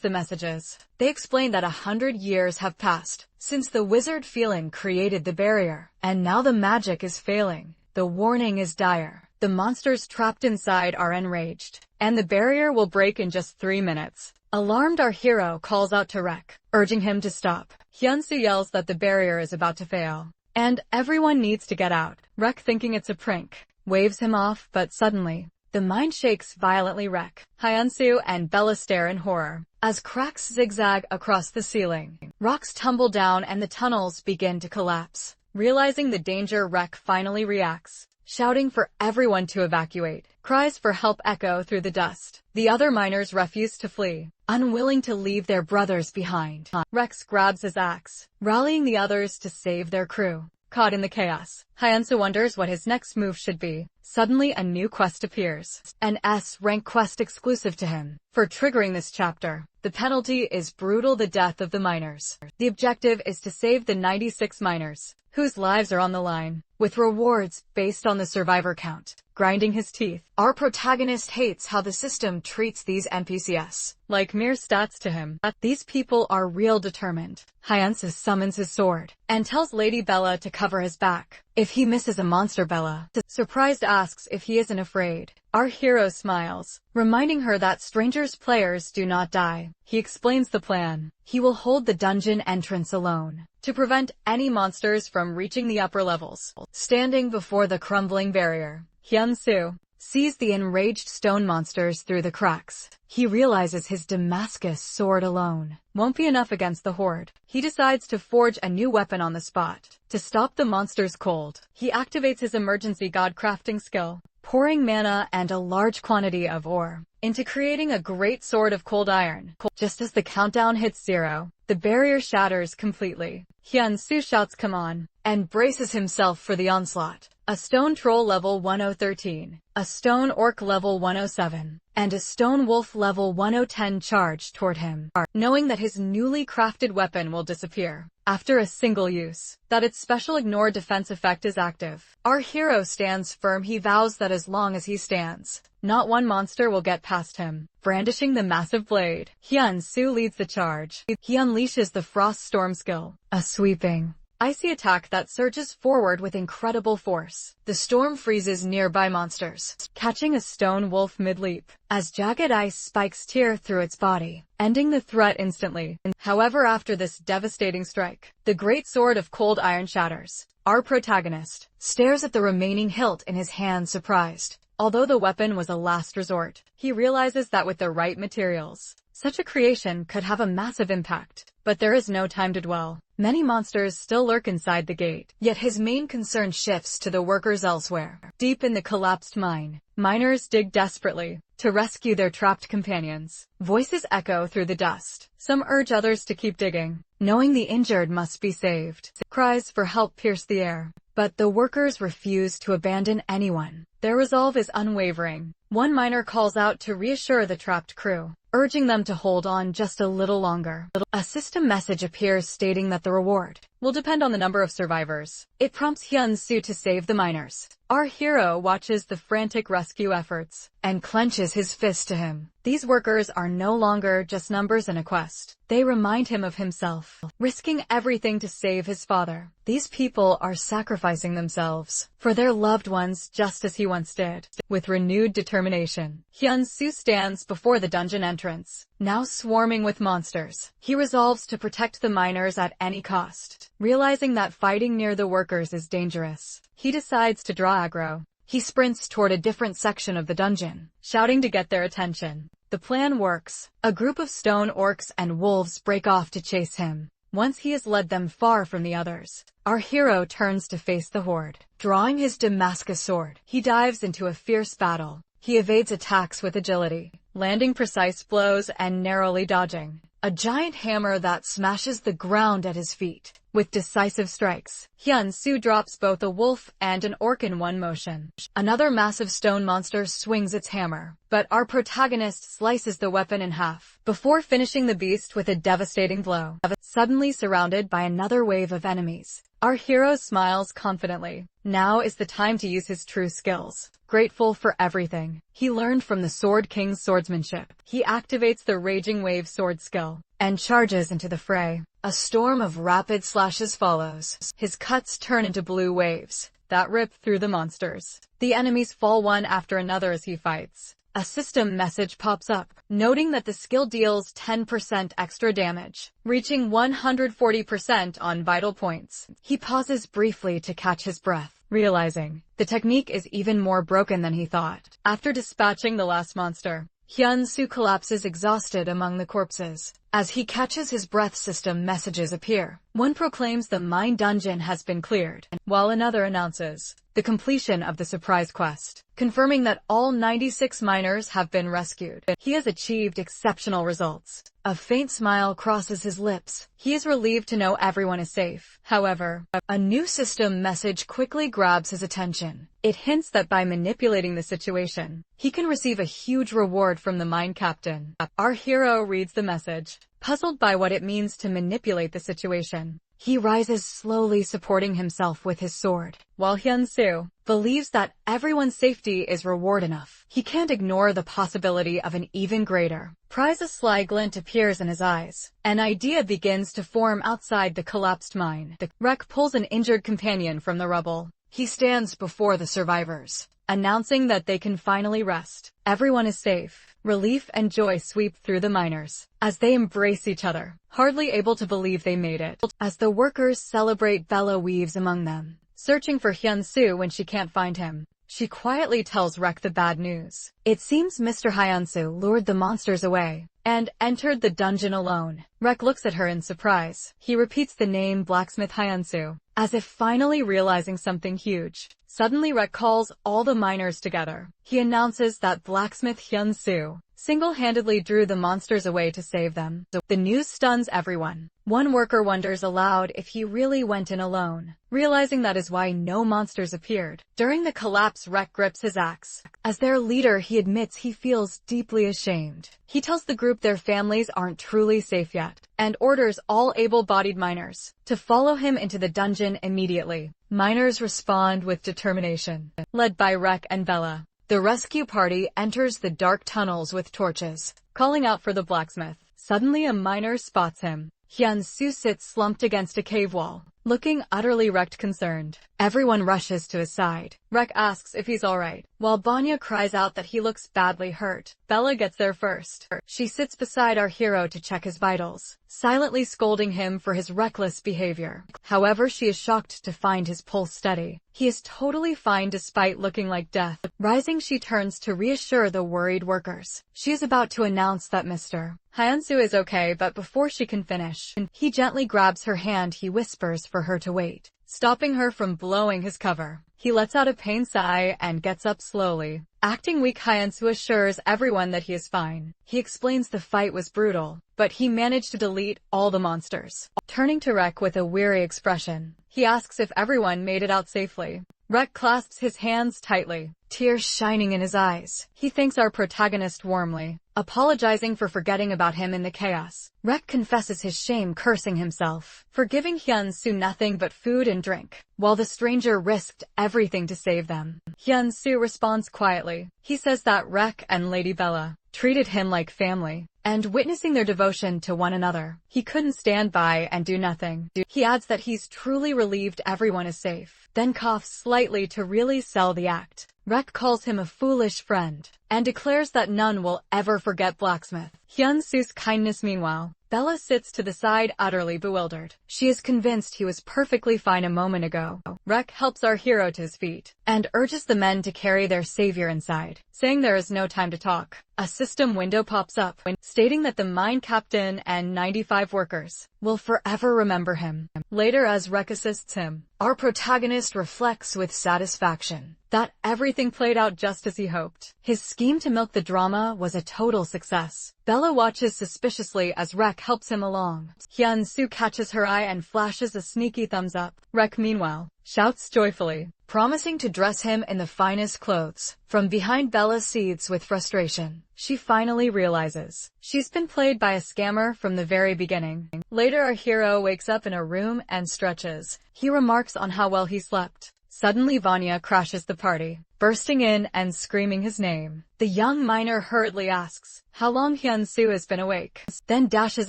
the messages. They explain that 100 years have passed since the wizard Phelan created the barrier, and now the magic is failing. The warning is dire. The monsters trapped inside are enraged, and the barrier will break in just 3 minutes. Alarmed, our hero calls out to Rek, urging him to stop. Hyun-soo yells that the barrier is about to fail, and everyone needs to get out. Rek, thinking it's a prank, waves him off, but suddenly, the mine shakes violently. Rek, Hyun-soo, and Bella stare in horror as cracks zigzag across the ceiling. Rocks tumble down and the tunnels begin to collapse. Realizing the danger, Rek finally reacts, shouting for everyone to evacuate. Cries for help echo through the dust. The other miners refuse to flee, unwilling to leave their brothers behind. Rex grabs his axe, rallying the others to save their crew. Caught in the chaos, Hyunsu wonders what his next move should be. Suddenly, a new quest appears, an S-rank quest exclusive to him. For triggering this chapter, the penalty is brutal: the death of the miners. The objective is to save the 96 miners, whose lives are on the line, with rewards based on the survivor count. Grinding his teeth, our protagonist hates how the system treats these NPCs like mere stats to him. These people are real determined. Hyunsu summons his sword and tells Lady Bella to cover his back if he misses a monster. Bella, surprised, asks if he isn't afraid. Our hero smiles, reminding her that strangers' players do not die. He explains the plan. He will hold the dungeon entrance alone to prevent any monsters from reaching the upper levels. Standing before the crumbling barrier, Hyun-soo sees the enraged stone monsters through the cracks. He realizes his Damascus sword alone won't be enough against the horde. He decides to forge a new weapon on the spot to stop the monsters cold. He activates his emergency god crafting skill, pouring mana and a large quantity of ore into creating a great sword of cold iron. Just as the countdown hits 0, the barrier shatters completely. Hyun-soo shouts "Come on!" and braces himself for the onslaught. A stone troll level 1013, a stone orc level 107, and a stone wolf level 1010 charge toward him, knowing that his newly crafted weapon will disappear after a single use, that its special ignore defense effect is active. Our hero stands firm. He vows that as long as he stands, not one monster will get past him. Brandishing the massive blade, Hyun-soo leads the charge. He unleashes the Frost Storm skill, a sweeping, icy attack that surges forward with incredible force. The storm freezes nearby monsters, catching a stone wolf mid-leap, as jagged ice spikes tear through its body, ending the threat instantly. However, after this devastating strike, the great sword of cold iron shatters. Our protagonist stares at the remaining hilt in his hand, surprised. Although the weapon was a last resort, he realizes that with the right materials, such a creation could have a massive impact. But there is no time to dwell. Many monsters still lurk inside the gate, yet his main concern shifts to the workers elsewhere. Deep in the collapsed mine, miners dig desperately to rescue their trapped companions. Voices echo through the dust. Some urge others to keep digging, knowing the injured must be saved. Cries for help pierce the air, but the workers refuse to abandon anyone. Their resolve is unwavering. One miner calls out to reassure the trapped crew, urging them to hold on just a little longer. A system message appears stating that the reward will depend on the number of survivors. It prompts Hyun-soo to save the miners. Our hero watches the frantic rescue efforts and clenches his fist to him. These workers are no longer just numbers in a quest. They remind him of himself, risking everything to save his father. These people are sacrificing themselves for their loved ones just as he once did. With renewed determination, Hyun-soo stands before the dungeon entrance, now swarming with monsters. He resolves to protect the miners at any cost. Realizing that fighting near the workers is dangerous, he decides to draw aggro. He sprints toward a different section of the dungeon, shouting to get their attention. The plan works. A group of stone orcs and wolves break off to chase him. Once he has led them far from the others, our hero turns to face the horde. Drawing his Damascus sword, he dives into a fierce battle. He evades attacks with agility, landing precise blows and narrowly dodging a giant hammer that smashes the ground at his feet. With decisive strikes, Hyun-soo drops both a wolf and an orc in one motion. Another massive stone monster swings its hammer, but our protagonist slices the weapon in half before finishing the beast with a devastating blow. Suddenly surrounded by another wave of enemies, our hero smiles confidently. Now is the time to use his true skills. Grateful for everything he learned from the Sword King's swordsmanship, he activates the Raging Wave sword skill and charges into the fray. A storm of rapid slashes follows. His cuts turn into blue waves that rip through the monsters. The enemies fall one after another as he fights. A system message pops up, noting that the skill deals 10% extra damage, reaching 140% on vital points. He pauses briefly to catch his breath, realizing the technique is even more broken than he thought. After dispatching the last monster, Hyun-soo collapses exhausted among the corpses. As he catches his breath, system messages appear. One proclaims the mine dungeon has been cleared, while another announces the completion of the surprise quest, confirming that all 96 miners have been rescued. He has achieved exceptional results. A faint smile crosses his lips. He is relieved to know everyone is safe. However, a new system message quickly grabs his attention. It hints that by manipulating the situation, he can receive a huge reward from the mine captain. Our hero reads the message, puzzled by what it means to manipulate the situation. He rises slowly, supporting himself with his sword, while Hyun-soo believes that everyone's safety is reward enough. He can't ignore the possibility of an even greater prize. A sly glint appears in his eyes. An idea begins to form outside the collapsed mine. The wreck pulls an injured companion from the rubble. He stands before the survivors, announcing that they can finally rest. Everyone is safe. Relief and joy sweep through the miners as they embrace each other, hardly able to believe they made it. As the workers celebrate, Bella weaves among them, searching for Hyun-soo when she can't find him. She quietly tells Rek the bad news. It seems Mr. Hyun-soo lured the monsters away and entered the dungeon alone. Rek looks at her in surprise. He repeats the name Blacksmith Hyun-soo, as if finally realizing something huge. Suddenly Rek calls all the miners together. He announces that Blacksmith Hyun-soo single-handedly drew the monsters away to save them. The news stuns everyone. One worker wonders aloud if he really went in alone, realizing that is why no monsters appeared. During the collapse, Rek grips his axe. As their leader, he admits he feels deeply ashamed. He tells the group their families aren't truly safe yet, and orders all able-bodied miners to follow him into the dungeon immediately. Miners respond with determination. Led by Rek and Bella, the rescue party enters the dark tunnels with torches, calling out for the blacksmith. Suddenly a miner spots him. Hyun-soo sits slumped against a cave wall, looking utterly wrecked, concerned. Everyone rushes to his side. Rek asks if he's alright, while Banya cries out that he looks badly hurt. Bella gets there first. She sits beside our hero to check his vitals, silently scolding him for his reckless behavior. However, she is shocked to find his pulse steady. He is totally fine despite looking like death. Rising, she turns to reassure the worried workers. She is about to announce that Mr. Hyun-soo is okay, but before she can finish, he gently grabs her hand. He whispers for her to wait, stopping her from blowing his cover. He lets out a pained sigh and gets up slowly. Acting weak, Hyun-soo assures everyone that he is fine. He explains the fight was brutal, but he managed to delete all the monsters. Turning to Rek with a weary expression, he asks if everyone made it out safely. Rek clasps his hands tightly, tears shining in his eyes. He thanks our protagonist warmly, apologizing for forgetting about him in the chaos. Rek confesses his shame, cursing himself for giving Hyun-soo nothing but food and drink, while the stranger risked everything to save them. Hyun-soo responds quietly. He says that Rek and Lady Bella treated him like family, and witnessing their devotion to one another, he couldn't stand by and do nothing. He adds that he's truly relieved everyone is safe, then coughs slightly to really sell the act. Rek calls him a foolish friend, and declares that none will ever forget Blacksmith. Hyun-soo's kindness. Meanwhile, Bella sits to the side, utterly bewildered. She is convinced he was perfectly fine a moment ago. Rek helps our hero to his feet, and urges the men to carry their savior inside, saying there is no time to talk. A system window pops up, stating that the mine captain and 95 workers will forever remember him. Later, as Rek assists him, our protagonist reflects with satisfaction that everything played out just as he hoped. His scheme to milk the drama was a total success. Bella watches suspiciously as Rek helps him along. Hyun-soo catches her eye and flashes a sneaky thumbs up. Rek, meanwhile, shouts joyfully, promising to dress him in the finest clothes. From behind, Bella seethes with frustration. She finally realizes she's been played by a scammer from the very beginning. Later, our hero wakes up in a room and stretches. He remarks on how well he slept. Suddenly, Vanya crashes the party, bursting in and screaming his name. The young miner hurriedly asks how long Hyun-soo has been awake, then dashes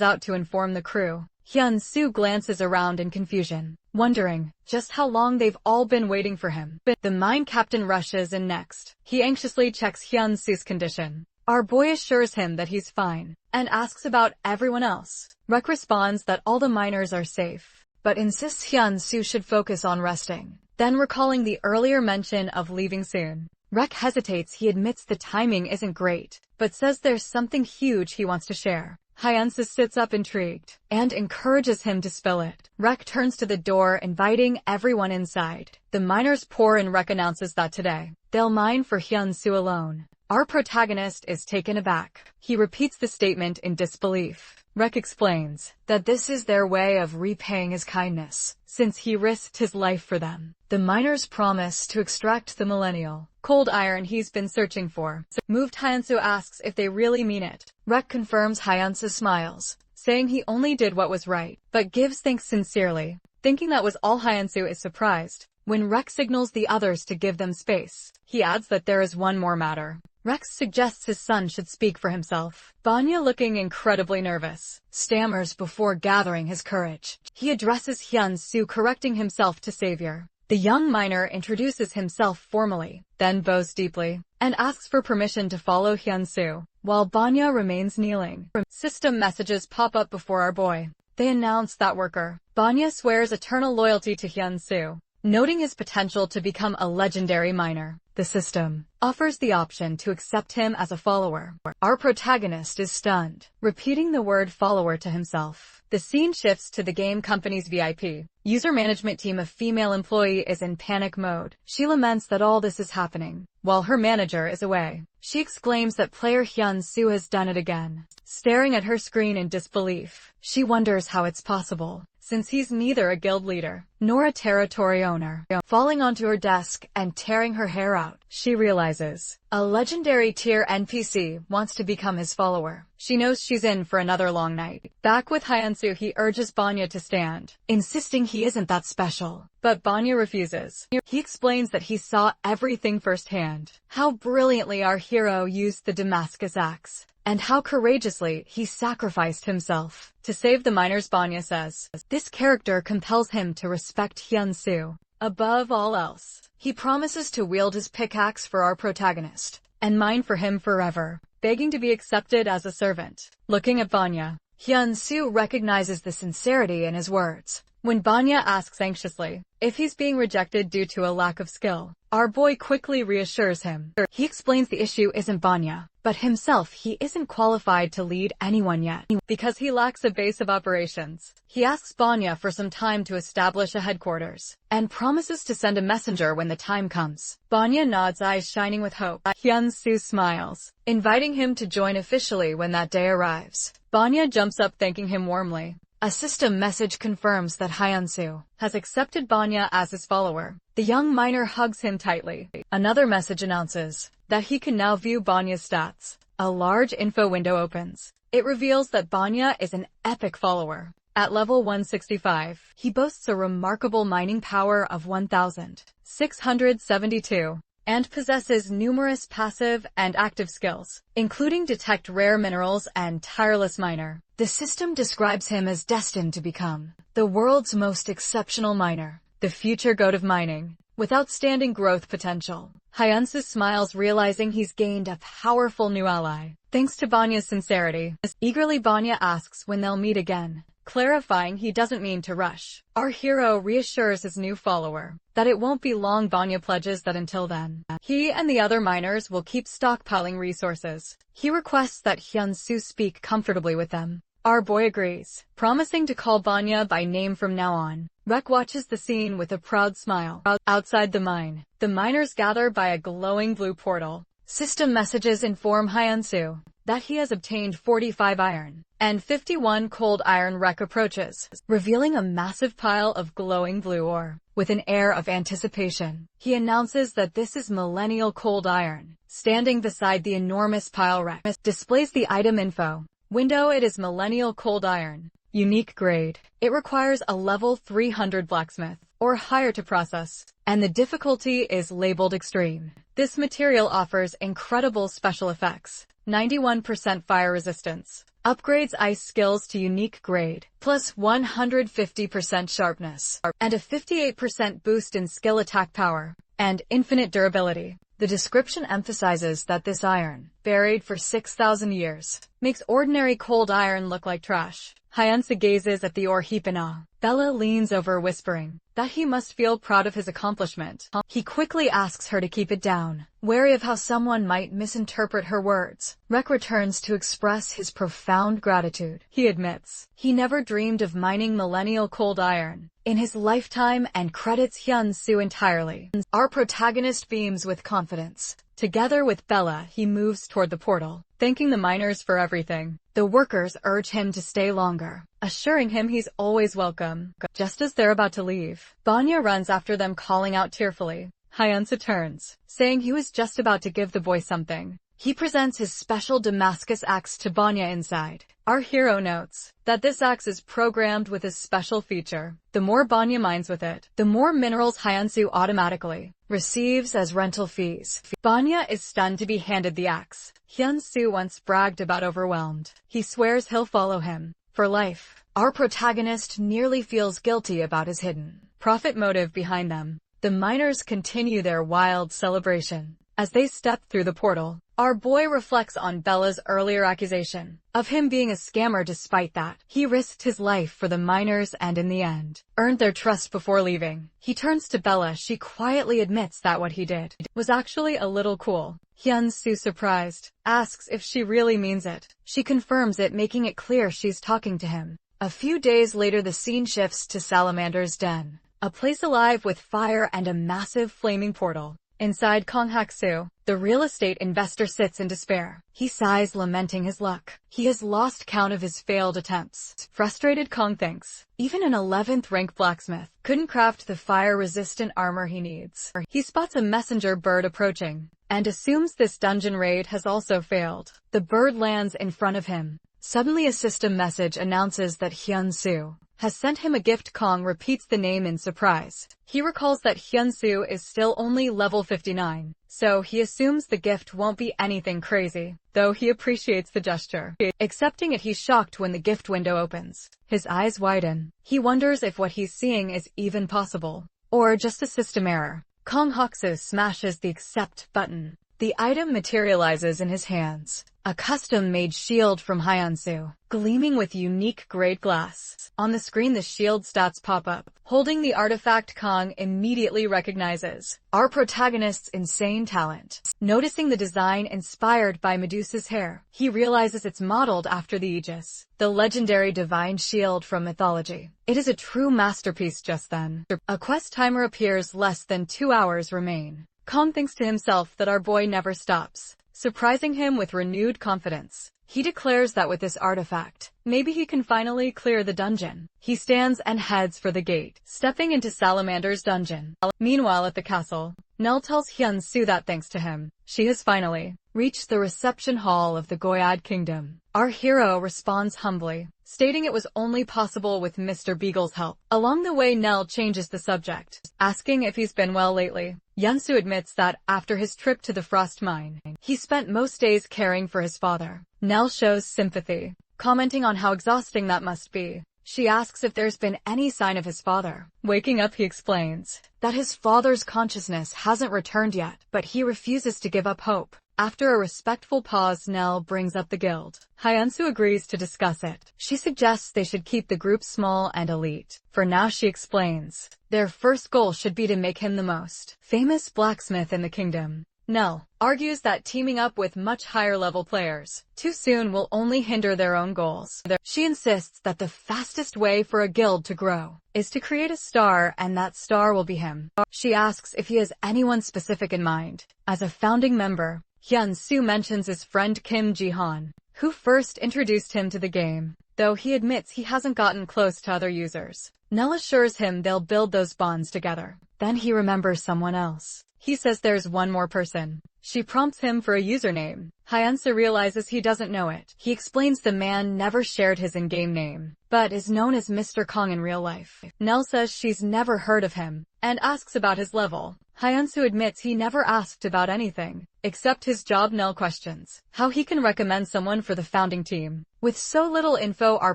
out to inform the crew. Hyun-soo glances around in confusion, wondering just how long they've all been waiting for him. The mine captain rushes in next. He anxiously checks Hyun-soo's condition. Our boy assures him that he's fine, and asks about everyone else. Rek responds that all the miners are safe, but insists Hyun-soo should focus on resting. Then, recalling the earlier mention of leaving soon, Rek hesitates. He admits the timing isn't great, but says there's something huge he wants to share. Hyun-soo sits up intrigued, and encourages him to spill it. Rek turns to the door, inviting everyone inside. The miners pour in. Rek announces that today, they'll mine for Hyun-soo alone. Our protagonist is taken aback. He repeats the statement in disbelief. Rek explains that this is their way of repaying his kindness, since he risked his life for them. The miners promise to extract the millennial cold iron he's been searching for. Moved, Hyun-soo asks if they really mean it. Rek confirms. Hyun-soo smiles, saying he only did what was right, but gives thanks sincerely. Thinking that was all, Hyun-soo is surprised when Rek signals the others to give them space. He adds that there is one more matter. Rex suggests his son should speak for himself. Vanya, looking incredibly nervous, stammers before gathering his courage. He addresses Hyun-soo, correcting himself to savior. The young miner introduces himself formally, then bows deeply, and asks for permission to follow Hyun-soo, while Vanya remains kneeling. System messages pop up before our boy. They announce that worker Vanya swears eternal loyalty to Hyun-soo, noting his potential to become a legendary miner. The system offers the option to accept him as a follower. Our protagonist is stunned, repeating the word follower to himself. The scene shifts to the game company's VIP user management team. A female employee is in panic mode. She laments that all this is happening while her manager is away. She exclaims that player Hyun-soo has done it again. Staring at her screen in disbelief, she wonders how it's possible, since he's neither a guild leader nor a territory owner. Falling onto her desk and tearing her hair out, she realizes a legendary tier NPC wants to become his follower. She knows she's in for another long night. Back with Hyun-soo, he urges Vanya to stand, insisting he isn't that special. But Vanya refuses. He explains that he saw everything firsthand, how brilliantly our hero used the Damascus axe, and how courageously he sacrificed himself to save the miners. Vanya says this character compels him to respect Hyun-soo above all else. He promises to wield his pickaxe for our protagonist and mine for him forever, begging to be accepted as a servant. Looking at Vanya, Hyun-soo recognizes the sincerity in his words. When Vanya asks anxiously if he's being rejected due to a lack of skill, our boy quickly reassures him. He explains the issue isn't Vanya, but himself. He isn't qualified to lead anyone yet, because he lacks a base of operations. He asks Vanya for some time to establish a headquarters, and promises to send a messenger when the time comes. Vanya nods, eyes shining with hope. Hyun-soo smiles, inviting him to join officially when that day arrives. Vanya jumps up, thanking him warmly. A system message confirms that Hyunsu has accepted Banya as his follower. The young miner hugs him tightly. Another message announces that he can now view Banya's stats. A large info window opens. It reveals that Banya is an epic follower. At level 165, he boasts a remarkable mining power of 1,672 and possesses numerous passive and active skills, including detect rare minerals and tireless miner. The system describes him as destined to become the world's most exceptional miner, the future goat of mining, with outstanding growth potential. Hyunsu smiles, realizing he's gained a powerful new ally. Thanks to Banya's sincerity, eagerly Banya asks when they'll meet again, clarifying he doesn't mean to rush. Our hero reassures his new follower that it won't be long. Banya pledges that until then, he and the other miners will keep stockpiling resources. He requests that Hyunsu speak comfortably with them. Our boy agrees, promising to call Banya by name from now on. Rek watches the scene with a proud smile. Outside the mine, the miners gather by a glowing blue portal. System messages inform Hyunsu that he has obtained 45 iron and 51 cold iron. Rek approaches, revealing a massive pile of glowing blue ore. With an air of anticipation, he announces that this is millennial cold iron. Standing beside the enormous pile, Rek displays the item info window. It is millennial cold iron, unique grade. It requires a level 300 blacksmith or higher to process, and the difficulty is labeled extreme. This material offers incredible special effects, 91% fire resistance, upgrades ice skills to unique grade, plus 150% sharpness, and a 58% boost in skill attack power, and infinite durability. The description emphasizes that this iron, buried for 6,000 years, makes ordinary cold iron look like trash. Hyunsu gazes at the ore heap in awe. Bella leans over, whispering that he must feel proud of his accomplishment. He quickly asks her to keep it down, wary of how someone might misinterpret her words. Rek returns to express his profound gratitude. He admits he never dreamed of mining millennial cold iron in his lifetime and credits Hyunsu entirely. Our protagonist beams with confidence. Together with Bella, he moves toward the portal, thanking the miners for everything. The workers urge him to stay longer, assuring him he's always welcome. Just as they're about to leave, Banya runs after them, calling out tearfully. Hyunsu turns, saying he was just about to give the boy something. He presents his special Damascus axe to Banya inside. Our hero notes that this axe is programmed with a special feature. The more Banya mines with it, the more minerals Hyunsu automatically receives as rental fees. Banya is stunned to be handed the axe. Hyunsu once bragged about overwhelmed. He swears he'll follow him for life. Our protagonist nearly feels guilty about his hidden profit motive behind them. The miners continue their wild celebration. As they step through the portal, our boy reflects on Bella's earlier accusation of him being a scammer. Despite that, he risked his life for the miners and in the end, earned their trust before leaving. He turns to Bella. She quietly admits that what he did was actually a little cool. Hyunsu, surprised, asks if she really means it. She confirms it, making it clear she's talking to him. A few days later, the scene shifts to Salamander's den, a place alive with fire and a massive flaming portal. Inside Kong Haksu, the real estate investor sits in despair. He sighs, lamenting his luck. He has lost count of his failed attempts. Frustrated, Kong thinks even an 11th rank blacksmith couldn't craft the fire-resistant armor he needs. He spots a messenger bird approaching and assumes this dungeon raid has also failed. The bird lands in front of him. Suddenly, a system message announces that Hyunsu has sent him a gift. Kong repeats the name in surprise. He recalls that Hyunsu is still only level 59, so he assumes the gift won't be anything crazy, though he appreciates the gesture. Accepting it, he's shocked when the gift window opens. His eyes widen. He wonders if what he's seeing is even possible, or just a system error. Kong Haksu smashes the accept button. The item materializes in his hands, a custom-made shield from Hyunsu, gleaming with unique grade glass. On the screen, the shield stats pop up. Holding the artifact, Kong immediately recognizes our protagonist's insane talent. Noticing the design inspired by Medusa's hair, he realizes it's modeled after the Aegis, the legendary divine shield from mythology. It is a true masterpiece. Just then, a quest timer appears. Less than 2 hours remain. Kong thinks to himself that our boy never stops, surprising him with renewed confidence. He declares that with this artifact, maybe he can finally clear the dungeon. He stands and heads for the gate, stepping into Salamander's dungeon. Meanwhile at the castle, Nell tells Hyun-soo that thanks to him, she has finally reached the reception hall of the Goyad Kingdom. Our hero responds humbly, stating it was only possible with Mr. Beagle's help. Along the way, Nell changes the subject, asking if he's been well lately. Hyun-soo admits that after his trip to the frost mine, he spent most days caring for his father. Nell shows sympathy, commenting on how exhausting that must be. She asks if there's been any sign of his father. Waking up, he explains that his father's consciousness hasn't returned yet, but he refuses to give up hope. After a respectful pause, Nell brings up the guild. Hyun-soo agrees to discuss it. She suggests they should keep the group small and elite. For now, she explains, their first goal should be to make him the most famous blacksmith in the kingdom. Nell argues that teaming up with much higher-level players too soon will only hinder their own goals. She insists that the fastest way for a guild to grow is to create a star, and that star will be him. She asks if he has anyone specific in mind. As a founding member, Hyun-soo mentions his friend Kim Ji-han, who first introduced him to the game, though he admits he hasn't gotten close to other users. Nell assures him they'll build those bonds together. Then he remembers someone else. He says there's one more person. She prompts him for a username. Hyun-soo realizes he doesn't know it. He explains the man never shared his in-game name, but is known as Mr. Kong in real life. Nell says she's never heard of him, and asks about his level. Hyun-soo admits he never asked about anything, except his job. Nell questions how he can recommend someone for the founding team. With so little info, our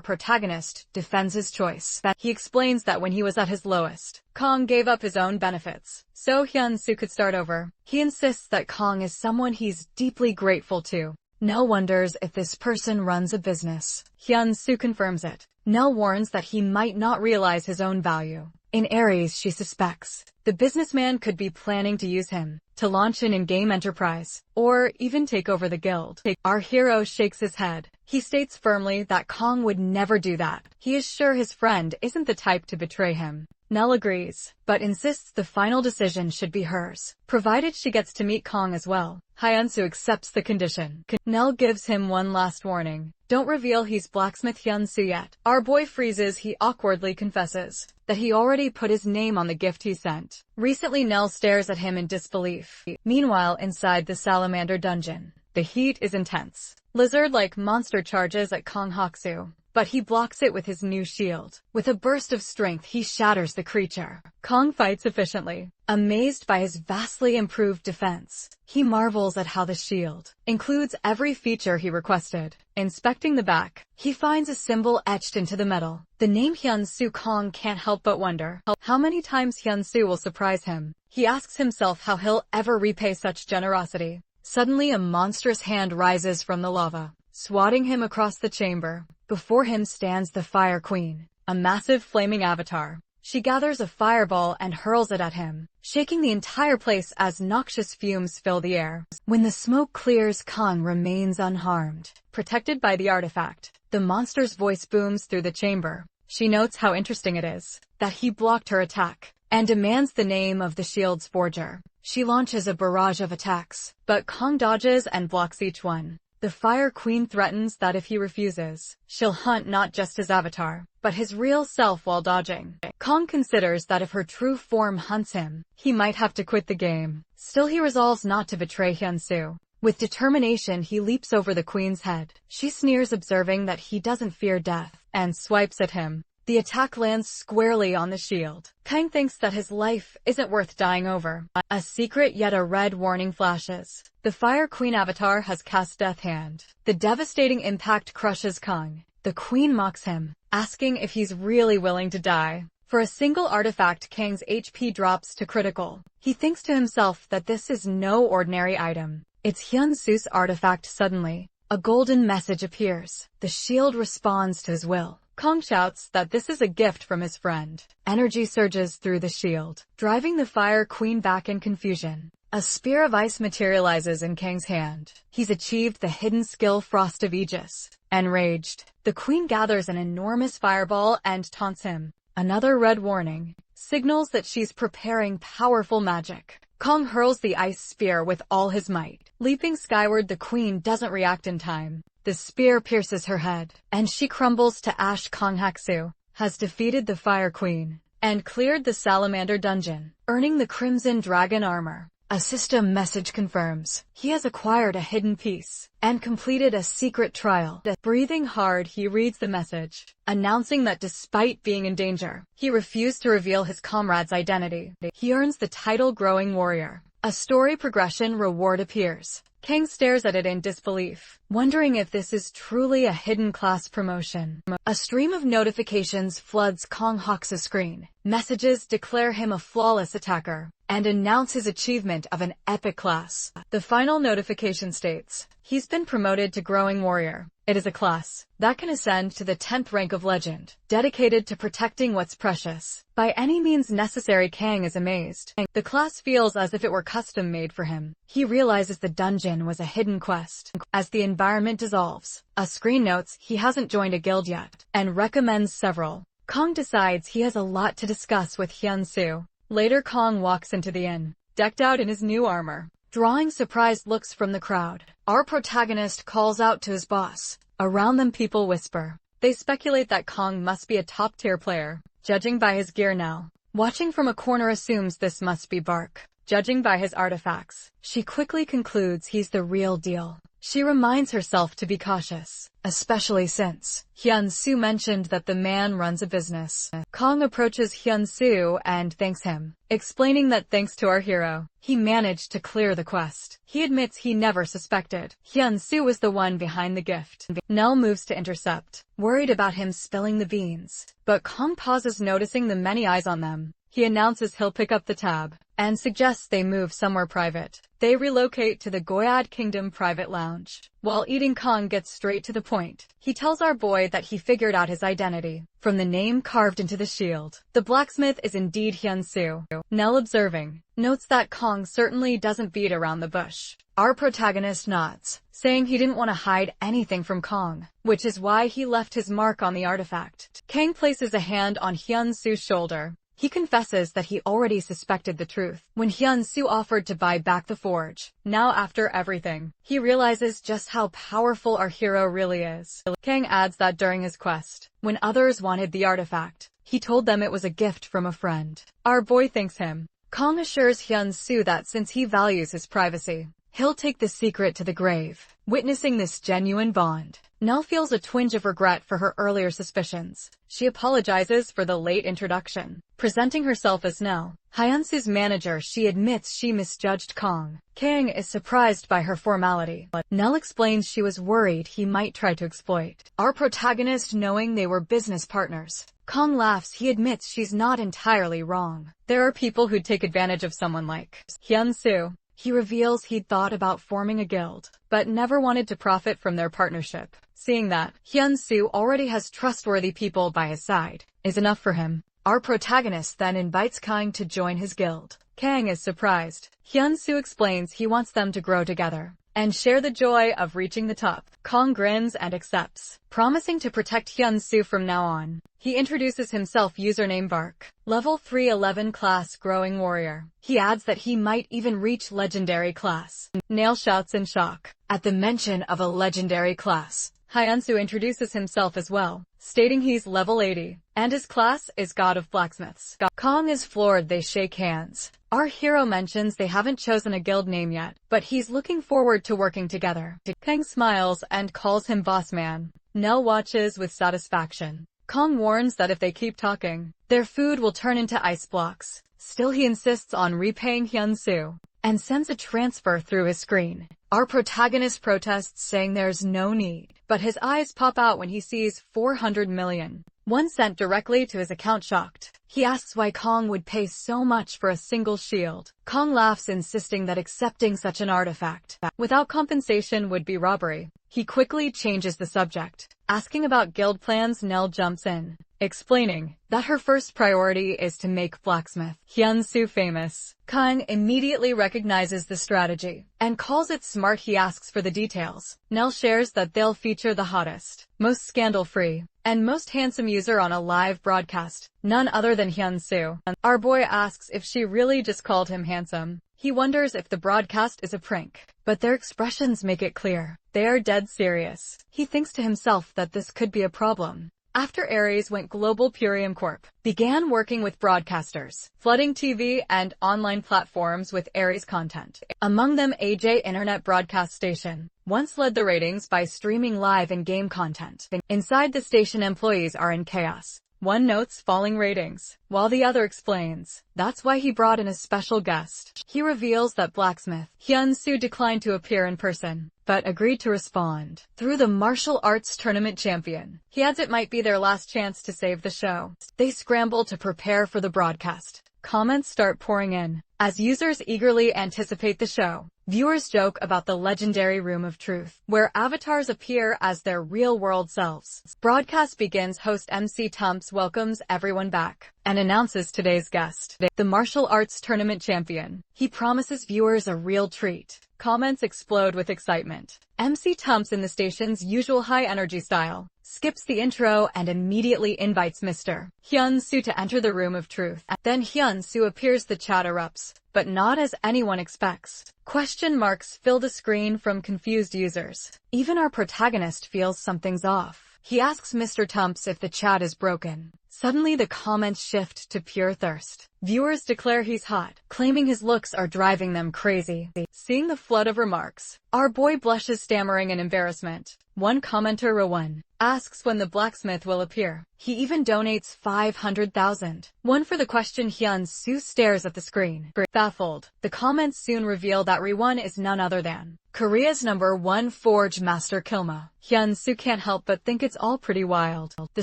protagonist defends his choice. He explains that when he was at his lowest, Kong gave up his own benefits, so Hyun-soo could start over. He insists that Kong is someone he's deeply grateful to. Nell wonders if this person runs a business. Hyun-soo confirms it. Nell warns that he might not realize his own value. In Aries, she suspects the businessman could be planning to use him to launch an in-game enterprise, or even take over the guild. Our hero shakes his head. He states firmly that Kong would never do that. He is sure his friend isn't the type to betray him. Nell agrees, but insists the final decision should be hers, provided she gets to meet Kong as well. Hyun-soo accepts the condition. Nell gives him one last warning. Don't reveal he's blacksmith Hyun-soo yet. Our boy freezes. He awkwardly confesses that he already put his name on the gift he sent. Recently, Nell stares at him in disbelief. Meanwhile, inside the Salamander dungeon, the heat is intense. Lizard-like monster charges at Kong Hoksu, but he blocks it with his new shield. With a burst of strength, he shatters the creature. Kong fights efficiently. Amazed by his vastly improved defense, he marvels at how the shield includes every feature he requested. Inspecting the back, he finds a symbol etched into the metal. The name Hyun-soo. Kong can't help but wonder how many times Hyun-soo will surprise him. He asks himself how he'll ever repay such generosity. Suddenly, a monstrous hand rises from the lava, swatting him across the chamber. Before him stands the Fire Queen, a massive flaming avatar. She gathers a fireball and hurls it at him, shaking the entire place as noxious fumes fill the air. When the smoke clears, Kong remains unharmed, protected by the artifact. The monster's voice booms through the chamber. She notes how interesting it is that he blocked her attack, and demands the name of the shield's forger. She launches a barrage of attacks, but Kong dodges and blocks each one. The Fire Queen threatens that if he refuses, she'll hunt not just his avatar, but his real self while dodging. Kong considers that if her true form hunts him, he might have to quit the game. Still, he resolves not to betray Hyun-soo. With determination, he leaps over the queen's head. She sneers, observing that he doesn't fear death, and swipes at him. The attack lands squarely on the shield. Kang thinks that his life isn't worth dying over. A secret yet a red warning flashes. The Fire Queen avatar has cast Death Hand. The devastating impact crushes Kang. The queen mocks him, asking if he's really willing to die. For a single artifact, Kang's HP drops to critical. He thinks to himself that this is no ordinary item. It's Hyun-soo's artifact. Suddenly, a golden message appears. The shield responds to his will. Kong shouts that this is a gift from his friend. Energy surges through the shield, driving the Fire Queen back in confusion. A spear of ice materializes in Kang's hand. He's achieved the hidden skill Frost of Aegis. Enraged, the queen gathers an enormous fireball and taunts him. Another red warning signals that she's preparing powerful magic. Kong hurls the ice spear with all his might. Leaping skyward, the queen doesn't react in time. The spear pierces her head, and she crumbles to ash. Kong Haksu has defeated the Fire Queen and cleared the Salamander dungeon, earning the Crimson Dragon armor. A system message confirms he has acquired a hidden piece and completed a secret trial. Breathing hard, he reads the message, announcing that despite being in danger, he refused to reveal his comrade's identity. He earns the title Growing Warrior. A story progression reward appears. Kang stares at it in disbelief, wondering if this is truly a hidden class promotion. A stream of notifications floods Kong Haksu's screen. Messages declare him a flawless attacker and announce his achievement of an epic class. The final notification states, he's been promoted to Growing Warrior. It is a class that can ascend to the 10th rank of legend, dedicated to protecting what's precious. By any means necessary. Kang is amazed. The class feels as if it were custom made for him. He realizes the dungeon was a hidden quest. As the environment dissolves, a screen notes he hasn't joined a guild yet, and recommends several. Kong decides he has a lot to discuss with Hyun-soo. Later, Kong walks into the inn, decked out in his new armor, drawing surprised looks from the crowd. Our protagonist calls out to his boss. Around them, people whisper. They speculate that Kong must be a top-tier player, judging by his gear now. Watching from a corner assumes this must be Bark, judging by his artifacts. She quickly concludes he's the real deal. She reminds herself to be cautious, especially since Hyun-soo mentioned that the man runs a business. Kong approaches Hyun-soo and thanks him, explaining that thanks to our hero, he managed to clear the quest. He admits he never suspected Hyun-soo was the one behind the gift. Nell moves to intercept, worried about him spilling the beans, but Kong pauses, noticing the many eyes on them. He announces he'll pick up the tab and suggests they move somewhere private. They relocate to the Goyad Kingdom private lounge. While eating, Kong gets straight to the point. He tells our boy that he figured out his identity from the name carved into the shield. The blacksmith is indeed Hyun-soo. Nell, observing, notes that Kong certainly doesn't beat around the bush. Our protagonist nods, saying he didn't want to hide anything from Kong, which is why he left his mark on the artifact. Kang places a hand on Hyun-soo's shoulder. He confesses that he already suspected the truth when Hyun-soo offered to buy back the forge. Now, after everything, he realizes just how powerful our hero really is. Kang adds that during his quest, when others wanted the artifact, he told them it was a gift from a friend. Our boy thanks him. Kong assures Hyun-soo that since he values his privacy, he'll take the secret to the grave. Witnessing this genuine bond, Nell feels a twinge of regret for her earlier suspicions. She apologizes for the late introduction. Presenting herself as Nell, Hyun-soo's manager, she admits she misjudged Kong. Kang is surprised by her formality. Nell explains she was worried he might try to exploit our protagonist, knowing they were business partners. Kong laughs. He admits she's not entirely wrong. There are people who'd take advantage of someone like Hyun-soo. He reveals he'd thought about forming a guild, but never wanted to profit from their partnership. Seeing that Hyun-soo already has trustworthy people by his side is enough for him. Our protagonist then invites Kang to join his guild. Kang is surprised. Hyun-soo explains he wants them to grow together and share the joy of reaching the top. Kong grins and accepts, promising to protect Hyun-soo from now on. He introduces himself, username Bark, level 311 class Growing Warrior. He adds that he might even reach legendary class. Nail shouts in shock at the mention of a legendary class. Hyun-soo introduces himself as well, stating he's level 80, and his class is God of Blacksmiths. Kong is floored. They shake hands. Our hero mentions they haven't chosen a guild name yet, but he's looking forward to working together. Kang smiles and calls him boss man. Nell watches with satisfaction. Kong warns that if they keep talking, their food will turn into ice blocks. Still, he insists on repaying Hyun-soo and sends a transfer through his screen. Our protagonist protests, saying there's no need, but his eyes pop out when he sees 400 million. One sent directly to his account. Shocked, he asks why Kong would pay so much for a single shield. Kong laughs, insisting that accepting such an artifact without compensation would be robbery. He quickly changes the subject, asking about guild plans. Nell jumps in, explaining that her first priority is to make blacksmith Hyun-soo famous. Kang immediately recognizes the strategy and calls it smart. He asks for the details. Nell shares that they'll feature the hottest, most scandal-free, and most handsome user on a live broadcast, none other than Hyun-soo. Our boy asks if she really just called him handsome. He wonders if the broadcast is a prank, but their expressions make it clear they are dead serious. He thinks to himself that this could be a problem. After Aries went global, Purium Corp began working with broadcasters, flooding TV and online platforms with Aries content. Among them, AJ Internet Broadcast Station once led the ratings by streaming live and game content. Inside the station, employees are in chaos. One notes falling ratings, while the other explains that's why he brought in a special guest. He reveals that blacksmith Hyun-soo declined to appear in person, but agreed to respond through the martial arts tournament champion. He adds it might be their last chance to save the show. They scramble to prepare for the broadcast. Comments start pouring in as users eagerly anticipate the show. Viewers joke about the legendary Room of Truth, where avatars appear as their real-world selves. Broadcast begins. Host MC Tumps welcomes everyone back and announces today's guest, the martial arts tournament champion. He promises viewers a real treat. Comments explode with excitement. MC Tumps, in the station's usual high-energy style, skips the intro and immediately invites Mr. Hyun-soo to enter the Room of Truth. Then Hyun-soo appears. The chat erupts, but not as anyone expects. Question marks fill the screen from confused users. Even our protagonist feels something's off. He asks Mr. Tumps if the chat is broken. Suddenly the comments shift to pure thirst. Viewers declare he's hot, claiming his looks are driving them crazy. Seeing the flood of remarks, our boy blushes, stammering in embarrassment. One commenter, Rowan, asks when the blacksmith will appear. He even donates 500,000 won for the question. Hyun-soo stares at the screen, baffled. The comments soon reveal that Rowan is none other than Korea's #1 Forge Master Kilma. Hyun-soo can't help but think it's all pretty wild. The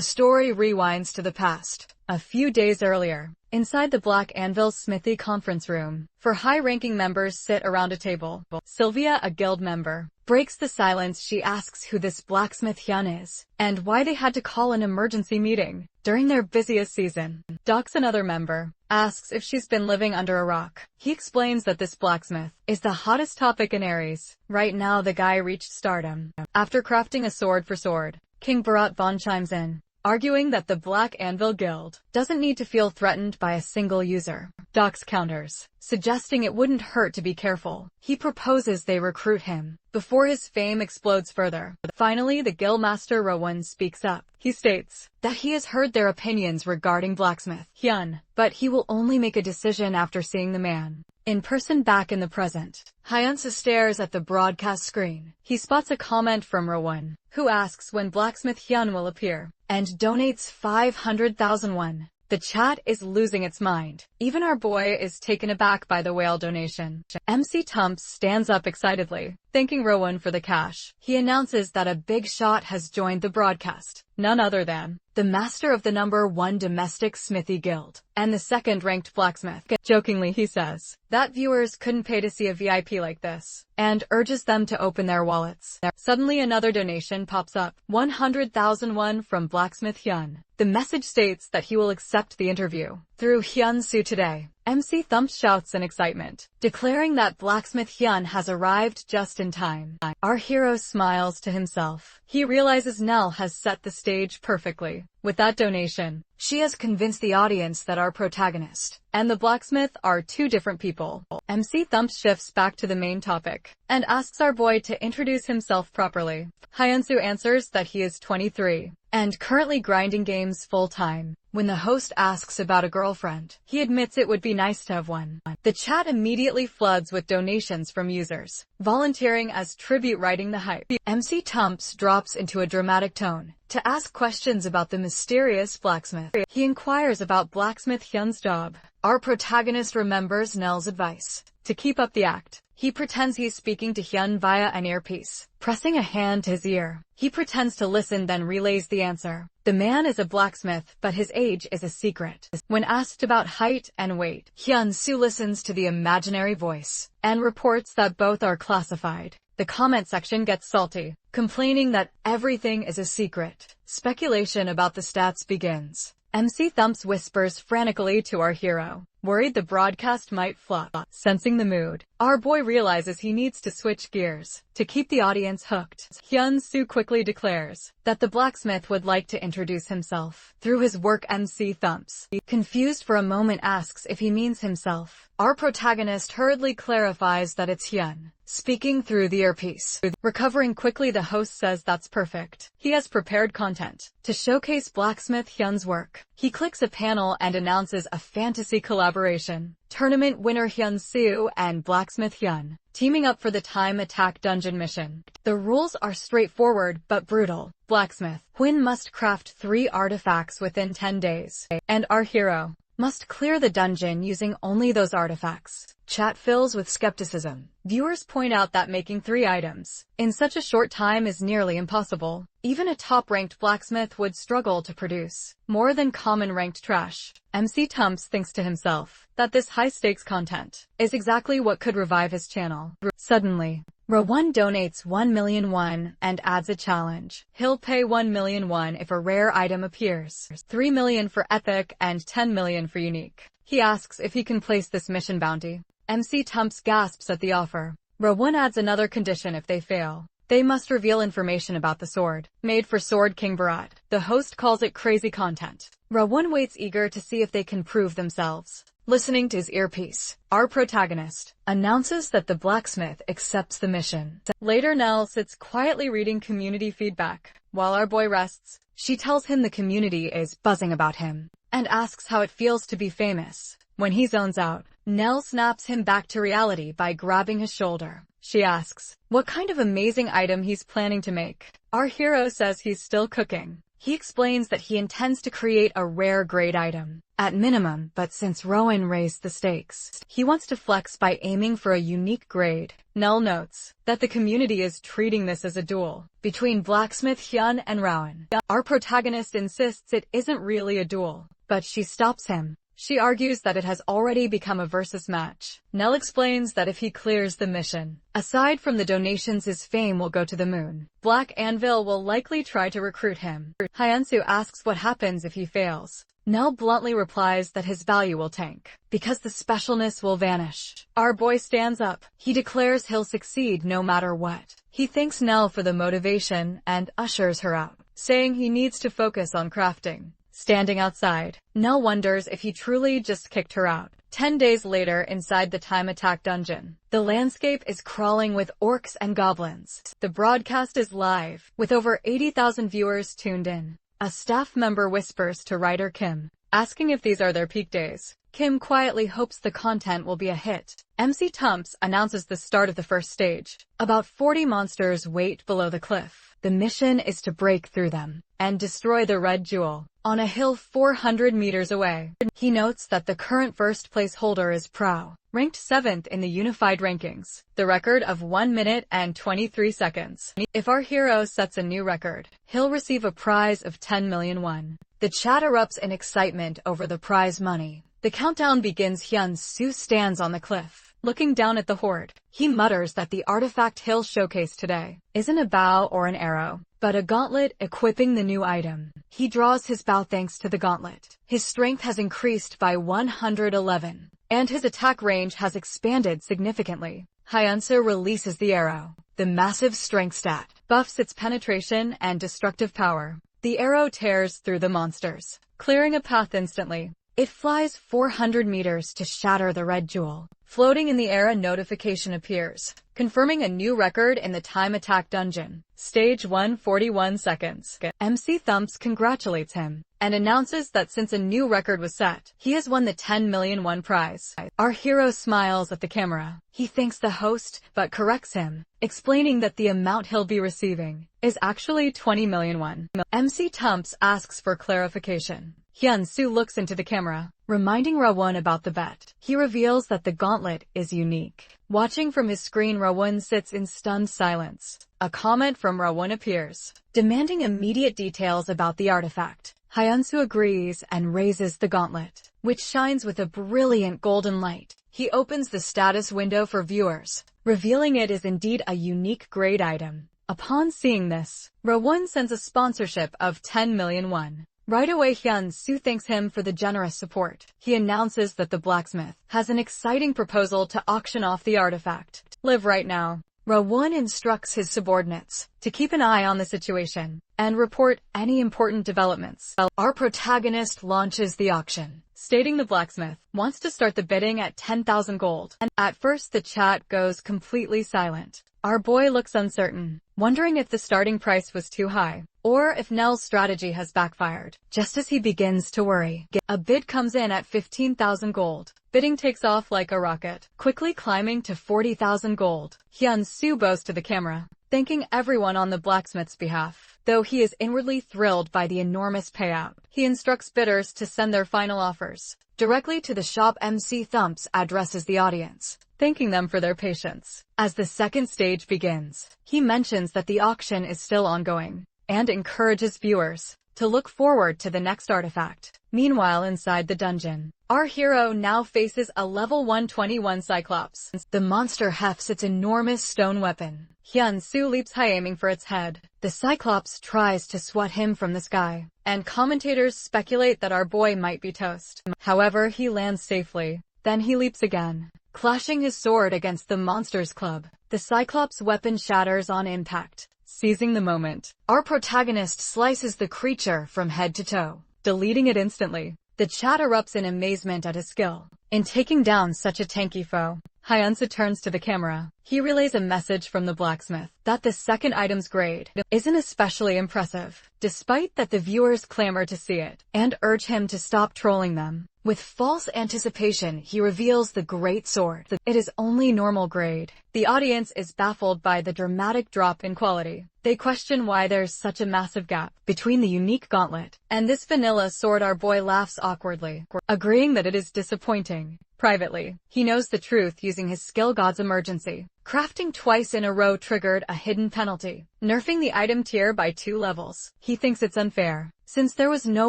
story rewinds to the past. A few days earlier, inside the Black Anvil Smithy conference room, four high-ranking members sit around a table. Sylvia, a guild member, breaks the silence. She asks who this blacksmith Hyun is, and why they had to call an emergency meeting during their busiest season. Docs, another member, asks if she's been living under a rock. He explains that this blacksmith is the hottest topic in Aries. Right now the guy reached stardom after crafting a sword for Sword. King Bharat Vaughn chimes in, arguing that the Black Anvil Guild doesn't need to feel threatened by a single user. Docs counters, suggesting it wouldn't hurt to be careful. He proposes they recruit him before his fame explodes further. Finally, the Guildmaster Rowan speaks up. He states that he has heard their opinions regarding blacksmith Hyun, but he will only make a decision after seeing the man in person. Back in the present, Hyun-soo stares at the broadcast screen. He spots a comment from Rowan, who asks when blacksmith Hyun will appear, and donates 500,000 won. The chat is losing its mind. Even our boy is taken aback by the whale donation. MC Tumps stands up excitedly, thanking Rowan for the cash. He announces that a big shot has joined the broadcast, none other than the master of the #1 domestic smithy guild, and the second-ranked blacksmith. Jokingly, he says that viewers couldn't pay to see a VIP like this, and urges them to open their wallets. Suddenly another donation pops up, 100,000 won from blacksmith Hyun. The message states that he will accept the interview through Hyun-soo today. MC Thumps shouts in excitement, declaring that blacksmith Hyun has arrived just in time. Our hero smiles to himself. He realizes Nell has set the stage perfectly. With that donation, she has convinced the audience that our protagonist and the blacksmith are two different people. MC Thumps shifts back to the main topic and asks our boy to introduce himself properly. Hyun-soo answers that he is 23 and currently grinding games full-time. When the host asks about a girlfriend, he admits it would be nice to have one. The chat immediately floods with donations from users volunteering as tribute, riding the hype. MC Tumps drops into a dramatic tone to ask questions about the mysterious blacksmith. He inquires about blacksmith Hyun's job. Our protagonist remembers Nell's advice to keep up the act. He pretends he's speaking to Hyun via an earpiece, pressing a hand to his ear. He pretends to listen, then relays the answer. The man is a blacksmith, but his age is a secret. When asked about height and weight, Hyun-soo listens to the imaginary voice and reports that both are classified. The comment section gets salty, complaining that everything is a secret. Speculation about the stats begins. MC Thumps whispers frantically to our hero, worried the broadcast might flop. Sensing the mood, our boy realizes he needs to switch gears to keep the audience hooked. Hyun-soo quickly declares that the blacksmith would like to introduce himself through his work. MC Thumps, confused for a moment, asks if he means himself. Our protagonist hurriedly clarifies that it's Hyun, speaking through the earpiece. Recovering quickly, the host says that's perfect. He has prepared content to showcase blacksmith Hyun's work. He clicks a panel and announces a fantasy collaboration. Tournament winner Hyun-soo and blacksmith Hyun teaming up for the time attack dungeon mission. The rules are straightforward but brutal. Blacksmith Hyun must craft 3 artifacts within 10 days, and our hero must clear the dungeon using only those artifacts. Chat fills with skepticism. Viewers point out that making 3 items in such a short time is nearly impossible. Even a top-ranked blacksmith would struggle to produce more than common ranked trash. MC Thumps thinks to himself that this high-stakes content is exactly what could revive his channel. Suddenly, Rawon donates 1 million won and adds a challenge. He'll pay 1 million won if a rare item appears, 3 million for epic and 10 million for unique. He asks if he can place this mission bounty. MC Thumps gasps at the offer. Rawon adds another condition: if they fail, they must reveal information about the sword made for Sword King Bharat. The host calls it crazy content. Rawon waits, eager to see if they can prove themselves. Listening to his earpiece, our protagonist announces that the blacksmith accepts the mission. Later, Nell sits quietly reading community feedback. While our boy rests, she tells him the community is buzzing about him and asks how it feels to be famous. When he zones out, Nell snaps him back to reality by grabbing his shoulder. She asks what kind of amazing item he's planning to make. Our hero says he's still cooking. He explains that he intends to create a rare grade item, at minimum, but since Rowan raised the stakes, he wants to flex by aiming for a unique grade. Nell notes that the community is treating this as a duel between blacksmith Hyun and Rowan. Our protagonist insists it isn't really a duel, but she stops him. She argues that it has already become a versus match. Nell explains that if he clears the mission, aside from the donations, his fame will go to the moon. Black Anvil will likely try to recruit him. Hyun-soo asks what happens if he fails. Nell bluntly replies that his value will tank, because the specialness will vanish. Our boy stands up. He declares he'll succeed no matter what. He thanks Nell for the motivation and ushers her out, saying he needs to focus on crafting. Standing outside, Nell wonders if he truly just kicked her out. 10 days later, inside the time attack dungeon, the landscape is crawling with orcs and goblins. The broadcast is live, with over 80,000 viewers tuned in. A staff member whispers to writer Kim, asking if these are their peak days. Kim quietly hopes the content will be a hit. MC Thumps announces the start of the first stage. About 40 monsters wait below the cliff. The mission is to break through them and destroy the red jewel on a hill 400 meters away. He notes that the current first place holder is Prao, ranked 7th in the unified rankings, the record of 1 minute and 23 seconds. If our hero sets a new record, he'll receive a prize of 10 million won. The chat erupts in excitement over the prize money. The countdown begins. Hyun-soo stands on the cliff, looking down at the horde. He mutters that the artifact he'll showcase today isn't a bow or an arrow, but a gauntlet equipping the new item. He draws his bow thanks to the gauntlet. His strength has increased by 111, and his attack range has expanded significantly. Hyun-soo releases the arrow. The massive strength stat buffs its penetration and destructive power. The arrow tears through the monsters, clearing a path instantly. It flies 400 meters to shatter the red jewel. Floating in the air, a notification appears, confirming a new record in the time attack dungeon. Stage 1, 41 seconds. MC Thumps congratulates him and announces that since a new record was set, he has won the 10 million won prize. Our hero smiles at the camera. He thanks the host, but corrects him, explaining that the amount he'll be receiving is actually 20 million won. MC Thumps asks for clarification. Hyun-soo looks into the camera, reminding Rawon about the bet. He reveals that the gauntlet is unique. Watching from his screen, Rawon sits in stunned silence. A comment from Rawon appears, demanding immediate details about the artifact. Hyun-soo agrees and raises the gauntlet, which shines with a brilliant golden light. He opens the status window for viewers, revealing it is indeed a unique grade item. Upon seeing this, Rawon sends a sponsorship of 10 million won. Right away Hyun-soo thanks him for the generous support. He announces that the blacksmith has an exciting proposal to auction off the artifact. Live right now. Rawon instructs his subordinates to keep an eye on the situation and report any important developments. Our protagonist launches the auction, stating the blacksmith wants to start the bidding at 10,000 gold. And at first the chat goes completely silent. Our boy looks uncertain, wondering if the starting price was too high, or if Nell's strategy has backfired. Just as he begins to worry, a bid comes in at 15,000 gold. Bidding takes off like a rocket, quickly climbing to 40,000 gold. Hyun-soo bows to the camera, thanking everyone on the blacksmith's behalf. Though he is inwardly thrilled by the enormous payout, he instructs bidders to send their final offers directly to the shop. MC Thumps addresses the audience, thanking them for their patience. As the second stage begins, he mentions that the auction is still ongoing and encourages viewers to look forward to the next artifact. Meanwhile, inside the dungeon, our hero now faces a level 121 Cyclops. The monster hefts its enormous stone weapon. Hyun-soo leaps high, aiming for its head. The Cyclops tries to swat him from the sky, and commentators speculate that our boy might be toast. However, he lands safely. Then he leaps again, clashing his sword against the monster's club. The Cyclops' weapon shatters on impact. Seizing the moment, our protagonist slices the creature from head to toe, deleting it instantly. The chat erupts in amazement at his skill in taking down such a tanky foe. Hyun-soo turns to the camera. He relays a message from the blacksmith that the second item's grade isn't especially impressive, despite that the viewers clamor to see it and urge him to stop trolling them. With false anticipation, he reveals the great sword. It is only normal grade. The audience is baffled by the dramatic drop in quality. They question why there's such a massive gap between the unique gauntlet and this vanilla sword. Our boy laughs awkwardly, agreeing that it is disappointing. Privately, he knows the truth using his skill god's emergency. Crafting twice in a row triggered a hidden penalty, nerfing the item tier by 2 levels. He thinks it's unfair, since there was no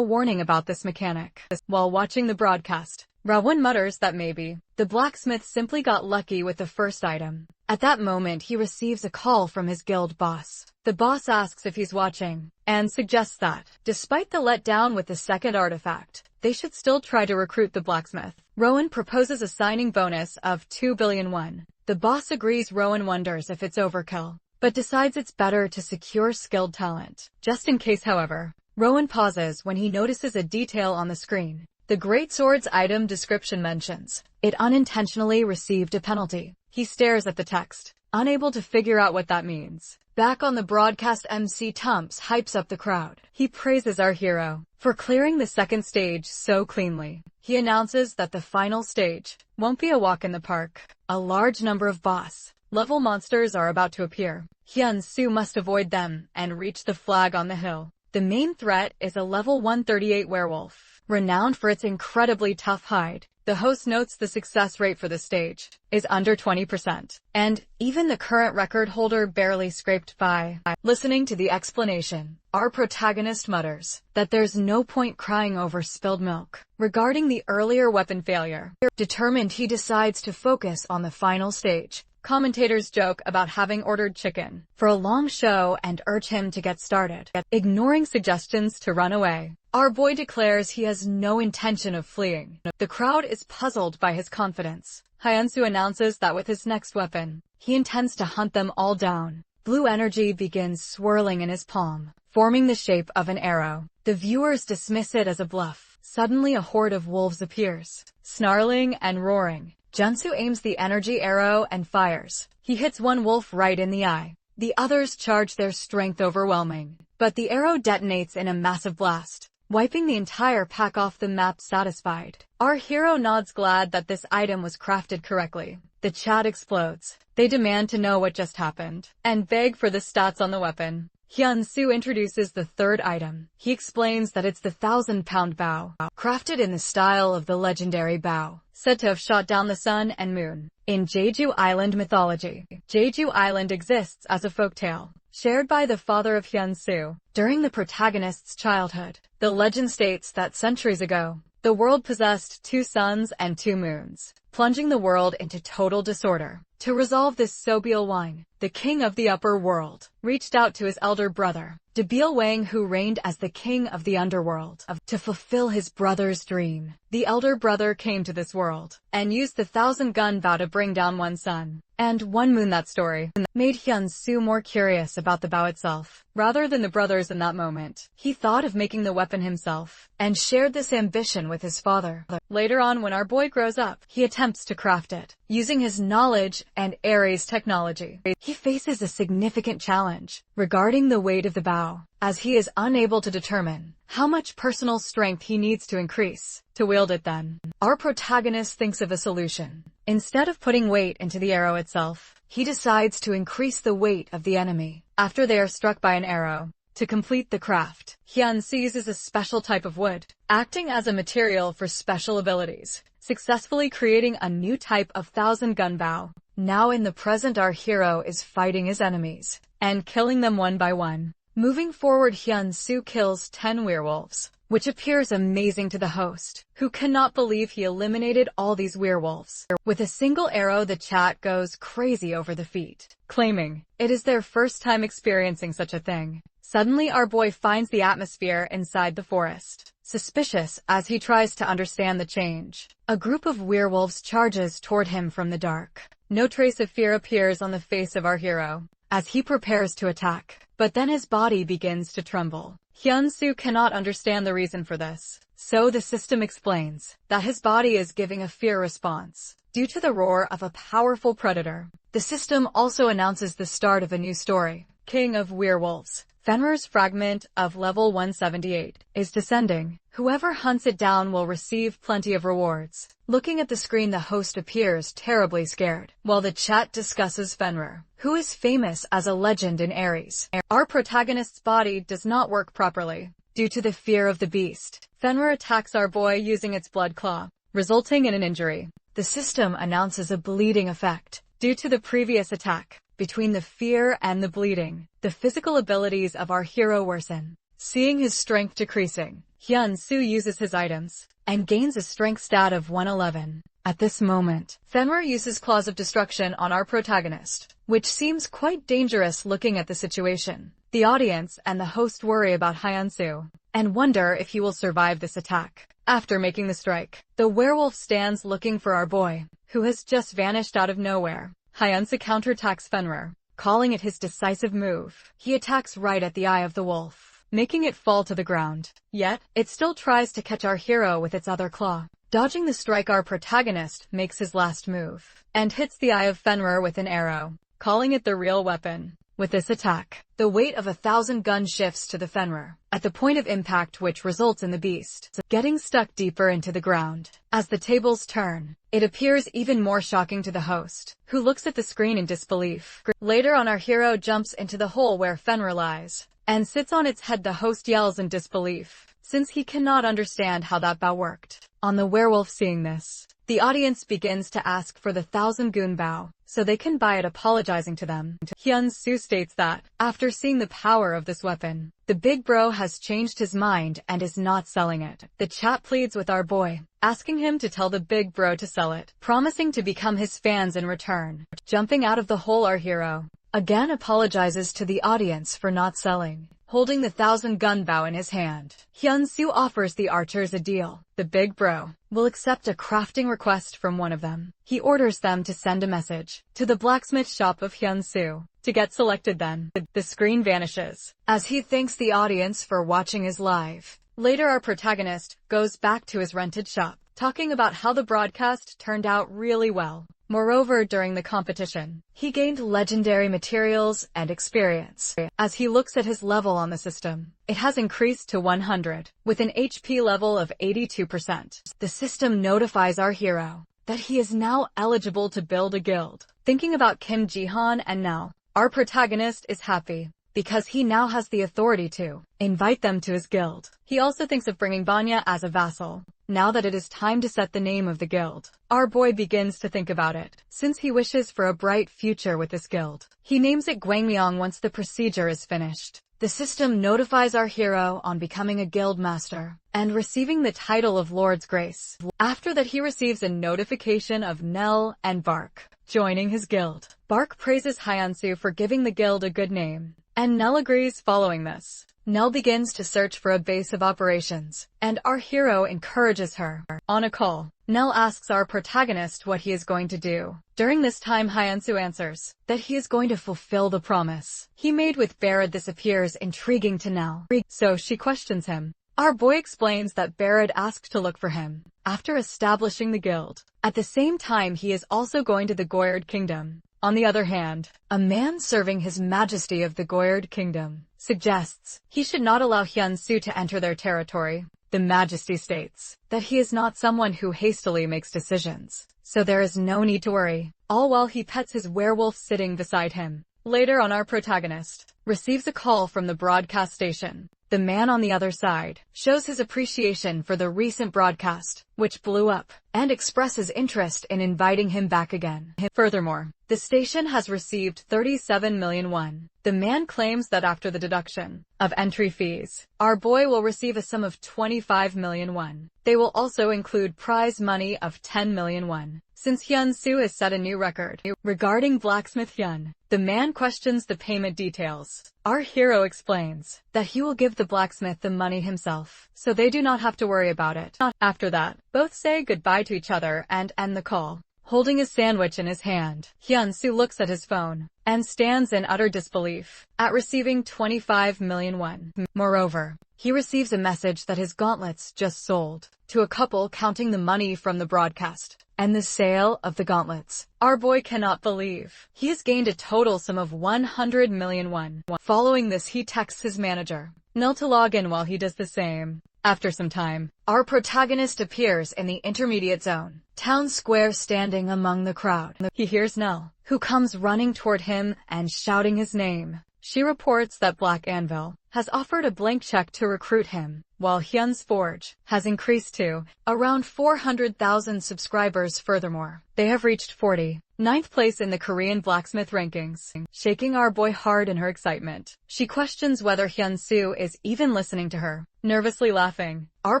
warning about this mechanic. While watching the broadcast, Rawon mutters that maybe the blacksmith simply got lucky with the first item. At that moment, he receives a call from his guild boss. The boss asks if he's watching, and suggests that, despite the letdown with the second artifact, they should still try to recruit the blacksmith. Rowan proposes a signing bonus of 2 billion won. The boss agrees. Rowan wonders if it's overkill, but decides it's better to secure skilled talent. Just in case, however, Rowan pauses when he notices a detail on the screen. The Great Sword's item description mentions it unintentionally received a penalty. He stares at the text, unable to figure out what that means. Back on the broadcast, MC Thumps hypes up the crowd. He praises our hero for clearing the second stage so cleanly. He announces that the final stage won't be a walk in the park. A large number of boss-level monsters are about to appear. Hyun-soo must avoid them and reach the flag on the hill. The main threat is a level 138 werewolf, renowned for its incredibly tough hide. The host notes the success rate for the stage is under 20%, and even the current record holder barely scraped by. Listening to the explanation, our protagonist mutters that there's no point crying over spilled milk. Regarding the earlier weapon failure, determined, he decides to focus on the final stage. Commentators joke about having ordered chicken for a long show and urge him to get started, ignoring suggestions to run away. Our boy declares he has no intention of fleeing. The crowd is puzzled by his confidence. Hyun-soo announces that with his next weapon, he intends to hunt them all down. Blue energy begins swirling in his palm, forming the shape of an arrow. The viewers dismiss it as a bluff. Suddenly a horde of wolves appears, snarling and roaring. Junsu aims the energy arrow and fires. He hits one wolf right in the eye. The others charge, their strength overwhelming, but the arrow detonates in a massive blast, wiping the entire pack off the map. Satisfied, our hero nods, glad that this item was crafted correctly. The chat explodes. They demand to know what just happened and beg for the stats on the weapon. Hyun-soo introduces the third item. He explains that it's the 1,000-pound bow, crafted in the style of the legendary bow, said to have shot down the sun and moon. In Jeju Island mythology, Jeju Island exists as a folktale, shared by the father of Hyun-soo. During the protagonist's childhood, the legend states that centuries ago, The world possessed 2 suns and 2 moons, plunging the world into total disorder. To resolve this Sobiel wine, the king of the upper world reached out to his elder brother, Debiel Wang, who reigned as the king of the underworld. To fulfill his brother's dream, the elder brother came to this world and used the 1,000-gun vow to bring down 1 sun and 1 moon. That story made Hyun-soo more curious about the vow itself, rather than the brothers in that moment. He thought of making the weapon himself and shared this ambition with his father. Later on, when our boy grows up, he attempts to craft it using his knowledge and Ares technology. He faces a significant challenge regarding the weight of the bow, as he is unable to determine how much personal strength he needs to increase to wield it. Then, our protagonist thinks of a solution. Instead of putting weight into the arrow itself, he decides to increase the weight of the enemy after they are struck by an arrow. To complete the craft, Hyun-soo uses a special type of wood, acting as a material for special abilities, successfully creating a new type of 1,000-gun bow. Now in the present, our hero is fighting his enemies and killing them one by one. Moving forward, Hyun-soo kills 10 werewolves, which appears amazing to the host, who cannot believe he eliminated all these werewolves. With a single arrow, the chat goes crazy over the feat, claiming it is their first time experiencing such a thing. Suddenly, our boy finds the atmosphere inside the forest suspicious as he tries to understand the change. A group of werewolves charges toward him from the dark. No trace of fear appears on the face of our hero as he prepares to attack, but then his body begins to tremble. Hyun-soo cannot understand the reason for this, so the system explains that his body is giving a fear response due to the roar of a powerful predator. The system also announces the start of a new story. King of Werewolves. Fenrir's fragment of level 178 is descending. Whoever hunts it down will receive plenty of rewards. Looking at the screen, the host appears terribly scared, while the chat discusses Fenrir, who is famous as a legend in Ares. Our protagonist's body does not work properly due to the fear of the beast. Fenrir attacks our boy using its blood claw, resulting in an injury. The system announces a bleeding effect due to the previous attack. Between the fear and the bleeding, the physical abilities of our hero worsen. Seeing his strength decreasing, Hyun-soo uses his items and gains a strength stat of 111. At this moment, Fenrir uses Claws of Destruction on our protagonist, which seems quite dangerous looking at the situation. The audience and the host worry about Hyun-soo and wonder if he will survive this attack. After making the strike, the werewolf stands looking for our boy, who has just vanished out of nowhere. Hyun-soo counterattacks Fenrir, calling it his decisive move. He attacks right at the eye of the wolf, making it fall to the ground. Yet, it still tries to catch our hero with its other claw. Dodging the strike, our protagonist makes his last move and hits the eye of Fenrir with an arrow, calling it the real weapon. With this attack, the weight of 1,000 gun shifts to the Fenrir at the point of impact, which results in the beast getting stuck deeper into the ground. As the tables turn, it appears even more shocking to the host, who looks at the screen in disbelief. Later on, our hero jumps into the hole where Fenrir lies and sits on its head. The host yells in disbelief, since he cannot understand how that bow worked. On the werewolf seeing this, the audience begins to ask for the 1,000-gun bow, so they can buy it, apologizing to them. Hyun-soo states that, after seeing the power of this weapon, the big bro has changed his mind and is not selling it. The chat pleads with our boy, asking him to tell the big bro to sell it, promising to become his fans in return. Jumping out of the hole, our hero again apologizes to the audience for not selling. Holding the 1,000-gun bow in his hand, Hyun-soo offers the archers a deal. The big bro will accept a crafting request from one of them. He orders them to send a message to the blacksmith shop of Hyun-soo to get selected. Then, the screen vanishes as he thanks the audience for watching his live. Later, our protagonist goes back to his rented shop, talking about how the broadcast turned out really well. Moreover, during the competition, he gained legendary materials and experience. As he looks at his level on the system, it has increased to 100, with an HP level of 82%. The system notifies our hero that he is now eligible to build a guild. Thinking about Kim Ji-han, and now, our protagonist is happy, because he now has the authority to invite them to his guild. He also thinks of bringing Banya as a vassal. Now that it is time to set the name of the guild, our boy begins to think about it, since he wishes for a bright future with this guild. He names it Gwangmyeong once the procedure is finished. the system notifies our hero on becoming a guild master and receiving the title of Lord's Grace. After that, he receives a notification of Nell and Bark joining his guild. Bark praises Hyunsu for giving the guild a good name, and Nell agrees. Following this, Nell begins to search for a base of operations, and our hero encourages her. On a call, Nell asks our protagonist what he is going to do. During this time, Hyunsu answers that he is going to fulfill the promise he made with Barrett. This appears intriguing to Nell, so she questions him. Our boy explains that Barrett asked to look for him after establishing the guild. At the same time, he is also going to the Goyard Kingdom. On the other hand, a man serving His Majesty of the Goyard Kingdom suggests he should not allow Hyunsu to enter their territory. The Majesty states that he is not someone who hastily makes decisions, so there is no need to worry, all while he pets his werewolf sitting beside him. Later on, our protagonist receives a call from the broadcast station. The man on the other side shows his appreciation for the recent broadcast, which blew up, and expresses interest in inviting him back again. Furthermore, the station has received 37 million won. The man claims that after the deduction of entry fees, our boy will receive a sum of 25 million won. They will also include prize money of 10 million won. Since Hyunsu has set a new record regarding blacksmith Hyun, the man questions the payment details. Our hero explains that he will give the blacksmith the money himself, so they do not have to worry about it. After that, both say goodbye to each other and end the call. Holding a sandwich in his hand, Hyunsu looks at his phone and stands in utter disbelief at receiving 25 million won. Moreover, he receives a message that his gauntlets just sold to a couple, counting the money from the broadcast and the sale of the gauntlets. Our boy cannot believe he has gained a total sum of 100 million won. Following this, he texts his manager, Nell, to log in while he does the same. After some time, our protagonist appears in the intermediate zone, town square, standing among the crowd. He hears Nell, who comes running toward him and shouting his name. She reports that Black Anvil has offered a blank check to recruit him, while Hyun's Forge has increased to around 400,000 subscribers. Furthermore, they have reached 49th place in the Korean blacksmith rankings. Shaking our boy hard in her excitement, she questions whether Hyunsu is even listening to her. Nervously laughing, our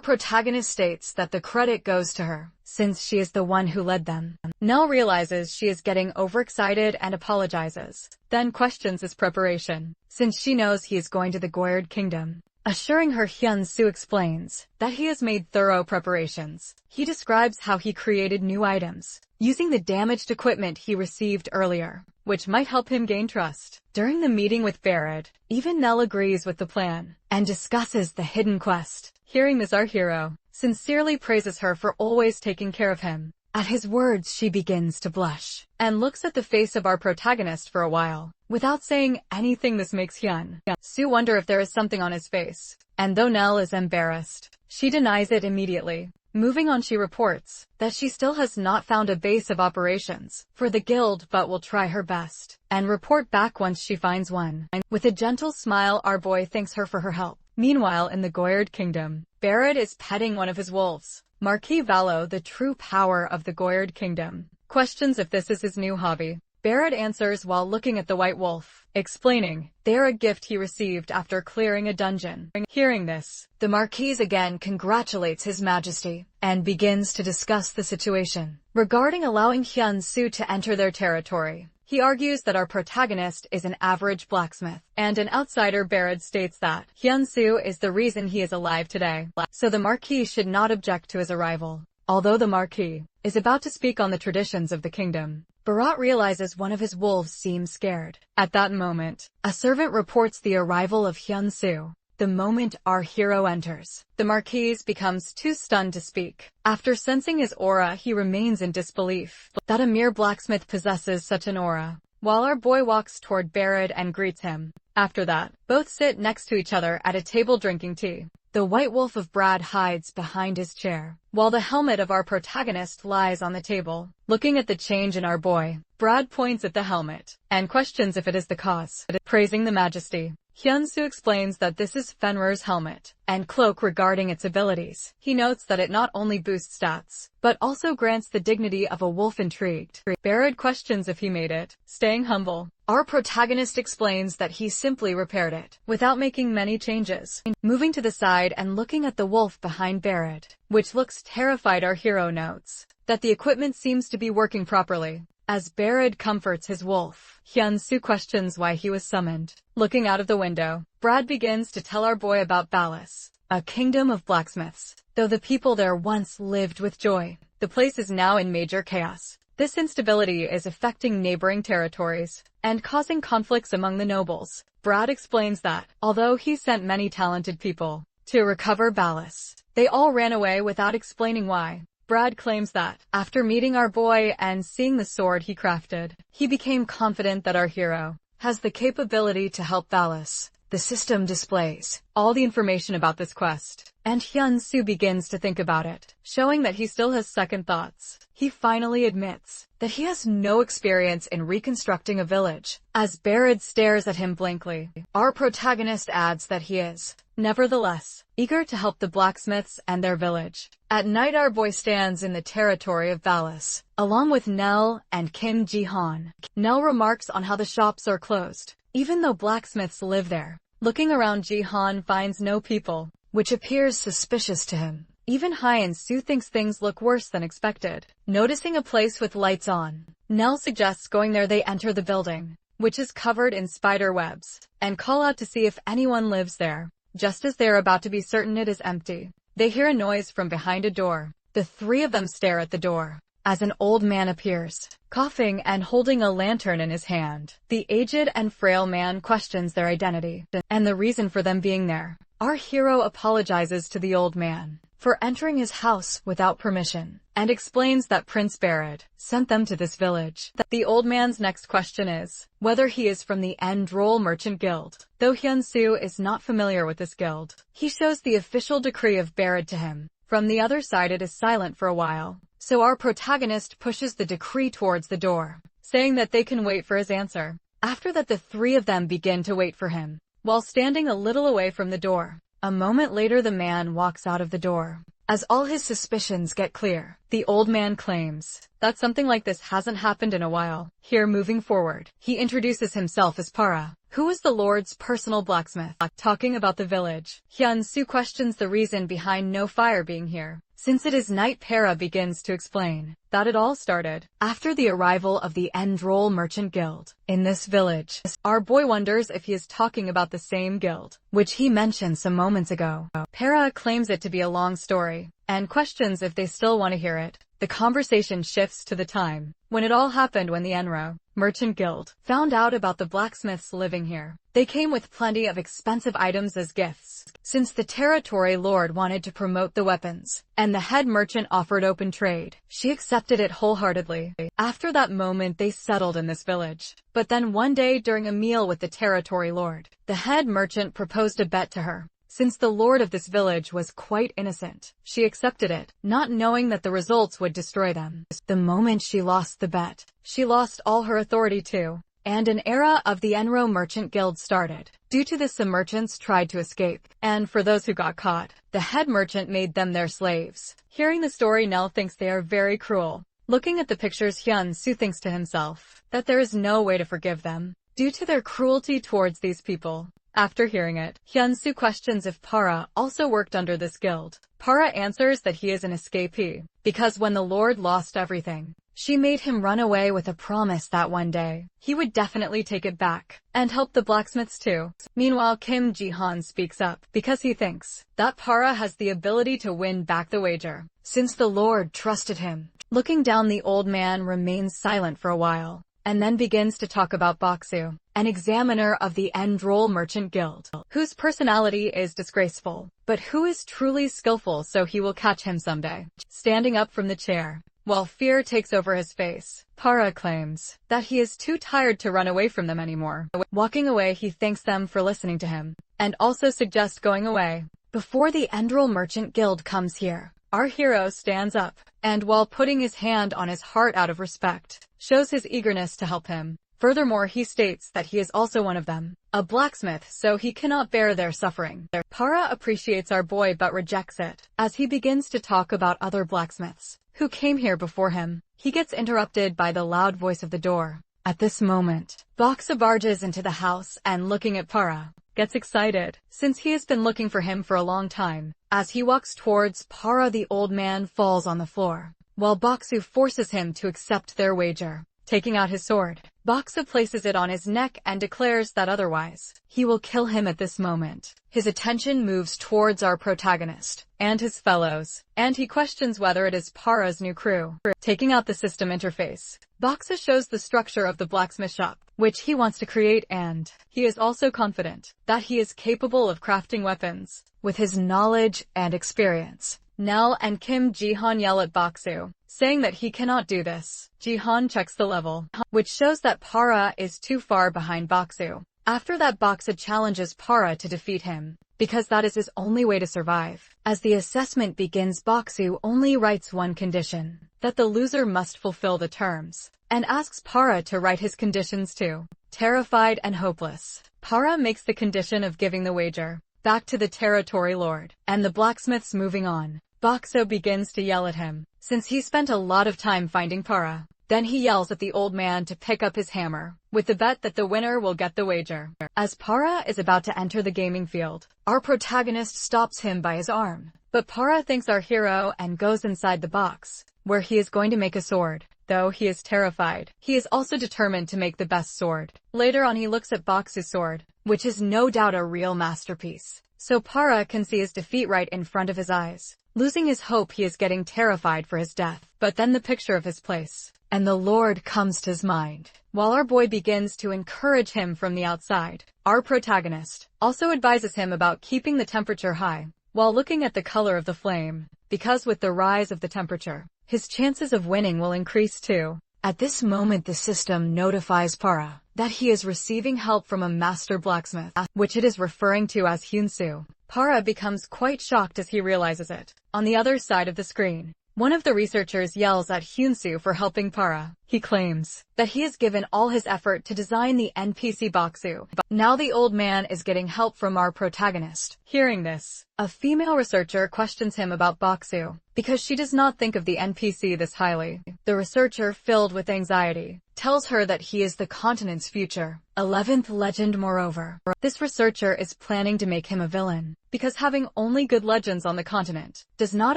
protagonist states that the credit goes to her, since she is the one who led them. Nell realizes she is getting overexcited and apologizes, then questions his preparation, since she knows he is going to the Goyard Kingdom. Assuring her, Hyunsu explains that he has made thorough preparations. He describes how he created new items using the damaged equipment he received earlier, which might help him gain trust. During the meeting with Barrett, even Nell agrees with the plan and discusses the hidden quest. Hearing this, our hero sincerely praises her for always taking care of him. At his words, she begins to blush and looks at the face of our protagonist for a while without saying anything. This makes Hyunsu wonder if there is something on his face, and though Nell is embarrassed, she denies it immediately. Moving on, she reports that she still has not found a base of operations for the guild, but will try her best and report back once she finds one. With a gentle smile, our boy thanks her for her help. Meanwhile, in the Goyard Kingdom, Barrett is petting one of his wolves. Marquis Valo, the true power of the Goyard Kingdom, questions if this is his new hobby. Barrett answers while looking at the white wolf, explaining they're a gift he received after clearing a dungeon. Hearing this, the Marquis again congratulates His Majesty and begins to discuss the situation regarding allowing Hyunsu to enter their territory. He argues that our protagonist is an average blacksmith and an outsider. Barrett states that Hyunsu is the reason he is alive today, so the Marquis should not object to his arrival. Although the Marquis is about to speak on the traditions of the kingdom, Barrett realizes one of his wolves seems scared. At that moment, a servant reports the arrival of Hyunsu. The moment our hero enters, the Marquis becomes too stunned to speak. After sensing his aura, he remains in disbelief that a mere blacksmith possesses such an aura, while our boy walks toward Barrett and greets him. After that, both sit next to each other at a table drinking tea. The white wolf of Brad hides behind his chair, while the helmet of our protagonist lies on the table. Looking at the change in our boy, Brad points at the helmet and questions if it is the cause. Praising the Majesty, Hyunsu explains that this is Fenrir's helmet and cloak. Regarding its abilities, he notes that it not only boosts stats, but also grants the dignity of a wolf. Intrigued, Barrett questions if he made it. Staying humble, Our protagonist explains that he simply repaired it, without making many changes. Moving to the side and looking at the wolf behind Barrett, which looks terrified, our hero notes that the equipment seems to be working properly. As Barrett comforts his wolf, Hyun-soo questions why he was summoned. Looking out of the window, Brad begins to tell our boy about Ballas, a kingdom of blacksmiths. Though the people there once lived with joy, the place is now in major chaos. This instability is affecting neighboring territories and causing conflicts among the nobles. Brad explains that, although he sent many talented people to recover Ballas, they all ran away without explaining why. Brad claims that, after meeting our boy and seeing the sword he crafted, he became confident that our hero has the capability to help Ballas. The system displays all the information about this quest, and Hyun-soo begins to think about it, showing that he still has second thoughts. He finally admits that he has no experience in reconstructing a village. As Barrett stares at him blankly, our protagonist adds that he is, nevertheless, eager to help the blacksmiths and their village. At night, our boy stands in the territory of Ballas, along with Nell and Kim Ji-han. Nell remarks on how the shops are closed, even though blacksmiths live there. Looking around, Ji-han finds no people, which appears suspicious to him. Even Hyun-soo thinks things look worse than expected. Noticing a place with lights on, Nell suggests going there. They enter the building, which is covered in spider webs, and call out to see if anyone lives there. Just as they're about to be certain it is empty, they hear a noise from behind a door. The three of them stare at the door as an old man appears, coughing and holding a lantern in his hand. The aged and frail man questions their identity and the reason for them being there. Our hero apologizes to the old man for entering his house without permission, and explains that Prince Barrett sent them to this village. The old man's next question is whether he is from the End-Roll Merchant Guild. Though Hyun-soo is not familiar with this guild, he shows the official decree of Barrett to him. From the other side, it is silent for a while, so our protagonist pushes the decree towards the door, saying that they can wait for his answer. After that, the three of them begin to wait for him, while standing a little away from the door. A moment later, the man walks out of the door. As all his suspicions get clear, the old man claims that something like this hasn't happened in a while. Here, moving forward, he introduces himself as Para, who is the Lord's personal blacksmith. Talking about the village, Hyun-soo questions the reason behind no fire being here. Since it is night, Para begins to explain that it all started after the arrival of the End-Roll Merchant Guild in this village. Our boy wonders if he is talking about the same guild, which he mentioned some moments ago. Para claims it to be a long story, and questions if they still want to hear it. The conversation shifts to the time when it all happened, when the End-Roll Merchant Guild found out about the blacksmiths living here. They came with plenty of expensive items as gifts, since the territory lord wanted to promote the weapons, and the head merchant offered open trade. She accepted it wholeheartedly. After that moment, they settled in this village. But then one day, during a meal with the territory lord, the head merchant proposed a bet to her. Since the lord of this village was quite innocent, she accepted it, not knowing that the results would destroy them. The moment she lost the bet, she lost all her authority too, and an era of the End-Roll Merchant Guild started. Due to this, some merchants tried to escape, and for those who got caught, the head merchant made them their slaves. Hearing the story, Nell thinks they are very cruel. Looking at the pictures, Hyun-soo thinks to himself that there is no way to forgive them due to their cruelty towards these people. After hearing it, Hyun-soo questions if Para also worked under this guild. Para answers that he is an escapee, because when the lord lost everything, she made him run away with a promise that one day he would definitely take it back and help the blacksmiths too. Meanwhile, Kim Ji-han speaks up because he thinks that Para has the ability to win back the wager, since the lord trusted him. Looking down, the old man remains silent for a while, and then begins to talk about Boksu, an examiner of the End-Roll Merchant Guild, whose personality is disgraceful, but who is truly skillful, so he will catch him someday. Standing up from the chair, while fear takes over his face, Para claims that he is too tired to run away from them anymore. Walking away, he thanks them for listening to him, and also suggests going away before the End-Roll Merchant Guild comes here. Our hero stands up, and while putting his hand on his heart out of respect, shows his eagerness to help him. Furthermore, he states that he is also one of them, a blacksmith, so he cannot bear their suffering. Para appreciates our boy but rejects it. As he begins to talk about other blacksmiths who came here before him, he gets interrupted by the loud voice of the door. At this moment, Boxa barges into the house and looking at Para, gets excited, since he has been looking for him for a long time. As he walks towards Para, the old man falls on the floor, while Boxu forces him to accept their wager. Taking out his sword, Boxa places it on his neck and declares that otherwise, he will kill him at this moment. His attention moves towards our protagonist and his fellows, and he questions whether it is Para's new crew. Taking out the system interface, Boxa shows the structure of the blacksmith shop, which he wants to create, and he is also confident that he is capable of crafting weapons with his knowledge and experience. Nell and Kim Jihan yell at Boxu, saying that he cannot do this. Jihan checks the level, which shows that Para is too far behind Boxu. After that, Boxa challenges Para to defeat him, because that is his only way to survive. As the assessment begins, Boxu only writes one condition, that the loser must fulfill the terms, and asks Para to write his conditions too. Terrified and hopeless, Para makes the condition of giving the wager back to the territory lord, and the blacksmiths moving on. Boxu begins to yell at him, since he spent a lot of time finding Para. Then he yells at the old man to pick up his hammer, with the bet that the winner will get the wager. As Para is about to enter the gaming field, our protagonist stops him by his arm. But Para thanks our hero and goes inside the box, where he is going to make a sword. Though he is terrified, he is also determined to make the best sword. Later on, he looks at Boxu's sword, which is no doubt a real masterpiece, so Para can see his defeat right in front of his eyes. Losing his hope, he is getting terrified for his death. But then the picture of his place and the Lord comes to his mind, while our boy begins to encourage him from the outside. Our protagonist also advises him about keeping the temperature high, while looking at the color of the flame, because with the rise of the temperature, his chances of winning will increase too. At this moment, the system notifies Para that he is receiving help from a master blacksmith, which it is referring to as Hyunsu. Para becomes quite shocked as he realizes it. On the other side of the screen, one of the researchers yells at Hyunsu for helping Para. He claims that he has given all his effort to design the NPC Boxu. Now the old man is getting help from our protagonist. Hearing this, a female researcher questions him about Boxu, because she does not think of the NPC this highly. The researcher, filled with anxiety, tells her that he is the continent's future 11th legend. Moreover, this researcher is planning to make him a villain, because having only good legends on the continent does not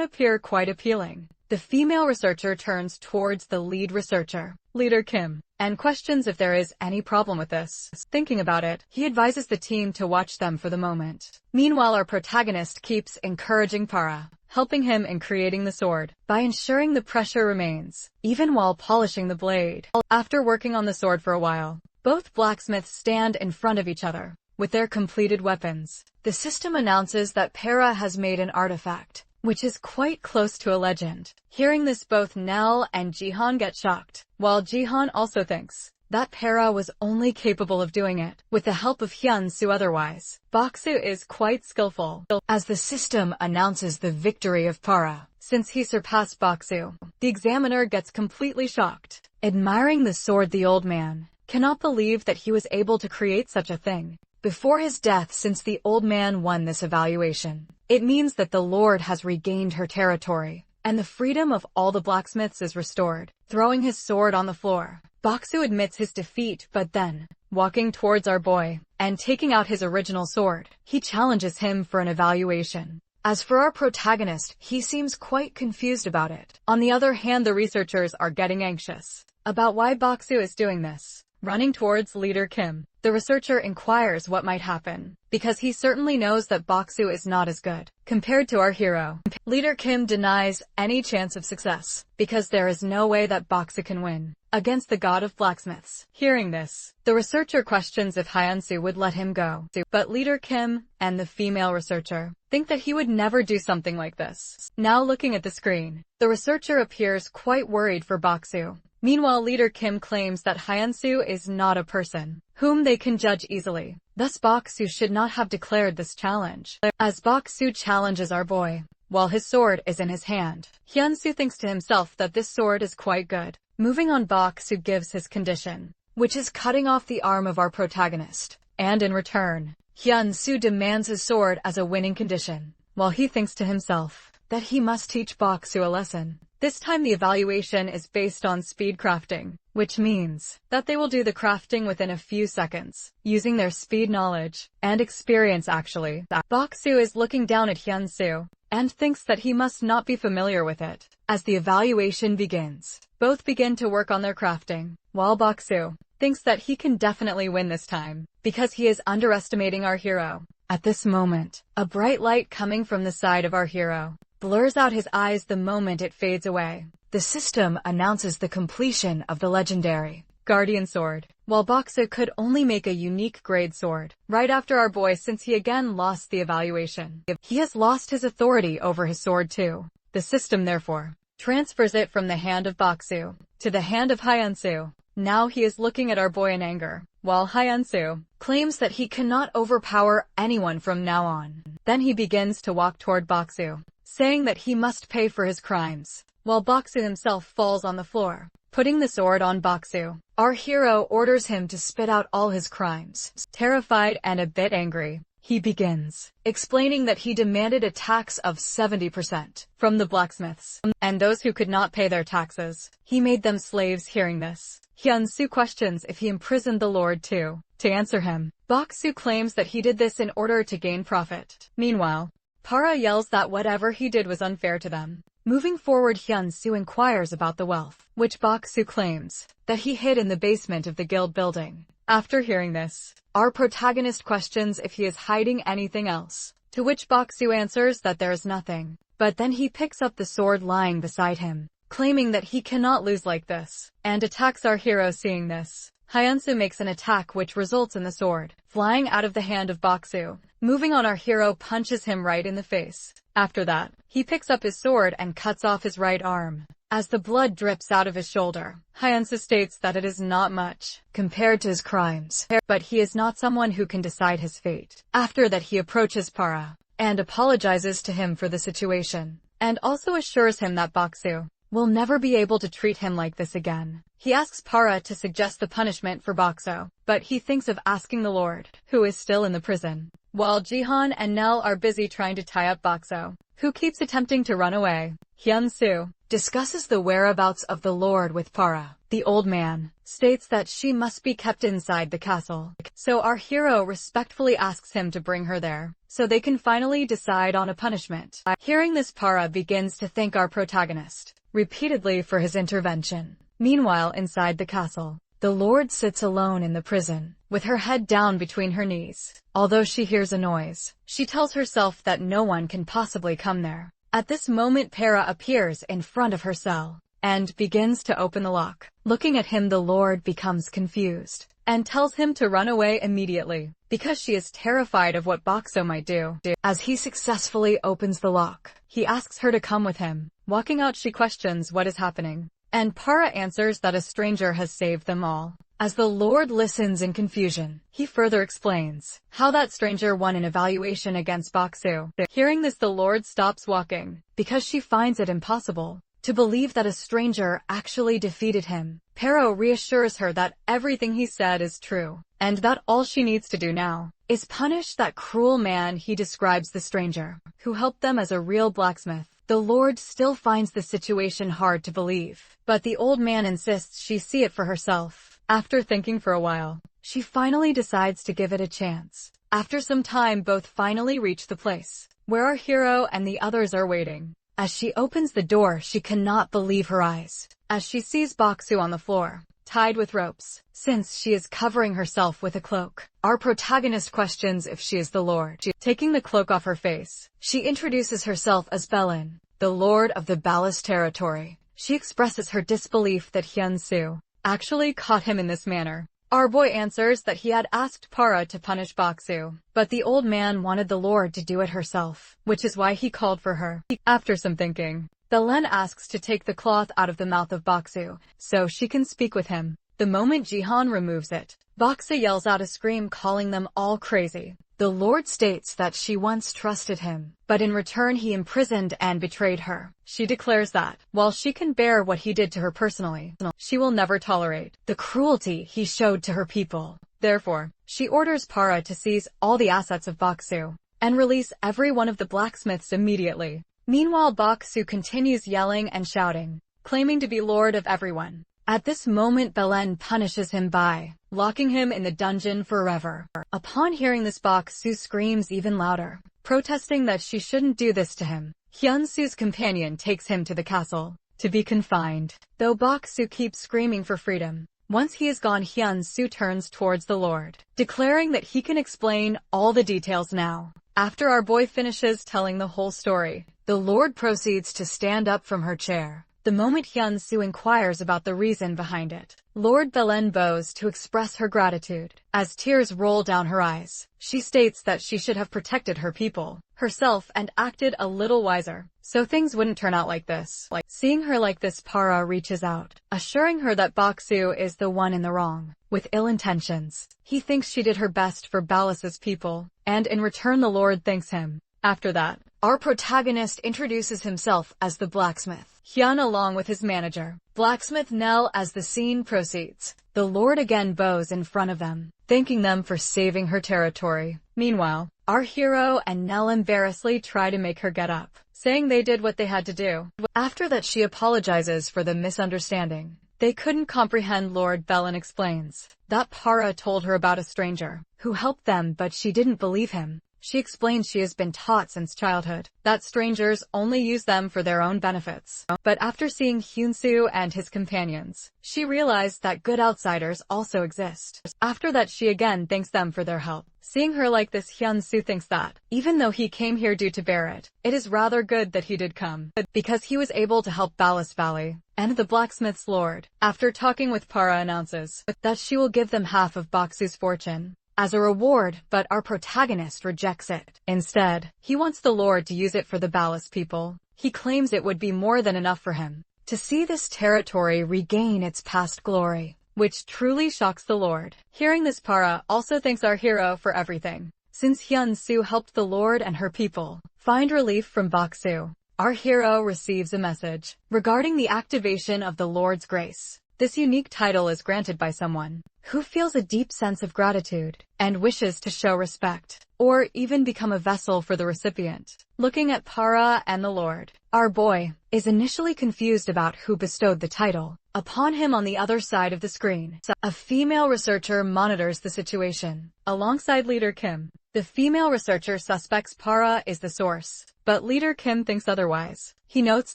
appear quite appealing. The female researcher turns towards the lead researcher, Leader Kim, and questions if there is any problem with this. Thinking about it, he advises the team to watch them for the moment. Meanwhile, our protagonist keeps encouraging Para, helping him in creating the sword by ensuring the pressure remains, even while polishing the blade. After working on the sword for a while, both blacksmiths stand in front of each other with their completed weapons. The system announces that Para has made an artifact, which is quite close to a legend. Hearing this, both Nell and Jihan get shocked, while Jihan also thinks that Para was only capable of doing it with the help of Hyunsu. Otherwise, Boxu is quite skillful. As the system announces the victory of Para, since he surpassed Boxu, the examiner gets completely shocked. Admiring the sword, the old man cannot believe that he was able to create such a thing before his death. Since the old man won this evaluation, it means that the Lord has regained her territory, and the freedom of all the blacksmiths is restored. Throwing his sword on the floor, Boxu admits his defeat, but then, walking towards our boy, and taking out his original sword, he challenges him for an evaluation. As for our protagonist, he seems quite confused about it. On the other hand, the researchers are getting anxious about why Boxu is doing this. Running towards Leader Kim, the researcher inquires what might happen, because he certainly knows that Boxu is not as good compared to our hero. Leader Kim denies any chance of success, because there is no way that Boxu can win against the god of blacksmiths. Hearing this, the researcher questions if Hyunsu would let him go, but Leader Kim and the female researcher think that he would never do something like this. Now looking at the screen, the researcher appears quite worried for Boxu. Meanwhile, Leader Kim claims that Hyunsu is not a person whom they can judge easily. Thus, Boxu should not have declared this challenge. As Boxu challenges our boy, while his sword is in his hand, Hyunsu thinks to himself that this sword is quite good. Moving on, Boxu gives his condition, which is cutting off the arm of our protagonist, and in return, Hyunsu demands his sword as a winning condition, while he thinks to himself that he must teach Boxu a lesson. This time the evaluation is based on speed crafting, which means that they will do the crafting within a few seconds, using their speed knowledge and experience actually. Baksu is looking down at Hyunsu and thinks that he must not be familiar with it. As the evaluation begins, both begin to work on their crafting, while Baksu thinks that he can definitely win this time, because he is underestimating our hero. At this moment, a bright light coming from the side of our hero blurs out his eyes the moment it fades away. The system announces the completion of the legendary Guardian Sword, while Baksu could only make a unique grade sword right after our boy, since he again lost the evaluation. He has lost his authority over his sword too. The system therefore transfers it from the hand of Baksu to the hand of Hyunsu. Now he is looking at our boy in anger, while Hyunsu claims that he cannot overpower anyone from now on. Then he begins to walk toward Baksu, saying that he must pay for his crimes, while Baksu himself falls on the floor, putting the sword on Baksu. Our hero orders him to spit out all his crimes. Terrified and a bit angry, he begins explaining that he demanded a tax of 70% from the blacksmiths, and those who could not pay their taxes, he made them slaves. Hearing this, Hyunsu questions if he imprisoned the lord too. To answer him, Baksu claims that he did this in order to gain profit. Meanwhile, Para yells that whatever he did was unfair to them. Moving forward, Hyunsu inquires about the wealth, which Baksu claims that he hid in the basement of the guild building. After hearing this, our protagonist questions if he is hiding anything else, to which Baksu answers that there is nothing. But then he picks up the sword lying beside him, claiming that he cannot lose like this, and attacks our hero. Seeing this, Hyunsu makes an attack which results in the sword flying out of the hand of Baksu. Moving on, our hero punches him right in the face. After that, he picks up his sword and cuts off his right arm. As the blood drips out of his shoulder, Hyunsu states that it is not much compared to his crimes, but he is not someone who can decide his fate. After that, he approaches Para and apologizes to him for the situation, and also assures him that Baksu will never be able to treat him like this again. He asks Para to suggest the punishment for Baksu, but he thinks of asking the Lord, who is still in the prison. While Jihan and Nell are busy trying to tie up Baksu, who keeps attempting to run away, Hyunsu discusses the whereabouts of the Lord with Para. The old man states that she must be kept inside the castle, so our hero respectfully asks him to bring her there, so they can finally decide on a punishment. Hearing this, Para begins to thank our protagonist repeatedly for his intervention. Meanwhile, inside the castle, the Lord sits alone in the prison, with her head down between her knees. Although she hears a noise, she tells herself that no one can possibly come there. At this moment, Para appears in front of her cell and begins to open the lock. Looking at him, the Lord becomes confused and tells him to run away immediately, because she is terrified of what Baksu might do. As he successfully opens the lock, he asks her to come with him. Walking out, she questions what is happening, and Para answers that a stranger has saved them all. As the Lord listens in confusion, he further explains how that stranger won an evaluation against Baksu. Hearing this, the Lord stops walking, because she finds it impossible to believe that a stranger actually defeated him. Para reassures her that everything he said is true, and that all she needs to do now is punish that cruel man. He describes the stranger who helped them as a real blacksmith. The Lord still finds the situation hard to believe, but the old man insists she see it for herself. After thinking for a while, she finally decides to give it a chance. After some time, both finally reach the place where our hero and the others are waiting. As she opens the door, she cannot believe her eyes, as she sees Baksu on the floor, tied with ropes, since she is covering herself with a cloak. Our protagonist questions if she is the Lord. Taking the cloak off her face, she introduces herself as Belin, the Lord of the Ballast territory. She expresses her disbelief that Hyunsu actually caught him in this manner. Our boy answers that he had asked Para to punish Baksu, but the old man wanted the Lord to do it herself, which is why he called for her. After some thinking, Belen asks to take the cloth out of the mouth of Baksu, so she can speak with him. The moment Jihan removes it, Baksu yells out a scream, calling them all crazy. The Lord states that she once trusted him, but in return he imprisoned and betrayed her. She declares that, while she can bear what he did to her personally, she will never tolerate the cruelty he showed to her people. Therefore, she orders Para to seize all the assets of Baksu and release every one of the blacksmiths immediately. Meanwhile, Baksu continues yelling and shouting, claiming to be lord of everyone. At this moment, Belen punishes him by locking him in the dungeon forever. Upon hearing this, Baksu screams even louder, protesting that she shouldn't do this to him. Hyunsu's companion takes him to the castle to be confined, though Baksu keeps screaming for freedom. Once he is gone, Hyunsu turns towards the Lord, declaring that he can explain all the details now. After our boy finishes telling the whole story, the Lord proceeds to stand up from her chair. The moment Hyunsu inquires about the reason behind it, Lord Belen bows to express her gratitude. As tears roll down her eyes, she states that she should have protected her people, herself, and acted a little wiser, so things wouldn't turn out like this. Seeing her like this, Para reaches out, assuring her that Baksu is the one in the wrong, with ill intentions. He thinks she did her best for Balas's people, and in return the Lord thanks him. After that, our protagonist introduces himself as the blacksmith, Hyun, along with his manager, blacksmith Nell. As the scene proceeds, the Lord again bows in front of them, thanking them for saving her territory. Meanwhile, our hero and Nell embarrassingly try to make her get up, saying they did what they had to do. After that, she apologizes for the misunderstanding. They couldn't comprehend. Lord Belen explains that Para told her about a stranger who helped them, but she didn't believe him. She explains she has been taught since childhood that strangers only use them for their own benefits. But after seeing Hyunsu and his companions, she realized that good outsiders also exist. After that, she again thanks them for their help. Seeing her like this, Hyunsu thinks that, even though he came here due to Barrett, it is rather good that he did come, because he was able to help Balas Valley. And the blacksmith's lord, after talking with Para, announces that she will give them half of Baksu's fortune as a reward, but our protagonist rejects it. Instead, he wants the Lord to use it for the Balas people. He claims it would be more than enough for him to see this territory regain its past glory, which truly shocks the Lord. Hearing this, Para also thanks our hero for everything. Since Hyunsu helped the Lord and her people find relief from Baksu, our hero receives a message regarding the activation of the Lord's grace. This unique title is granted by someone who feels a deep sense of gratitude and wishes to show respect, or even become a vessel for the recipient. Looking at Para and the Lord, our boy is initially confused about who bestowed the title upon him. On the other side of the screen, a female researcher monitors the situation alongside Leader Kim. The female researcher suspects Para is the source, but Leader Kim thinks otherwise. He notes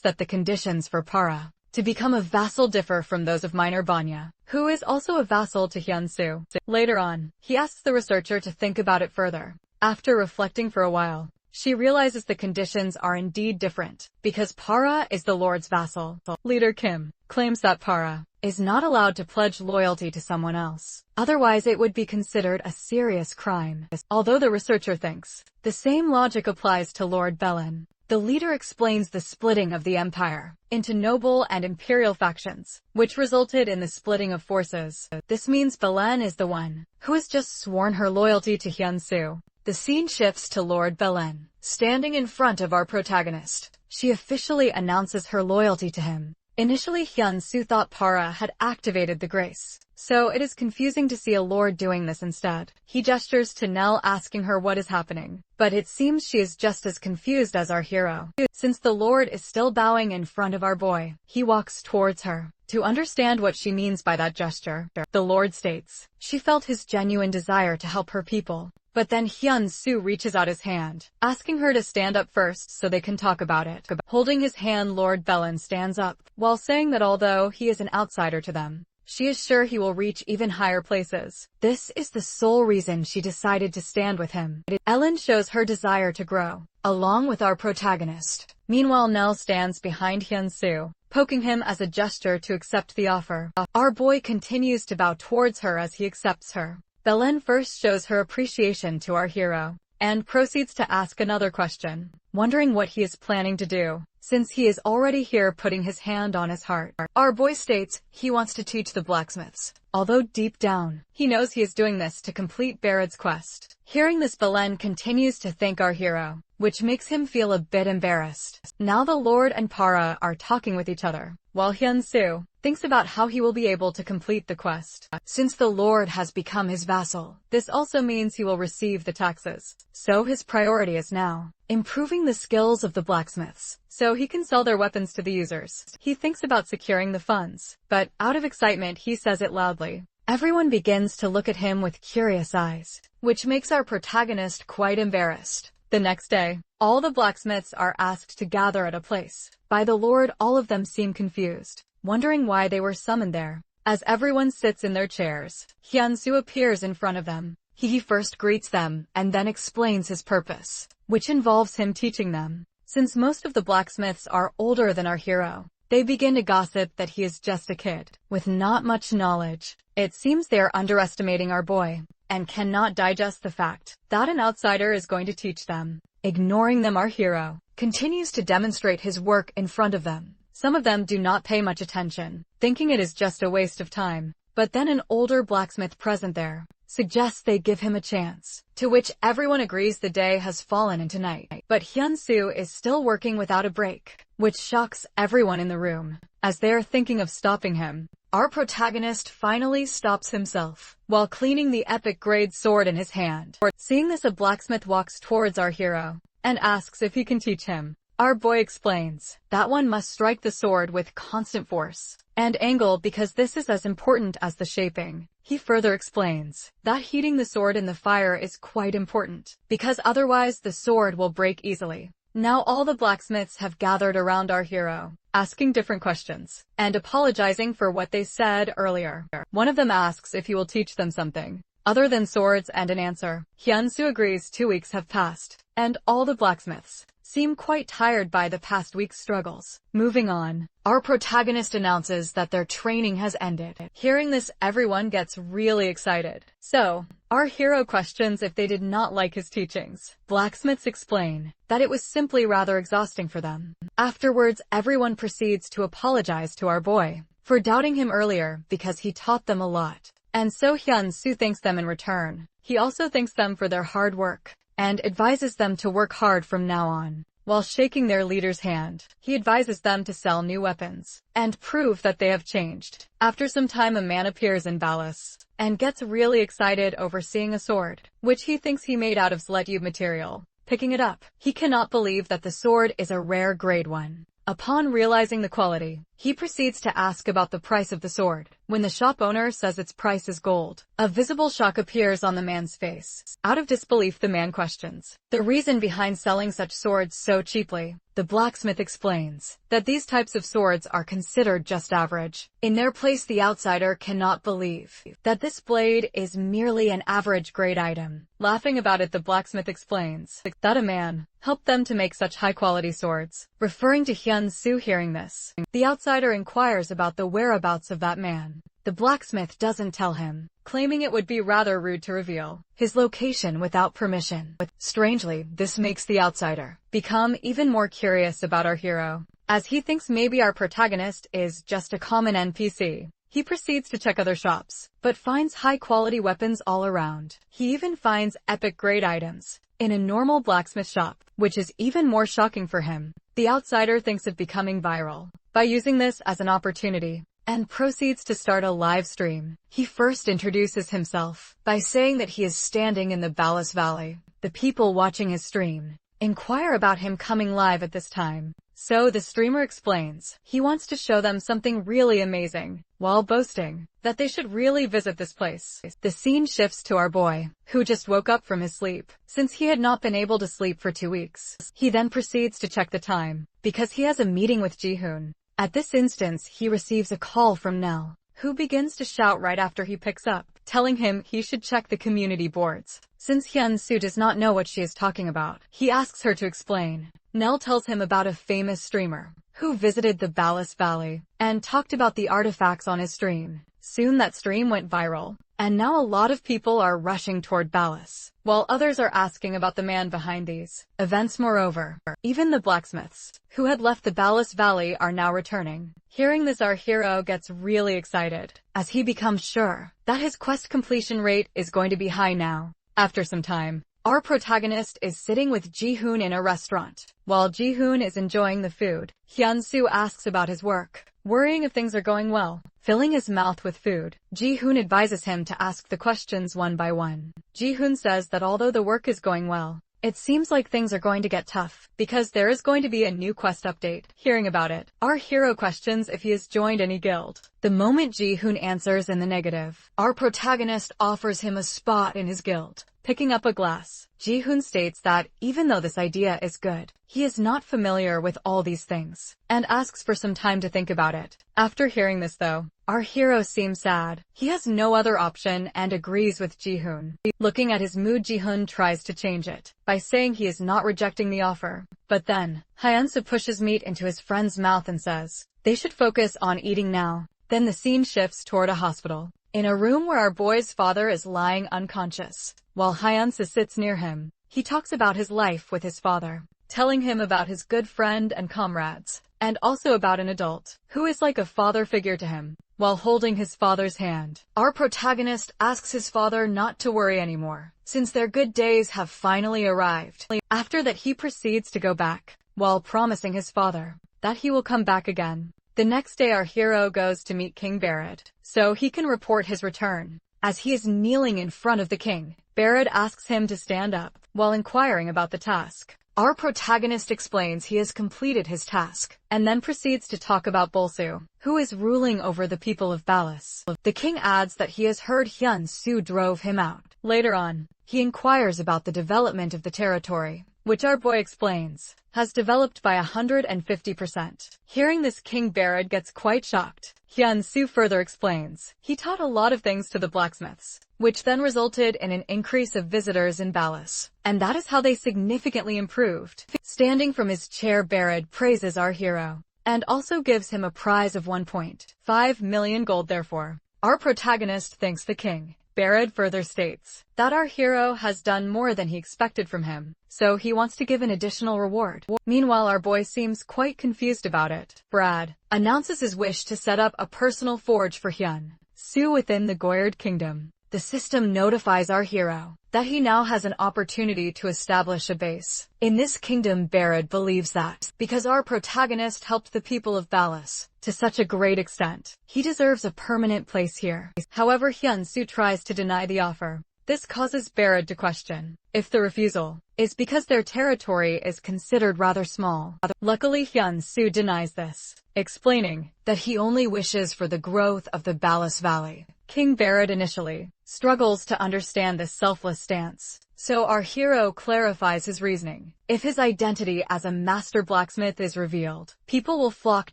that the conditions for Para to become a vassal differ from those of Minor Banya, who is also a vassal to Hyunsu. Later on, he asks the researcher to think about it further. After reflecting for a while, she realizes the conditions are indeed different, because Para is the Lord's vassal. Leader Kim claims that Para is not allowed to pledge loyalty to someone else, otherwise it would be considered a serious crime. Although the researcher thinks the same logic applies to Lord Belen, the leader explains the splitting of the empire into noble and imperial factions, which resulted in the splitting of forces. This means Belen is the one who has just sworn her loyalty to Hyunsu. The scene shifts to Lord Belen, standing in front of our protagonist. She officially announces her loyalty to him. Initially, Hyunsu thought Para had activated the grace, so it is confusing to see a lord doing this instead. He gestures to Nell, asking her what is happening, but it seems she is just as confused as our hero. Since the Lord is still bowing in front of our boy, he walks towards her to understand what she means by that gesture. The Lord states she felt his genuine desire to help her people. But then Hyunsu reaches out his hand, asking her to stand up first so they can talk about it. Holding his hand, Lord Belen stands up, while saying that although he is an outsider to them, she is sure he will reach even higher places. This is the sole reason she decided to stand with him. Ellen shows her desire to grow, along with our protagonist. Meanwhile, Nell stands behind Hyunsu, poking him as a gesture to accept the offer. Our boy continues to bow towards her as he accepts her. Belen first shows her appreciation to our hero, and proceeds to ask another question, wondering what he is planning to do, since he is already here putting his hand on his heart. Our boy states he wants to teach the blacksmiths although deep down, he knows he is doing this to complete Barrett's quest. Hearing this, Belen continues to thank our hero, which makes him feel a bit embarrassed. Now the Lord and Para are talking with each other, while Hyun-soo thinks about how he will be able to complete the quest. Since the Lord has become his vassal, this also means he will receive the taxes. So his priority is now improving the skills of the blacksmiths, so he can sell their weapons to the users. He thinks about securing the funds, but out of excitement he says it loudly. Everyone begins to look at him with curious eyes, which makes our protagonist quite embarrassed. The next day, all the blacksmiths are asked to gather at a place. By the Lord, all of them seem confused, wondering why they were summoned there. As everyone sits in their chairs, Hyun-soo appears in front of them. He first greets them and then explains his purpose, which involves him teaching them. Since most of the blacksmiths are older than our hero, they begin to gossip that he is just a kid with not much knowledge. It seems they are underestimating our boy and cannot digest the fact that an outsider is going to teach them. Ignoring them, our hero continues to demonstrate his work in front of them. Some of them do not pay much attention, thinking it is just a waste of time. But then an older blacksmith present there suggests they give him a chance, to which everyone agrees. The day has fallen into night, but Hyun-soo is still working without a break, which shocks everyone in the room. As they are thinking of stopping him, our protagonist finally stops himself while cleaning the epic grade sword in his hand. Seeing this, a blacksmith walks towards our hero and asks if he can teach him. Our boy explains that one must strike the sword with constant force and angle because this is as important as the shaping. He further explains that heating the sword in the fire is quite important because otherwise the sword will break easily. Now all the blacksmiths have gathered around our hero, asking different questions and apologizing for what they said earlier. One of them asks if he will teach them something other than swords, and an answer. Hyun-soo agrees. 2 weeks have passed, and all the blacksmiths seem quite tired by the past week's struggles. Moving on, our protagonist announces that their training has ended. Hearing this, everyone gets really excited. So, our hero questions if they did not like his teachings. Blacksmiths explain that it was simply rather exhausting for them. Afterwards, everyone proceeds to apologize to our boy for doubting him earlier because he taught them a lot. And so Hyun-soo thanks them in return. He also thanks them for their hard work and advises them to work hard from now on. While shaking their leader's hand, he advises them to sell new weapons and prove that they have changed. After some time, a man appears in Ballas and gets really excited over seeing a sword, which he thinks he made out of Zletube material. Picking it up, he cannot believe that the sword is a rare grade one. Upon realizing the quality, he proceeds to ask about the price of the sword. When the shop owner says its price is gold, a visible shock appears on the man's face. Out of disbelief, the man questions the reason behind selling such swords so cheaply. The blacksmith explains that these types of swords are considered just average. In their place, the outsider cannot believe that this blade is merely an average grade item. Laughing about it, the blacksmith explains that a man helped them to make such high-quality swords. Referring to Hyun-soo, hearing this, the outsider inquires about the whereabouts of that man. The blacksmith doesn't tell him, claiming it would be rather rude to reveal his location without permission. Strangely, this makes the outsider become even more curious about our hero, as he thinks maybe our protagonist is just a common NPC. He proceeds to check other shops, but finds high-quality weapons all around. He even finds epic-grade items in a normal blacksmith shop, which is even more shocking for him. The outsider thinks of becoming viral by using this as an opportunity and proceeds to start a live stream. He first introduces himself by saying that he is standing in the Ballas Valley. The people watching his stream inquire about him coming live at this time. So the streamer explains he wants to show them something really amazing, while boasting that they should really visit this place. The scene shifts to our boy, who just woke up from his sleep, since he had not been able to sleep for 2 weeks. He then proceeds to check the time, because he has a meeting with Ji-hoon. At this instance, he receives a call from Nell, who begins to shout right after he picks up, telling him he should check the community boards. Since Hyun-soo does not know what she is talking about, he asks her to explain. Nell tells him about a famous streamer who visited the Ballas Valley and talked about the artifacts on his stream. Soon that stream went viral. and now a lot of people are rushing toward Ballas, while others are asking about the man behind these events. Moreover, even the blacksmiths, who had left the Ballas Valley, are now returning. Hearing this, our hero gets really excited, as he becomes sure that his quest completion rate is going to be high now. After some time, our protagonist is sitting with Ji-hoon in a restaurant. While Ji-hoon is enjoying the food, Hyun-soo asks about his work, worrying if things are going well. Filling his mouth with food, Ji-hoon advises him to ask the questions one by one. Ji-hoon says that although the work is going well, it seems like things are going to get tough, because there is going to be a new quest update. Hearing about it, our hero questions if he has joined any guild. The moment Ji-hoon answers in the negative, our protagonist offers him a spot in his guild. Picking up a glass, Ji-hoon states that even though this idea is good, he is not familiar with all these things, and asks for some time to think about it. After hearing this though, our hero seems sad. He has no other option and agrees with Ji-hoon. Looking at his mood, Ji-hoon tries to change it by saying he is not rejecting the offer. But then, Hyun-soo pushes meat into his friend's mouth and says they should focus on eating now. Then the scene shifts toward a hospital, in a room where our boy's father is lying unconscious. While Hyun-soo sits near him, he talks about his life with his father, telling him about his good friend and comrades, and also about an adult who is like a father figure to him. While holding his father's hand, our protagonist asks his father not to worry anymore, since their good days have finally arrived. After that, he proceeds to go back, while promising his father that he will come back again. The next day, our hero goes to meet King Barrett, so he can report his return. As he is kneeling in front of the king, Barrett asks him to stand up, while inquiring about the task. Our protagonist explains he has completed his task, and then proceeds to talk about Bolsu, who is ruling over the people of Ballas. The king adds that he has heard Hyun-soo drove him out. Later on, he inquires about the development of the territory, which our boy explains has developed by 150%. Hearing this, King Barrett gets quite shocked. Hyun-soo further explains he taught a lot of things to the blacksmiths, which then resulted in an increase of visitors in Ballas, and that is how they significantly improved. Standing from his chair, Barrett praises our hero, and also gives him a prize of 1.5 million gold. Therefore, our protagonist thanks the king. Barrett further states that our hero has done more than he expected from him, so he wants to give an additional reward. Meanwhile, our boy seems quite confused about it. Brad announces his wish to set up a personal forge for Hyun-soo within the Goyard Kingdom. The system notifies our hero that he now has an opportunity to establish a base in this kingdom. Barrett believes that because our protagonist helped the people of Ballas to such a great extent, he deserves a permanent place here. However, Hyun-soo tries to deny the offer. This causes Barrett to question if the refusal is because their territory is considered rather small. Luckily, Hyun-soo denies this, explaining that he only wishes for the growth of the Ballas Valley. King Barrett initially struggles to understand this selfless stance, so our hero clarifies his reasoning. If his identity as a master blacksmith is revealed, people will flock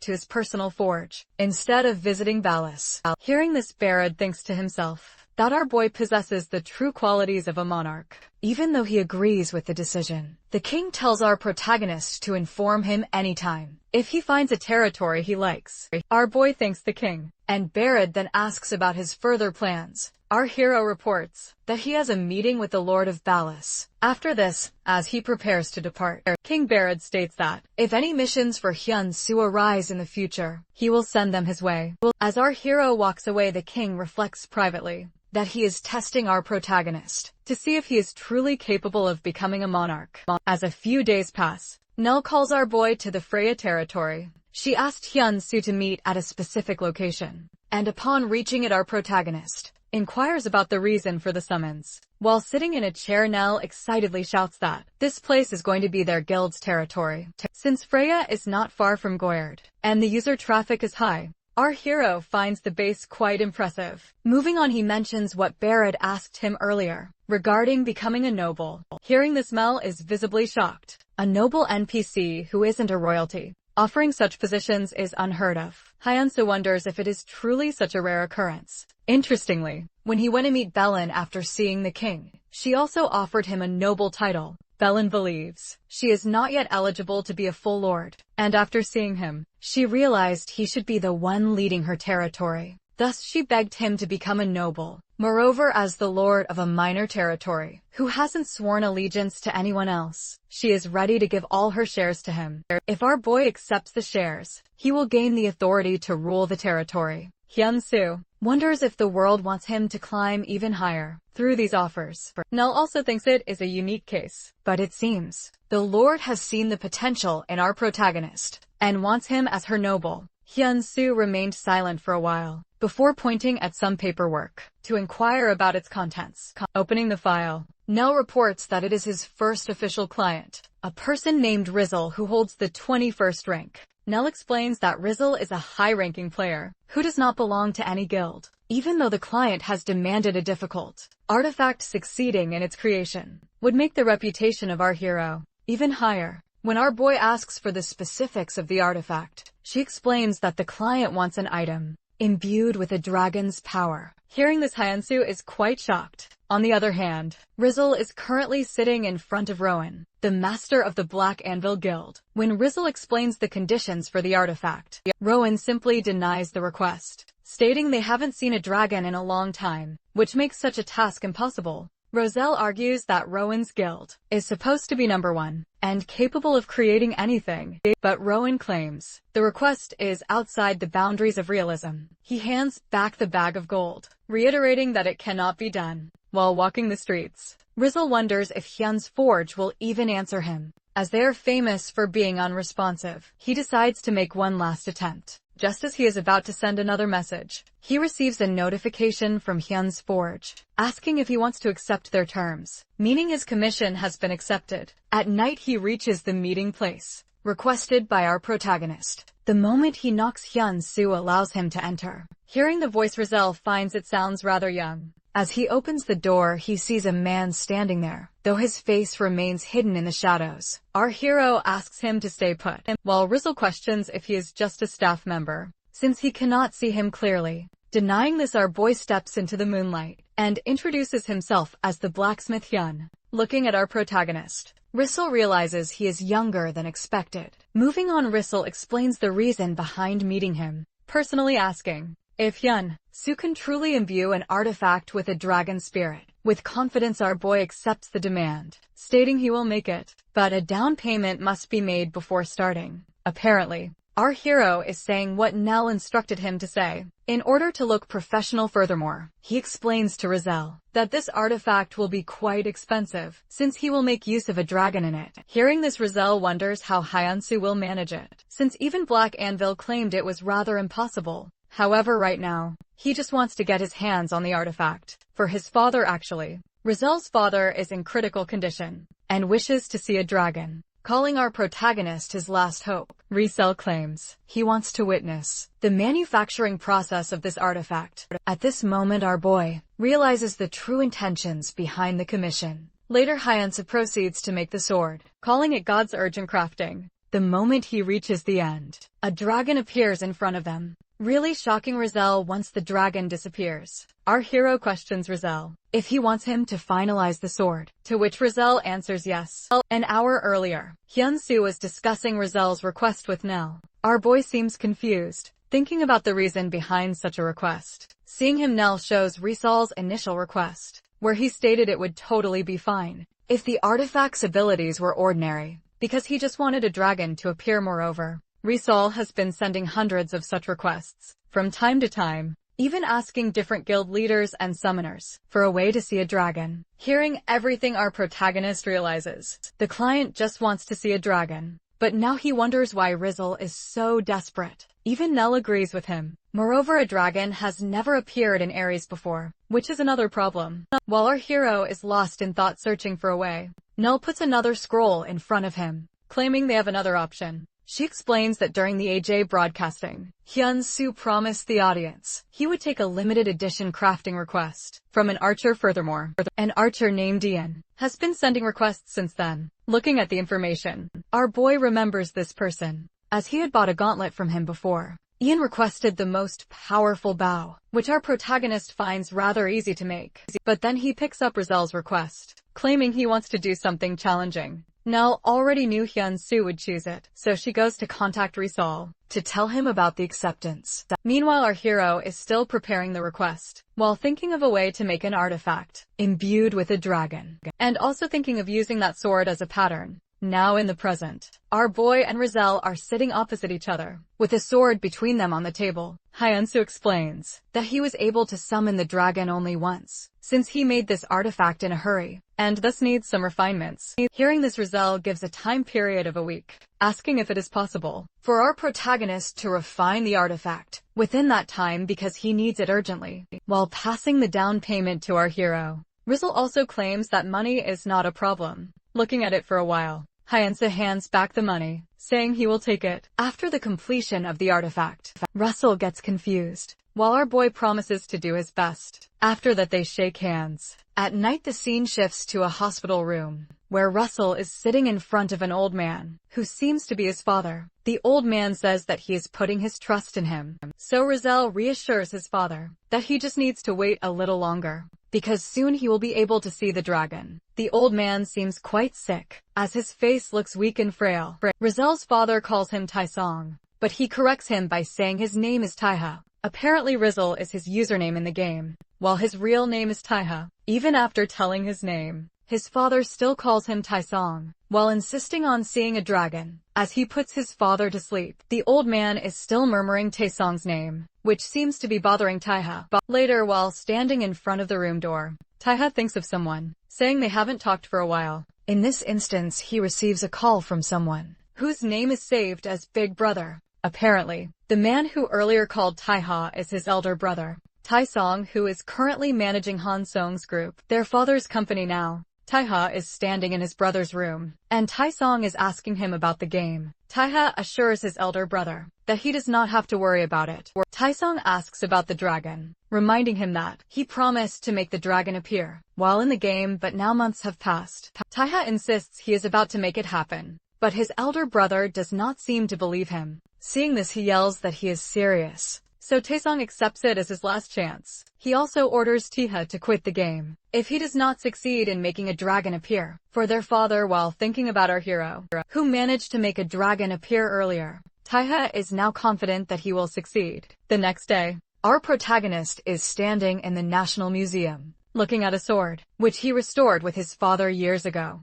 to his personal forge instead of visiting Ballas. Hearing this, Barrett thinks to himself that our boy possesses the true qualities of a monarch. Even though he agrees with the decision, the king tells our protagonist to inform him anytime if he finds a territory he likes. Our boy thanks the king, and Barrett then asks about his further plans. Our hero reports that he has a meeting with the Lord of Ballas. After this, as he prepares to depart, King Barrett states that if any missions for Hyun-soo arise in the future, he will send them his way. As our hero walks away, the king reflects privately that he is testing our protagonist to see if he is truly capable of becoming a monarch. As a few days pass, Nell calls our boy to the Freya territory. She asked Hyun-soo to meet at a specific location, and upon reaching it, our protagonist inquires about the reason for the summons. While sitting in a chair, Nell excitedly shouts that this place is going to be their guild's territory. Since Freya is not far from Goyard, and the user traffic is high, our hero finds the base quite impressive. Moving on, he mentions what Barrett asked him earlier regarding becoming a noble. Hearing this, Mel is visibly shocked. A noble NPC who isn't a royalty offering such positions is unheard of. Hyun-soo wonders if it is truly such a rare occurrence. Interestingly, when he went to meet Bellin after seeing the king, she also offered him a noble title. Bellin believes she is not yet eligible to be a full lord, and after seeing him, she realized he should be the one leading her territory. Thus, she begged him to become a noble. Moreover, as the lord of a minor territory, who hasn't sworn allegiance to anyone else, she is ready to give all her shares to him. If our boy accepts the shares, he will gain the authority to rule the territory. Hyun-soo wonders if the world wants him to climb even higher through these offers. Nell also thinks it is a unique case, but it seems the Lord has seen the potential in our protagonist and wants him as her noble. Hyun-soo remained silent for a while before pointing at some paperwork to inquire about its contents. Opening the file, Nell reports that it is his first official client, a person named Rizal who holds the 21st rank. Nell explains that Rizal is a high-ranking player who does not belong to any guild, even though the client has demanded a difficult artifact. Succeeding in its creation would make the reputation of our hero even higher. When our boy asks for the specifics of the artifact, she explains that the client wants an item imbued with a dragon's power. Hearing this, Hyun-soo is quite shocked. On the other hand, Rizal is currently sitting in front of Rowan, the master of the Black Anvil Guild. When Rizal explains the conditions for the artifact, Rowan simply denies the request, stating they haven't seen a dragon in a long time, which makes such a task impossible. Roselle argues that Rowan's guild is supposed to be number one and capable of creating anything, but Rowan claims the request is outside the boundaries of realism. He hands back the bag of gold, reiterating that it cannot be done. While walking the streets, Rizal wonders if Hyun's forge will even answer him. As they are famous for being unresponsive, he decides to make one last attempt. Just as he is about to send another message, he receives a notification from Hyun's forge, asking if he wants to accept their terms, meaning his commission has been accepted. At night he reaches the meeting place, requested by our protagonist. The moment he knocks, Hyun-soo allows him to enter. Hearing the voice, Rizal finds it sounds rather young. As he opens the door, he sees a man standing there, though his face remains hidden in the shadows. Our hero asks him to stay put, while Rizal questions if he is just a staff member, since he cannot see him clearly. Denying this, our boy steps into the moonlight and introduces himself as the blacksmith Hyun. Looking at our protagonist, Rizal realizes he is younger than expected. Moving on, Rizal explains the reason behind meeting him, personally asking if Hyun-soo can truly imbue an artifact with a dragon spirit. With confidence, our boy accepts the demand, stating he will make it, but a down payment must be made before starting. Apparently, our hero is saying what Nell instructed him to say, in order to look professional. Furthermore, he explains to Rizal that this artifact will be quite expensive, since he will make use of a dragon in it. Hearing this, Rizal wonders how Hyun-soo will manage it, since even Black Anvil claimed it was rather impossible. However, right now, he just wants to get his hands on the artifact. For his father, actually. Rizal's father is in critical condition and wishes to see a dragon, calling our protagonist his last hope. Rizal claims he wants to witness the manufacturing process of this artifact. At this moment, our boy realizes the true intentions behind the commission. Later, Hyun-soo proceeds to make the sword, calling it God's urgent crafting. The moment he reaches the end, a dragon appears in front of them, really shocking Rizal. Once the dragon disappears, our hero questions Rizal if he wants him to finalize the sword, to which Rizal answers yes. An hour earlier, Hyun-soo was discussing Rizal's request with Nell. Our boy seems confused, thinking about the reason behind such a request. Seeing him, Nell shows Rizal's initial request, where he stated it would totally be fine if the artifact's abilities were ordinary, because he just wanted a dragon to appear. Moreover, Rizal has been sending hundreds of such requests from time to time, even asking different guild leaders and summoners for a way to see a dragon. Hearing everything, our protagonist realizes the client just wants to see a dragon, but now he wonders why Rizal is so desperate. Even Nell agrees with him. Moreover, a dragon has never appeared in Ares before, which is another problem. While our hero is lost in thought searching for a way, Nell puts another scroll in front of him, claiming they have another option. She explains that during the AJ broadcasting, Hyun-soo promised the audience he would take a limited edition crafting request from an archer. Furthermore, an archer named Ian has been sending requests since then. Looking at the information, our boy remembers this person, as he had bought a gauntlet from him before. Ian requested the most powerful bow, which our protagonist finds rather easy to make. But then he picks up Rizal's request, claiming he wants to do something challenging. Nell already knew Hyun-soo would choose it, so she goes to contact Risol to tell him about the acceptance. Meanwhile, our hero is still preparing the request, while thinking of a way to make an artifact imbued with a dragon, and also thinking of using that sword as a pattern. Now in the present, our boy and Rizal are sitting opposite each other, with a sword between them on the table. Hyun-soo explains that he was able to summon the dragon only once, since he made this artifact in a hurry, and thus needs some refinements. Hearing this, Rizal gives a time period of a week, asking if it is possible for our protagonist to refine the artifact within that time because he needs it urgently, while passing the down payment to our hero. Rizal also claims that money is not a problem. Looking at it for a while, Hyun-soo hands back the money, saying he will take it after the completion of the artifact. Russell gets confused, while our boy promises to do his best. After that, they shake hands. At night, the scene shifts to a hospital room, where Russell is sitting in front of an old man, who seems to be his father. The old man says that he is putting his trust in him, so Rizal reassures his father that he just needs to wait a little longer, because soon he will be able to see the dragon. The old man seems quite sick, as his face looks weak and frail. Rizal's father calls him Taesong, but he corrects him by saying his name is Taiha. Apparently Rizal is his username in the game, while his real name is Taiha. Even after telling his name, his father still calls him Taesong, while insisting on seeing a dragon. As he puts his father to sleep, the old man is still murmuring Taesong's name, which seems to be bothering Taiha. Later, while standing in front of the room door, Taiha thinks of someone, saying they haven't talked for a while. In this instance, he receives a call from someone whose name is saved as Big Brother. Apparently, the man who earlier called Taiha is his elder brother, Taesong, who is currently managing Han Song's group, their father's company now. Taiha is standing in his brother's room, and Taesong is asking him about the game. Taiha assures his elder brother that he does not have to worry about it. Taesong asks about the dragon, reminding him that he promised to make the dragon appear while in the game, but now months have passed. Taiha insists he is about to make it happen, but his elder brother does not seem to believe him. Seeing this, he yells that he is serious, so Taesong accepts it as his last chance. He also orders Taiha to quit the game if he does not succeed in making a dragon appear for their father. While thinking about our hero, who managed to make a dragon appear earlier, Taiha is now confident that he will succeed. The next day, our protagonist is standing in the National Museum, looking at a sword, which he restored with his father years ago.